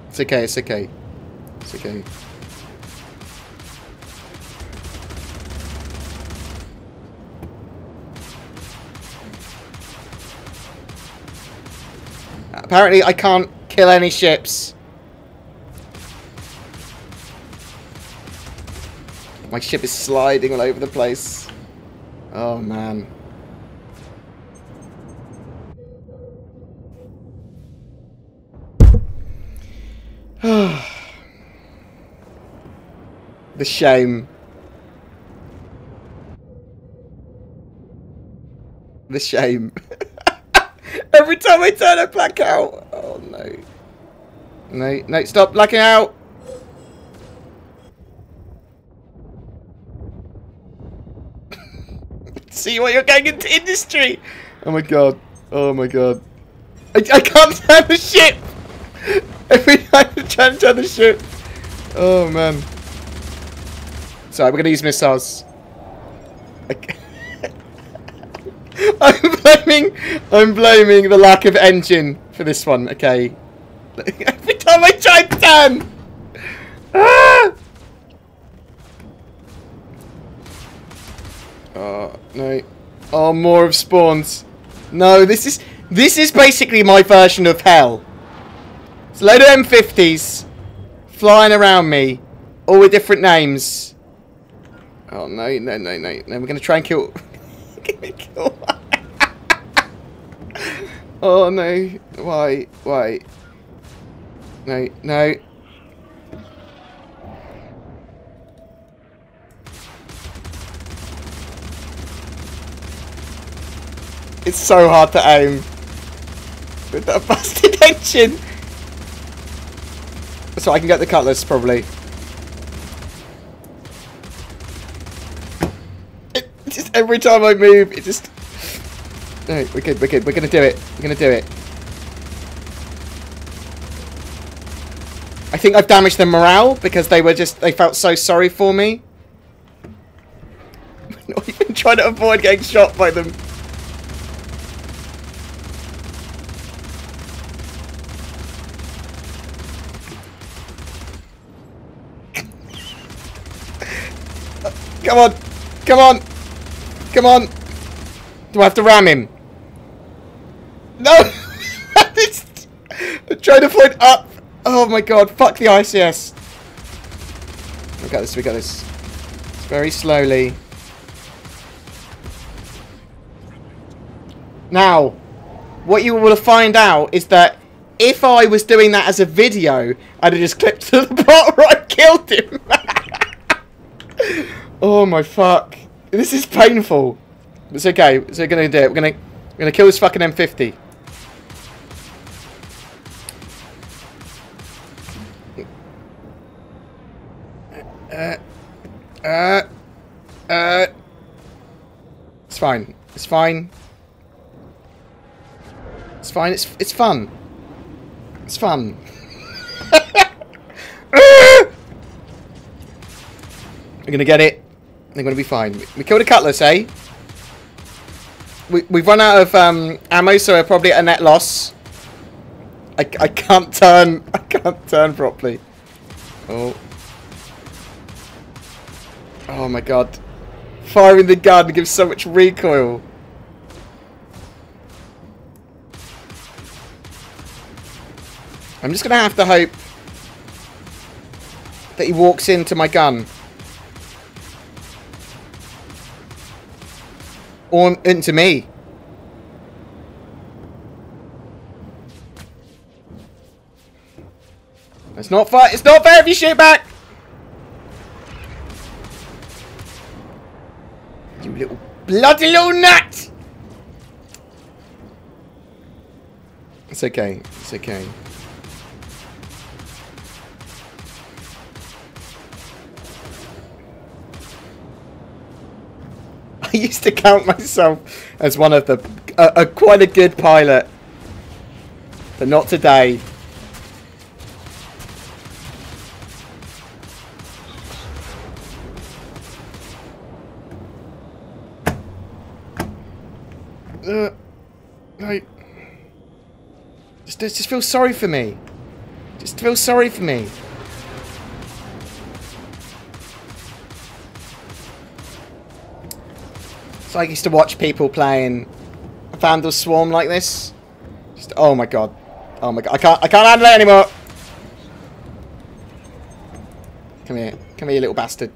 Speaker 1: It's okay, it's okay. It's okay. Apparently I can't kill any ships. My ship is sliding all over the place. Oh, man. The shame. The shame. Every time I turn, I black out. Oh, no. No, no, stop blacking out. See what you're getting into industry. Oh my god. Oh my god. I can't turn the ship. Every time I try to turn the ship. Oh man. Sorry, we're gonna use missiles. I'm blaming the lack of engine for this one. Okay. Every time I try to turn. Ah! Oh no! Oh, more of spawns. No, this is basically my version of hell. It's a load of M50s flying around me, all with different names. Oh no! No! No! No! No! We're gonna try and kill. Kill. Oh no! Why? Why? No! No! It's so hard to aim with that busted engine. So I can get the cutlass probably. It just every time I move, it just. No, we're good. We're good. We're gonna do it. We're gonna do it. I think I've damaged their morale because they felt so sorry for me. I'm not even trying to avoid getting shot by them. Come on! Come on! Come on! Do I have to ram him? No! I'm trying to point up! Oh my god, fuck the ICS! We got this, we got this. It's very slowly. Now, what you will find out is that if I was doing that as a video, I'd have just clipped to the part where I killed him! Oh my fuck. This is painful. It's okay. So we're gonna do it. We're gonna kill this fucking M50. It's fine. It's fine. It's fine. It's fun. It's fun. We're gonna get it. They're gonna be fine. We killed a cutlass, eh? We've run out of ammo, so we're probably at a net loss. I can't turn. I can't turn properly. Oh. Oh my god. Firing the gun gives so much recoil. I'm just gonna have to hope that he walks into my gun. Or into me. It's not fair. It's not fair if you shoot back. You little bloody little nut. It's okay. It's okay. I used to count myself as one of the quite a good pilot, but not today. Right. Just feel sorry for me. Just feel sorry for me. So I used to watch people playing Vandal Swarm like this. Just, oh my god. Oh my god. I can't handle it anymore. Come here. Come here, you little bastard.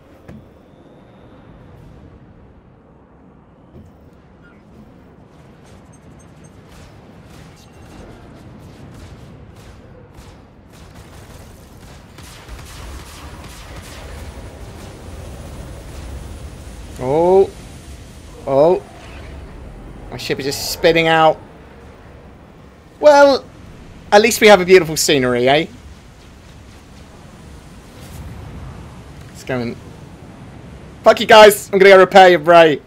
Speaker 1: Oh. Oh. My ship is just spinning out. Well, at least we have a beautiful scenery, eh? Let's go and... Fuck you guys! I'm gonna go repair your Bray.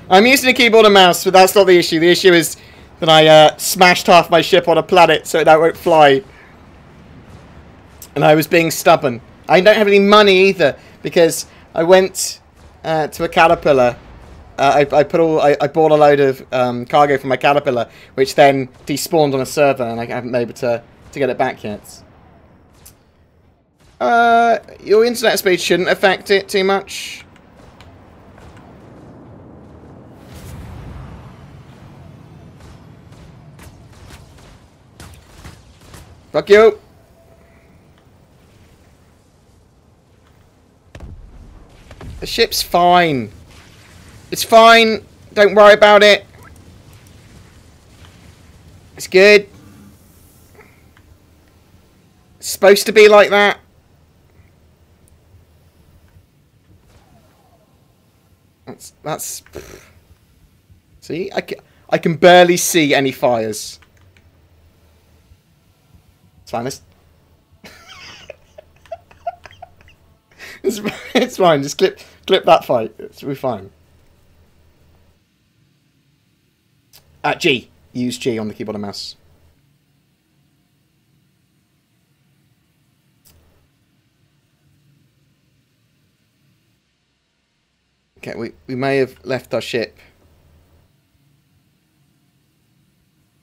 Speaker 1: I'm using a keyboard and mouse, but that's not the issue. The issue is that I smashed half my ship on a planet so that won't fly. And I was being stubborn. I don't have any money either, because I went to a Caterpillar. I bought a load of cargo from my Caterpillar, which then despawned on a server, and I haven't been able to get it back yet. Your internet speed shouldn't affect it too much. Fuck you! The ship's fine. It's fine. Don't worry about it. It's good. It's supposed to be like that. That's. See, I can barely see any fires. It's fine. It's fine. Just clip that fight. It'll be fine. G. Use G on the keyboard and mouse. Okay, we may have left our ship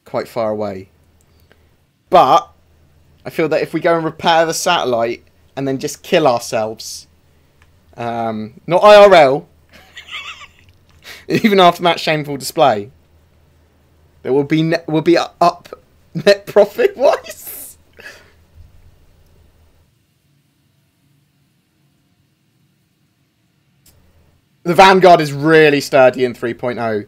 Speaker 1: quite far away. But I feel that if we go and repair the satellite and then just kill ourselves, not IRL, even after that shameful display, there will be up net profit wise. The Vanguard is really sturdy in 3.0.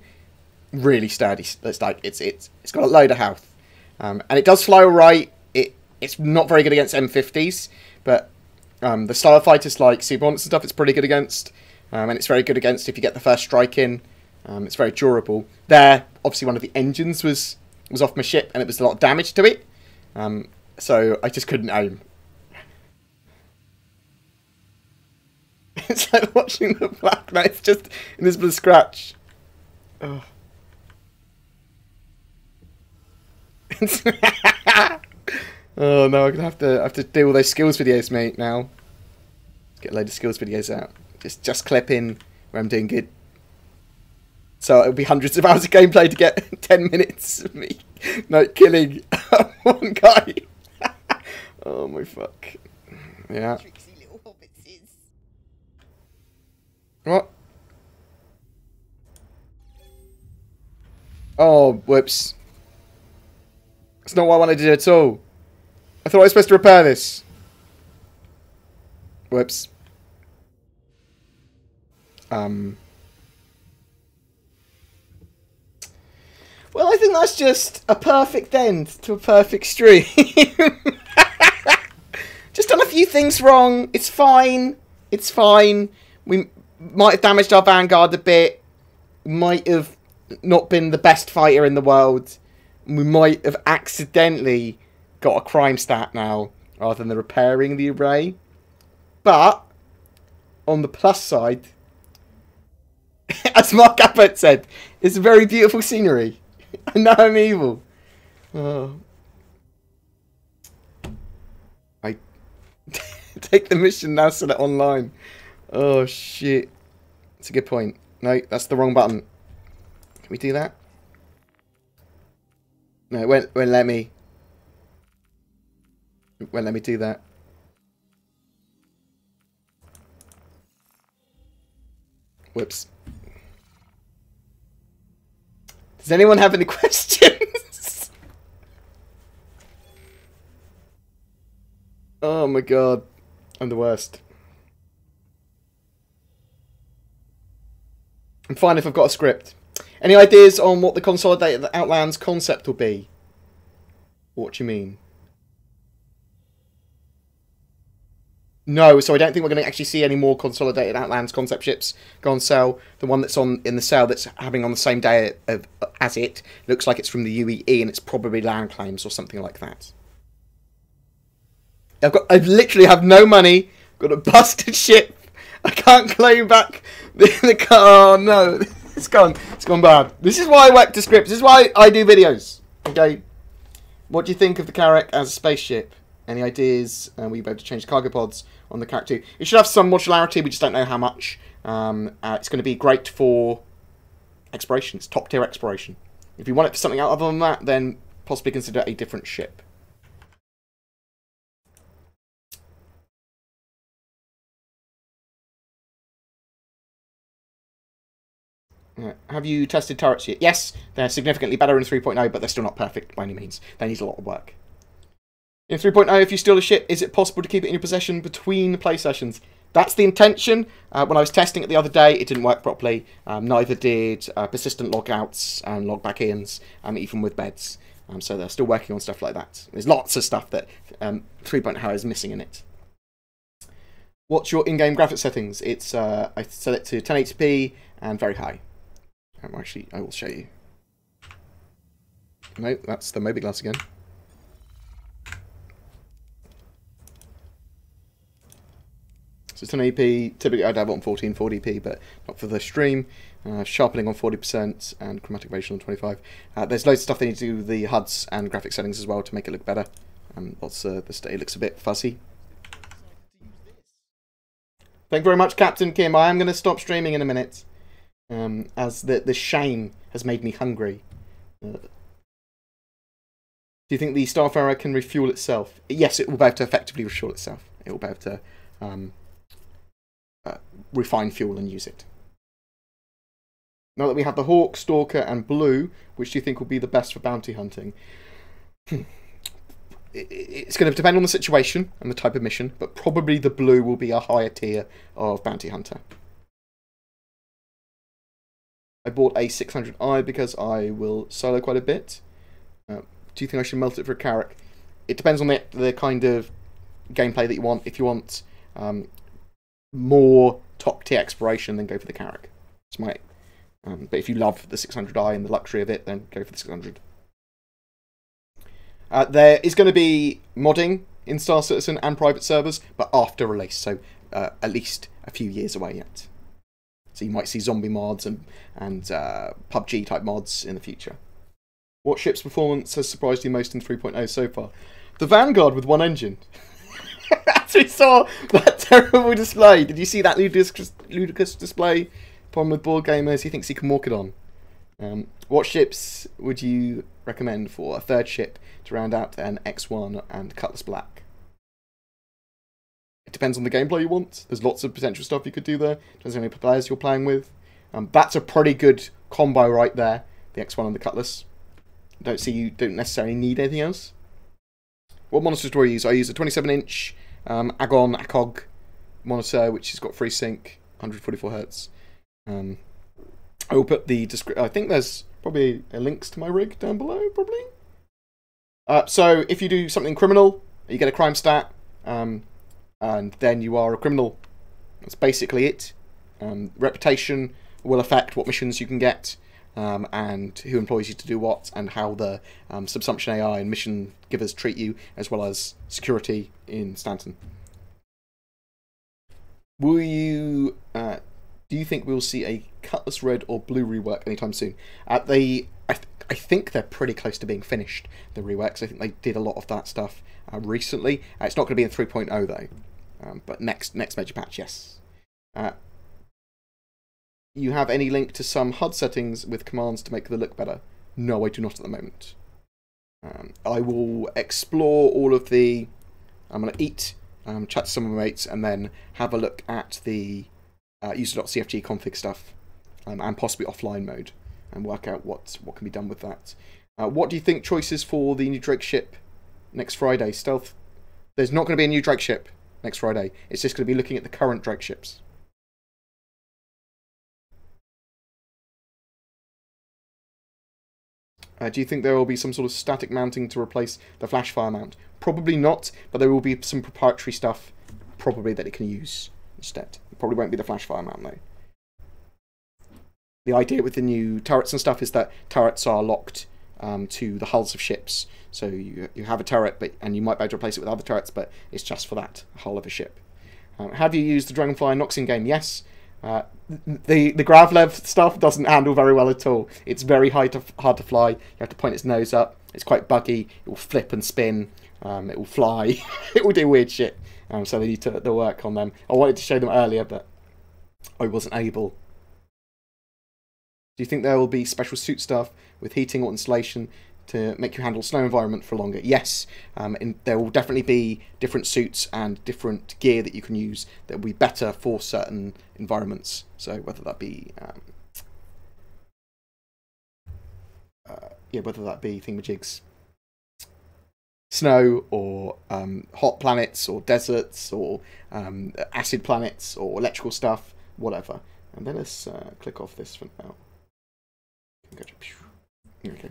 Speaker 1: Really sturdy. It's like it's got a load of health, and it does fly alright. It's not very good against M50s, but the style fighters like Super and stuff, it's pretty good against, and it's very good against if you get the first strike in. It's very durable. There, obviously, one of the engines was off my ship, and it was a lot of damage to it. So I just couldn't aim. It's like watching the Black Knight. It's just invisible scratch. Oh. Oh no, I'm gonna have to do all those skills videos, mate. Now, let's get a load of skills videos out. Just clip in where I'm doing good. So it'll be hundreds of hours of gameplay to get 10 minutes of me killing one guy. Oh my fuck. Yeah. What? Oh, whoops. That's not what I wanted to do at all. I thought I was supposed to repair this. Whoops. Well, I think that's just a perfect end to a perfect stream. Just done a few things wrong. It's fine. It's fine. We might have damaged our Vanguard a bit. Might have not been the best fighter in the world. We might have accidentally got a crime stat now, rather than the repairing the array. But, on the plus side, as Mark Abbott said, it's a very beautiful scenery. I know I'm evil. Oh. I take the mission now, select online. Oh shit. That's a good point. No, that's the wrong button. Can we do that? No, it won't let me. It won't let me do that. Whoops. Does anyone have any questions? Oh my god. I'm the worst. I'm fine if I've got a script. Any ideas on what the consolidated Outlands concept will be? What do you mean? No, so I don't think we're going to actually see any more consolidated Outlands concept ships go on sale. The one that's on in the sale that's happening on the same day as it looks like it's from the UEE, and it's probably land claims or something like that. I literally have no money. Got a busted ship. I can't claim back the car. Oh no, it's gone. It's gone bad. This is why I work to scripts. This is why I do videos. Okay. What do you think of the Carrack as a spaceship? Any ideas? Will you be able to change the cargo pods on the Carrack 2? It should have some modularity. We just don't know how much. It's going to be great for exploration. It's top tier exploration. If you want it for something other than that, then possibly consider a different ship. Have you tested turrets yet? Yes, they're significantly better in 3.0, but they're still not perfect by any means. They need a lot of work. In 3.0, if you steal a ship, is it possible to keep it in your possession between play sessions? That's the intention. When I was testing it the other day, it didn't work properly. Neither did persistent logouts and log back ins, even with beds. So they're still working on stuff like that. There's lots of stuff that 3.0 is missing in it. What's your in-game graphics settings? It's I set it to 1080p and very high. Actually, I will show you. No, that's the Moby glass again. So 1080p, typically I'd have it on 1440p, but not for the stream. Sharpening on 40% and chromatic aberration on 25. There's loads of stuff they need to do with the HUDs and graphic settings as well to make it look better. Lots it looks a bit fuzzy. Thank you very much, Captain Kim. I am going to stop streaming in a minute. As the shame has made me hungry. Do you think the Starfarer can refuel itself? Yes, it will be able to effectively refuel itself. It will be able to refine fuel and use it. Now that we have the Hawk, Stalker, and Blue, which do you think will be the best for bounty hunting? It's going to depend on the situation and the type of mission, but probably the Blue will be a higher tier of bounty hunter. I bought a 600i because I will solo quite a bit. Do you think I should melt it for a Carrack? It depends on the kind of gameplay that you want. If you want more top tier exploration, then go for the Carrack. It's my. But if you love the 600i and the luxury of it, then go for the 600. There is going to be modding in Star Citizen and private servers, but after release, so at least a few years away yet. So you might see zombie mods and PUBG type mods in the future. What ship's performance has surprised you most in 3.0 so far? The Vanguard with one engine. As we saw that terrible display. Did you see that ludicrous display? Problem with BoredGamers, he thinks he can walk it on. What ships would you recommend for a third ship to round out an X1 and Cutlass Black? It depends on the gameplay you want. There's lots of potential stuff you could do there. Depends on how many players you're playing with. That's a pretty good combo right there. The X1 and the Cutlass. You don't necessarily need anything else. What monitors do I use? I use a 27-inch ACOG monitor, which has got FreeSync, 144 Hz. I will put the description. I think there's probably links to my rig down below, probably. So if you do something criminal, you get a crime stat. And then you are a criminal. That's basically it. Reputation will affect what missions you can get, and who employs you to do what, and how the subsumption AI and mission givers treat you, as well as security in Stanton. Will you? Do you think we'll see a Cutlass Red or Blue rework anytime soon? I think they're pretty close to being finished. The reworks. I think they did a lot of that stuff recently. It's not going to be in 3.0 though. But next major patch, yes. You have any link to some HUD settings with commands to make the look better? No, I do not at the moment. I will explore all of the... I'm going to eat, chat to some of my mates, and then have a look at the user.cfg config stuff, and possibly offline mode, and work out what can be done with that. What do you think choices for the new Drake ship next Friday? Stealth. There's not going to be a new Drake ship next Friday. It's just going to be looking at the current Drake ships. Do you think there will be some sort of static mounting to replace the flash fire mount? Probably not, but there will be some proprietary stuff probably that it can use instead. It probably won't be the flash fire mount though. The idea with the new turrets and stuff is that turrets are locked to the hulls of ships. So you have a turret, and you might be able to replace it with other turrets, but it's just for that hull of a ship. Have you used the Dragonfly Nox in game? Yes. The Gravlev stuff doesn't handle very well at all. It's very hard to fly. You have to point its nose up. It's quite buggy. It will flip and spin. It will fly. It will do weird shit. So they need to work on them. I wanted to show them earlier, but I wasn't able. Do you think there will be special suit stuff with heating or insulation to make you handle snow environment for longer? Yes, and there will definitely be different suits and different gear that you can use that will be better for certain environments. So whether that be whether that be thingamajigs, snow, or hot planets, or deserts, or acid planets, or electrical stuff, whatever. And then let's click off this for now. Okay.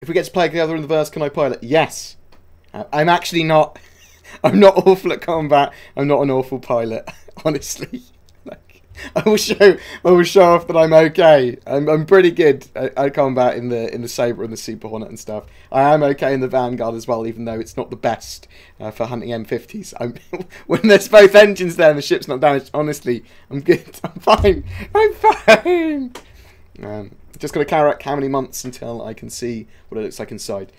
Speaker 1: If we get to play together in the verse, can I pilot? Yes. I'm actually not. I'm not awful at combat. I'm not an awful pilot, honestly. Like, I will show off that I'm okay. I'm pretty good at combat in the Sabre and the Super Hornet and stuff. I am okay in the Vanguard as well, even though it's not the best for hunting M50s. When there's both engines there and the ship's not damaged, honestly, I'm good. I'm fine. I'm fine. Just got to carry how many months until I can see what it looks like inside.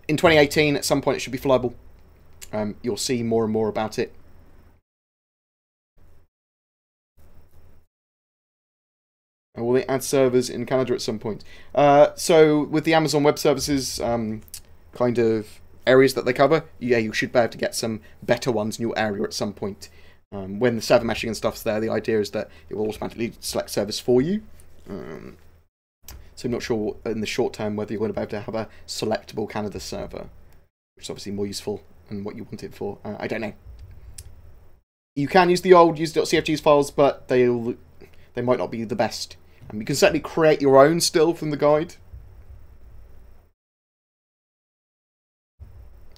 Speaker 1: In 2018, at some point, it should be flyable. You'll see more and more about it. Will they add servers in Canada at some point? So with the Amazon Web Services kind of areas that they cover, yeah, you should be able to get some better ones in your area at some point. When the server meshing and stuff's there, the idea is that it will automatically select servers for you. So I'm not sure in the short term whether you're going to be able to have a selectable Canada server, which is obviously more useful than what you want it for. I don't know. You can use the old use.cfgs files, but they might not be the best. You can certainly create your own still from the guide.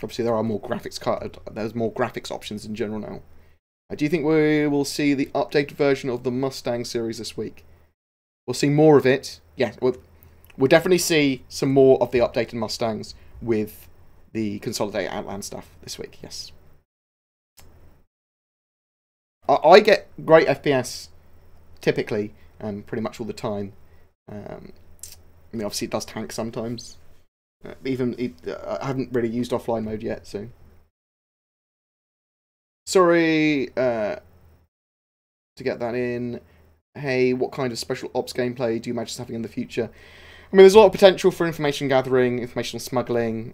Speaker 1: Obviously, there are more graphics there's more graphics options in general now. Do you think we will see the updated version of the Mustang series this week? We'll see more of it. Yeah, we'll definitely see some more of the updated Mustangs with the consolidated Outland stuff this week. Yes. I get great FPS typically, pretty much all the time. I mean, obviously it does tank sometimes. I haven't really used offline mode yet, so. Sorry to get that in. Hey, what kind of special ops gameplay do you imagine having in the future? I mean, there's a lot of potential for information gathering, information smuggling,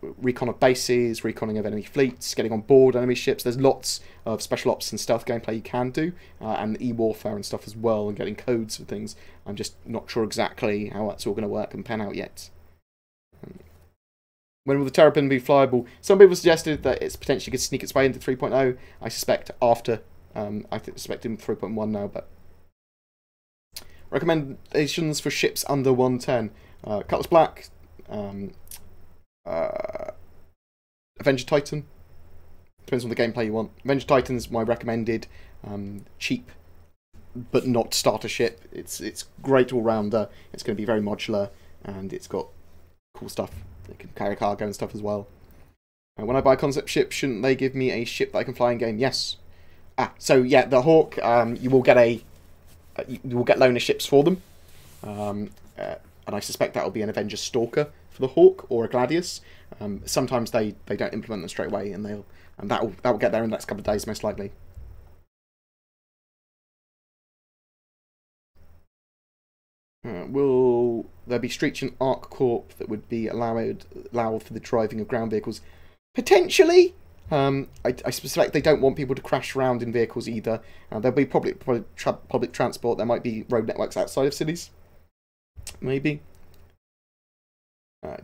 Speaker 1: recon of bases, reconning of enemy fleets, getting on board enemy ships. There's lots of special ops and stealth gameplay you can do, and e-warfare and stuff as well, and getting codes and things. I'm just not sure exactly how that's all going to work and pan out yet. When will the Terrapin be flyable? Some people suggested that it's potentially could sneak its way into 3.0. I suspect after. I suspect in 3.1 now, but recommendations for ships under 110. Cutlass Black, Avenger Titan. Depends on the gameplay you want. Avenger Titan is my recommended cheap but not starter ship. It's great all rounder. It's going to be very modular, and it's got cool stuff. It can carry cargo and stuff as well. When I buy a concept ship, shouldn't they give me a ship that I can fly in game? Yes. So yeah, the Hawk, you will get loaner ships for them, and I suspect that will be an Avenger Stalker for the Hawk or a Gladius. Sometimes they don't implement them straight away, and that will get there in the next couple of days most likely. Will there be Street and Arc Corp that would be allowed for the driving of ground vehicles? Potentially. I suspect they don't want people to crash around in vehicles either. There'll be probably public transport. There might be road networks outside of cities. Maybe.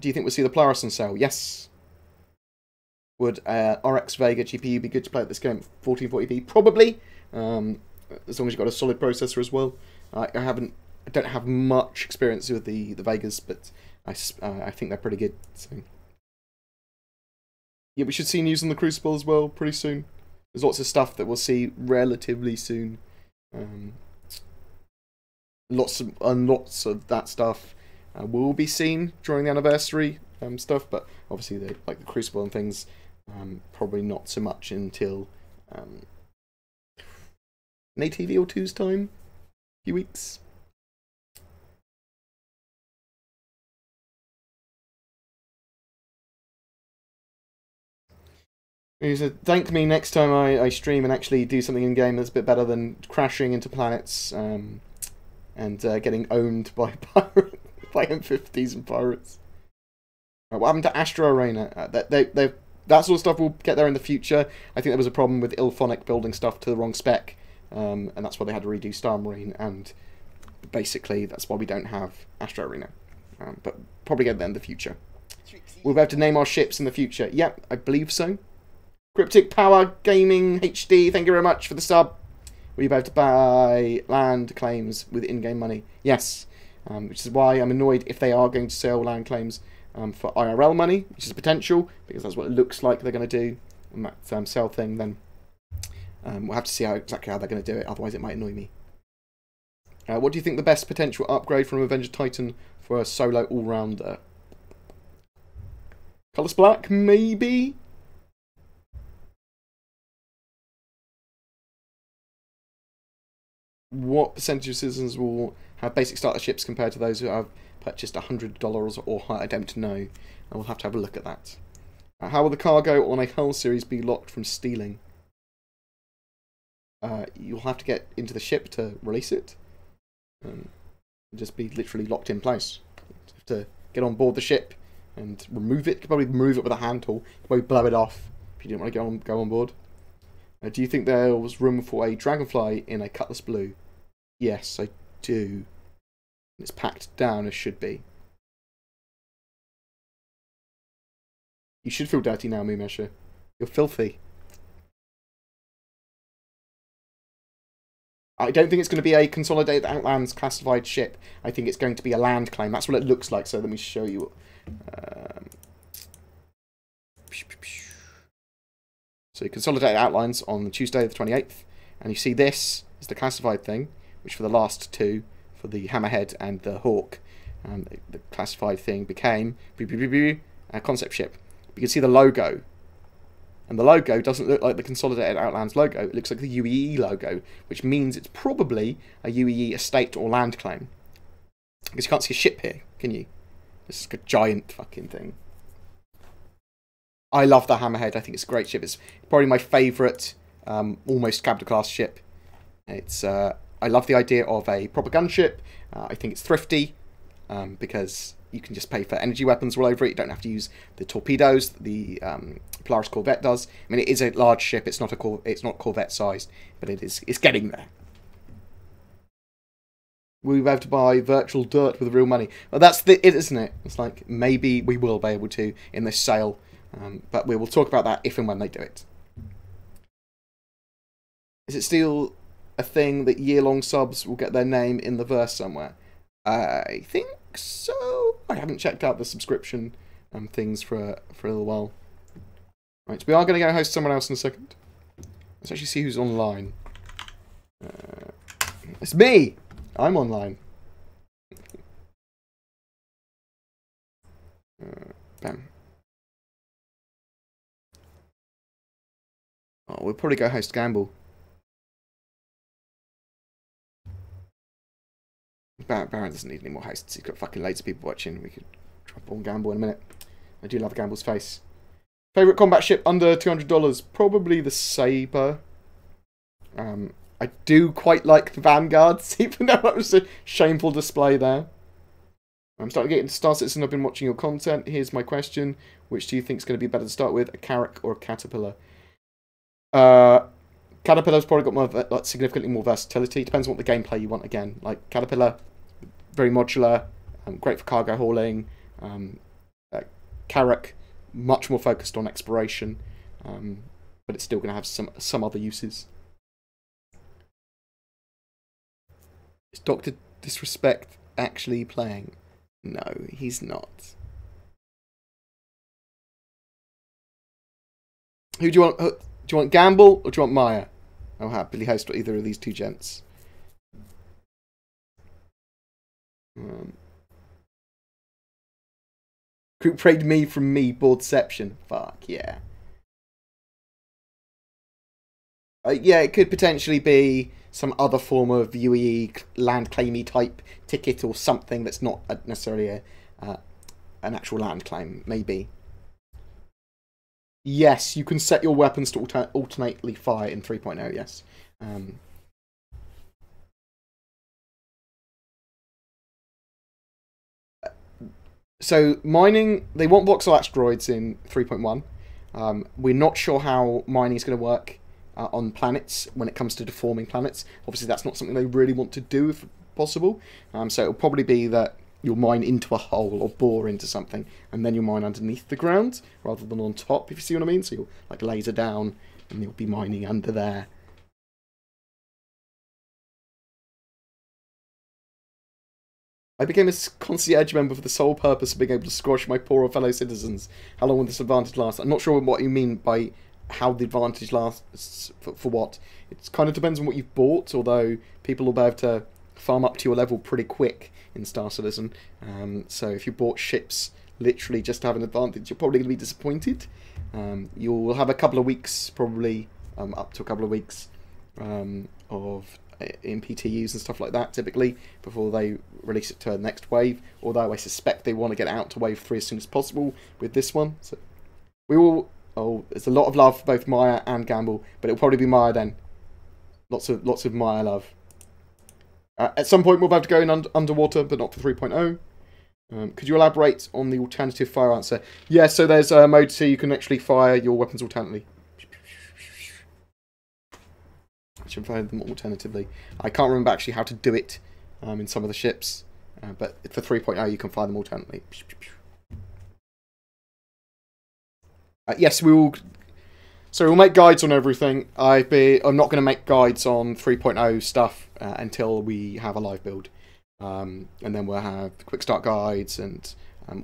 Speaker 1: Do you think we'll see the Polaris on sale? Yes. Would RX Vega GPU be good to play at this game? 1440p? Probably. As long as you've got a solid processor as well. I don't have much experience with the Vegas, but I think they're pretty good. So. Yeah, we should see news on the Crucible as well pretty soon. There's lots of stuff that we'll see relatively soon. Lots of that stuff will be seen during the anniversary stuff, but obviously like the Crucible and things, probably not so much until an ATV or two's time, a few weeks. He said, thank me next time I stream and actually do something in game that's a bit better than crashing into planets and getting owned by by M50s and pirates. Right, what happened to Astro Arena? That sort of stuff will get there in the future. I think there was a problem with Ilphonic building stuff to the wrong spec, and that's why they had to redo Star Marine, and basically that's why we don't have Astro Arena. But probably get there in the future. We'll be able to name our ships in the future. Yep, I believe so. Cryptic Power Gaming HD, thank you very much for the sub. Will you be able to buy land claims with in-game money? Yes, which is why I'm annoyed if they are going to sell land claims for IRL money, which is potential, because that's what it looks like they're going to do on that sell thing. Then we'll have to see exactly how they're going to do it, otherwise it might annoy me. What do you think the best potential upgrade from Avenger Titan for a solo all-rounder? Colours Black, maybe? What percentage of citizens will have basic starter ships compared to those who have purchased $100 or higher? I don't know. And we'll have to have a look at that. How will the cargo on a Hull series be locked from stealing? You'll have to get into the ship to release it. Just be literally locked in place. You have to get on board the ship and remove it. You could probably remove it with a hand tool. You could probably blow it off if you didn't want to go on board. Do you think there was room for a Dragonfly in a Cutlass Blue? Yes, I do. It's packed down as should be. You should feel dirty now, Moomesha. You're filthy. I don't think it's going to be a Consolidated Outlands classified ship. I think it's going to be a land claim. That's what it looks like, so let me show you. So you consolidate outlines on Tuesday the 28th, and you see this is the classified thing, which for the last two, for the Hammerhead and the Hawk, the classified thing became a concept ship. You can see the logo, and the logo doesn't look like the Consolidated Outlands logo, it looks like the UEE logo, which means it's probably a UEE estate or land claim. Because you can't see a ship here, can you? It's like a giant fucking thing. I love the Hammerhead. I think it's a great ship. It's probably my favourite, almost capital class ship. It's I love the idea of a proper gunship. I think it's thrifty because you can just pay for energy weapons all over it. You don't have to use the torpedoes the Polaris Corvette does. I mean, it is a large ship. It's not not Corvette sized, but it's getting there. Will we be able to buy virtual dirt with real money? Well, that's it, isn't it? It's like maybe we will be able to in this sale. But we will talk about that if and when they do it. Is it still a thing that year-long subs will get their name in the verse somewhere? I think so. I haven't checked out the subscription things for a little while. Right, so we are going to go host someone else in a second. Let's actually see who's online. It's me! I'm online. Bam. Oh, we'll probably go host Gamble. Baron doesn't need any more hosts. He's got fucking loads of people watching. We could drop on Gamble in a minute. I do love Gamble's face. Favourite combat ship under $200? Probably the Sabre. I do quite like the Vanguards, even though that was a shameful display there. I'm starting to get into Star Citizen. I've been watching your content. Here's my question. Which do you think is going to be better to start with? A Carrack or a Caterpillar? Caterpillar's probably got more, like, significantly more versatility. Depends on what the gameplay you want. Again, like Caterpillar, very modular, great for cargo hauling. Carrack, much more focused on exploration, but it's still going to have some other uses. Is Dr. Disrespect actually playing? No, he's not. Who do you want? Do you want Gamble or do you want Maya? I'll happily host either of these two gents. Group raid me from me, Boredception. Fuck yeah. Yeah, it could potentially be some other form of UE land claimy type ticket or something that's not necessarily an actual land claim, maybe. Yes, you can set your weapons to alternately fire in 3.0, yes. So, mining, they want voxel asteroids in 3.1. We're not sure how mining is going to work on planets when it comes to deforming planets. Obviously, that's not something they really want to do if possible. So, it'll probably be that you'll mine into a hole or bore into something, and then you'll mine underneath the ground rather than on top, if you see what I mean. So, you'll like laser down and you'll be mining under there. I became a concierge member for the sole purpose of being able to squash my poorer fellow citizens. How long will this advantage last? I'm not sure what you mean by how the advantage lasts for what. It kind of depends on what you've bought, although people will be able to farm up to your level pretty quick in Star Citizen. So if you bought ships literally just to have an advantage, you're probably going to be disappointed. You'll have a couple of weeks, probably up to a couple of weeks of in PTUs and stuff like that, typically, before they release it to the next wave, although I suspect they want to get out to wave 3 as soon as possible with this one. So we will... Oh, there's a lot of love for both Maya and Gamble, but it'll probably be Maya then. Lots of Maya love. At some point we'll be able to go in underwater, but not for 3.0. Could you elaborate on the alternative fire answer? Yeah, so there's a mode so you can actually fire your weapons alternately. I should fire them alternatively. I can't remember actually how to do it in some of the ships, but for 3.0 you can fire them alternately. Yes, we will. So we'll make guides on everything. I'm not going to make guides on 3.0 stuff until we have a live build, and then we'll have quick start guides and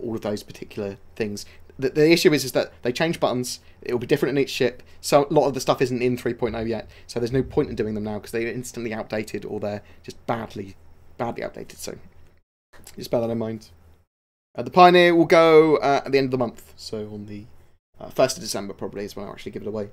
Speaker 1: all of those particular things. The issue is that they change buttons. It will be different in each ship. So a lot of the stuff isn't in 3.0 yet. So there's no point in doing them now because they're instantly outdated or they're just badly outdated. So just bear that in mind. The Pioneer will go at the end of the month. So on the 1st of December probably is when I'll actually give it away.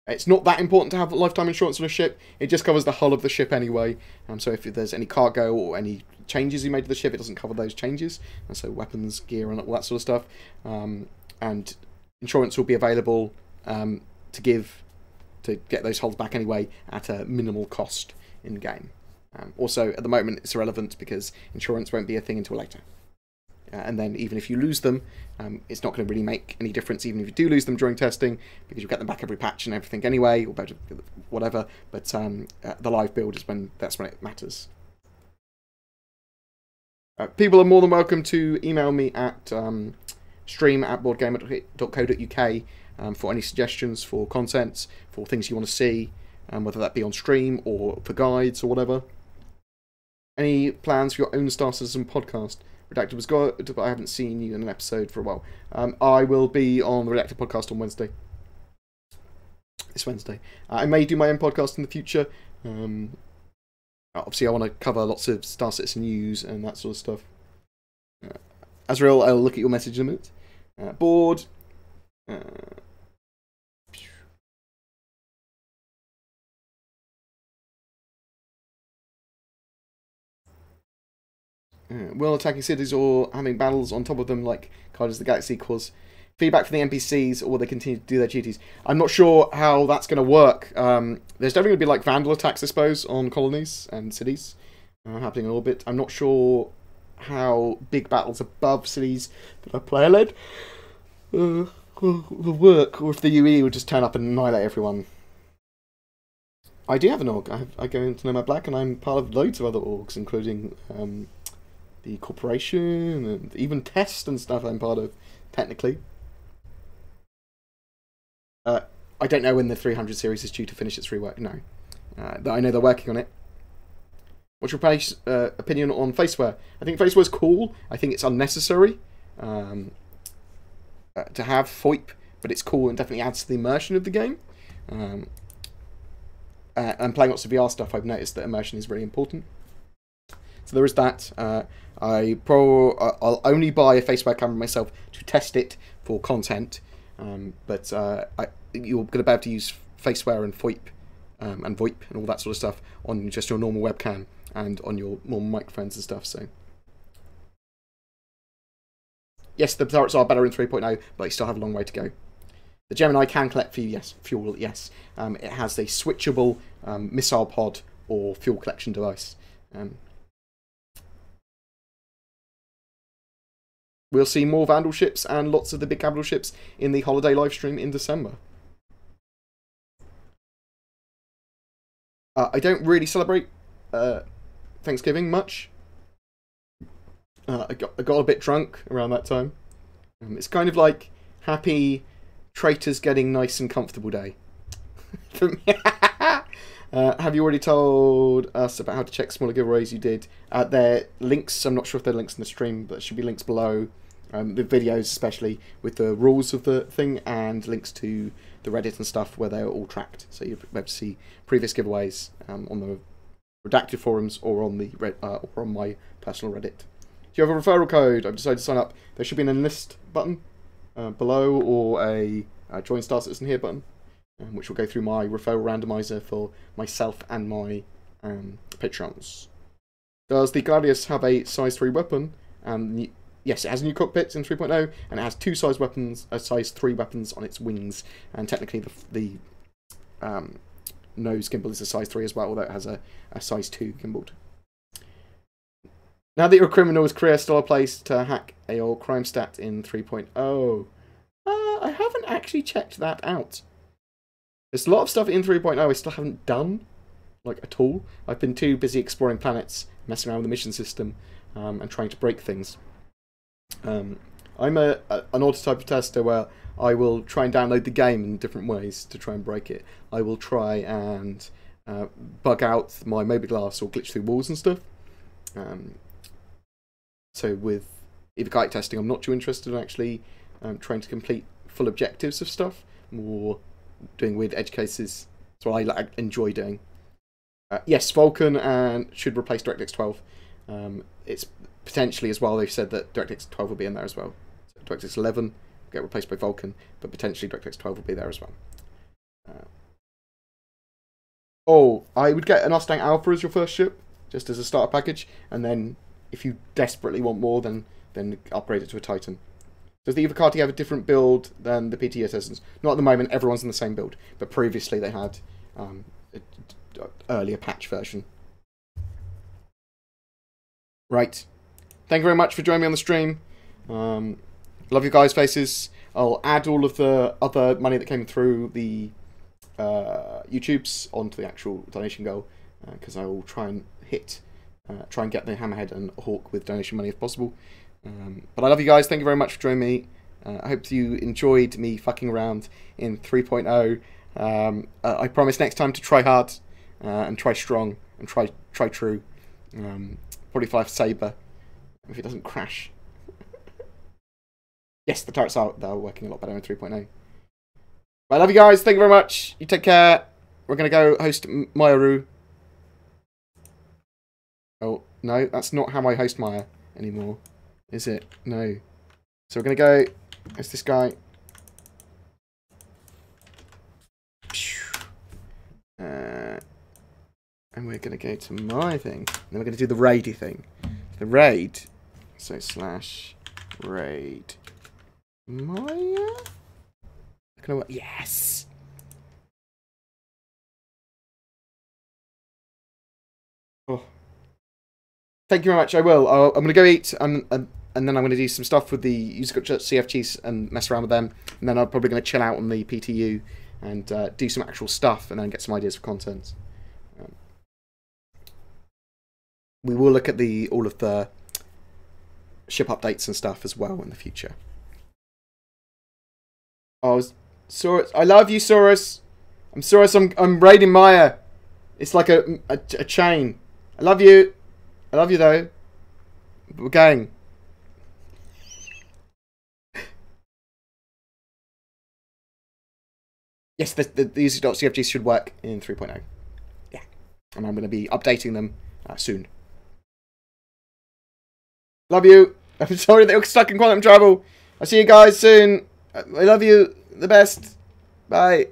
Speaker 1: It's not that important to have lifetime insurance on a ship. It just covers the hull of the ship anyway. So if there's any cargo or any changes you made to the ship, it doesn't cover those changes. And so weapons, gear, and all that sort of stuff. And insurance will be available to get those hulls back anyway at a minimal cost in game. Also, at the moment, it's irrelevant because insurance won't be a thing until later. And then even if you lose them, it's not going to really make any difference even if you do lose them during testing, because you'll get them back every patch and everything anyway, or better, whatever. But the live build is that's when it matters. People are more than welcome to email me at stream@boredgamer.co.uk for any suggestions for content, for things you want to see, whether that be on stream or for guides or whatever. Any plans for your own Star Citizen podcast? Redacted was good, but I haven't seen you in an episode for a while. I will be on the Redacted podcast on Wednesday. This Wednesday. I may do my own podcast in the future. Obviously, I want to cover lots of Star Citizen news and that sort of stuff. Azrael, I'll look at your message in a minute. Bored. Will attacking cities or having battles on top of them like Guardians of the Galaxy cause feedback from the NPCs, or will they continue to do their duties? I'm not sure how that's going to work. There's definitely going to be like vandal attacks, I suppose, on colonies and cities happening in orbit. I'm not sure how big battles above cities that are player-led will work, or if the UE will just turn up and annihilate everyone. I do have an org. I go into Nomad Black, and I'm part of loads of other orgs, including the Corporation and even Test and stuff I'm part of, technically. I don't know when the 300 series is due to finish its rework, no. I know they're working on it. What's your opinion on faceware? I think faceware's cool. I think it's unnecessary to have FOIP but it's cool and definitely adds to the immersion of the game. And playing lots of VR stuff, I've noticed that immersion is really important. So there is that. I'll only buy a faceware camera myself to test it for content, but you're going to be able to use faceware and VoIP and all that sort of stuff on just your normal webcam and on your normal microphones and stuff. So yes, the turrets are better in 3.0, but you still have a long way to go. The Gemini can collect fuel, yes. It has a switchable missile pod or fuel collection device. We'll see more Vandal ships and lots of the big capital ships in the holiday livestream in December. I don't really celebrate Thanksgiving much. I got a bit drunk around that time. It's kind of like happy traitors getting nice and comfortable day. For me. Have you already told us about how to check smaller giveaways? You did. There links. I'm not sure if there are links in the stream, but there should be links below. The videos, especially with the rules of the thing, and links to the Reddit and stuff where they're all tracked, so you'll be able to see previous giveaways on the redacted forums or on the or on my personal Reddit. Do you have a referral code? I've decided to sign up. There should be an enlist button below, or a join Star Citizen here button, which will go through my referral randomizer for myself and my patrons. Does the Gladius have a size 3 weapon? Yes, it has a new cockpit in 3.0, and it has two size 3 weapons on its wings, and technically the nose gimbal is a size 3 as well, although it has a size 2 gimbaled. Now that you're a criminal, is Korea still a place to hack your crime stat in 3.0? I haven't actually checked that out. There's a lot of stuff in 3.0 I still haven't done, like at all. I've been too busy exploring planets, messing around with the mission system, and trying to break things. I'm an odd type of tester where I will try and download the game in different ways to try and break it. I will try and bug out my mobiGlass or glitch through walls and stuff. So with either kite testing, I'm not too interested in actually trying to complete full objectives of stuff, more doing weird edge cases. So I enjoy doing. Yes, Vulkan and should replace DirectX 12. It's potentially as well, they've said that DirectX 12 will be in there as well. So DirectX 11 will get replaced by Vulkan, but potentially DirectX 12 will be there as well. I would get an Mustang Alpha as your first ship, just as a starter package, and then if you desperately want more, then upgrade it to a Titan. Does the Evocati have a different build than the PTU Assassin's? Not at the moment, everyone's in the same build, but previously they had an earlier patch version. Right. Thank you very much for joining me on the stream. Love you guys' faces. I'll add all of the other money that came through the YouTubes onto the actual donation goal, because I will try and get the Hammerhead and Hawk with donation money if possible. But I love you guys. Thank you very much for joining me. I hope you enjoyed me fucking around in 3.0. I promise next time to try hard and try strong and try true. Probably fly for Sabre if it doesn't crash. Yes, the turrets are working a lot better in 3.0. I love you guys. Thank you very much. You take care. We're going to go host Mayaru. Oh, no, that's not how I host Maya anymore, is it? No. So we're going to go as this guy. And we're going to go to my thing. Then we're going to do the raidy thing. The raid. So / raid Maya. Yes. Oh. Thank you very much. I will. I'm going to go eat, and then I'm going to do some stuff with the CFGs and mess around with them. And then I'm probably going to chill out on the PTU and do some actual stuff, and then get some ideas for content. We will look at all of the ship updates and stuff as well in the future. Oh, Saurus! I love you, Saurus. I'm Saurus. I'm raiding Maya. It's like a chain. I love you. I love you though. We're going. yes, these .cfgs should work in 3.0. Yeah, and I'm going to be updating them soon. Love you. I'm sorry that you're stuck in quantum travel. I'll see you guys soon. I love you. The best. Bye.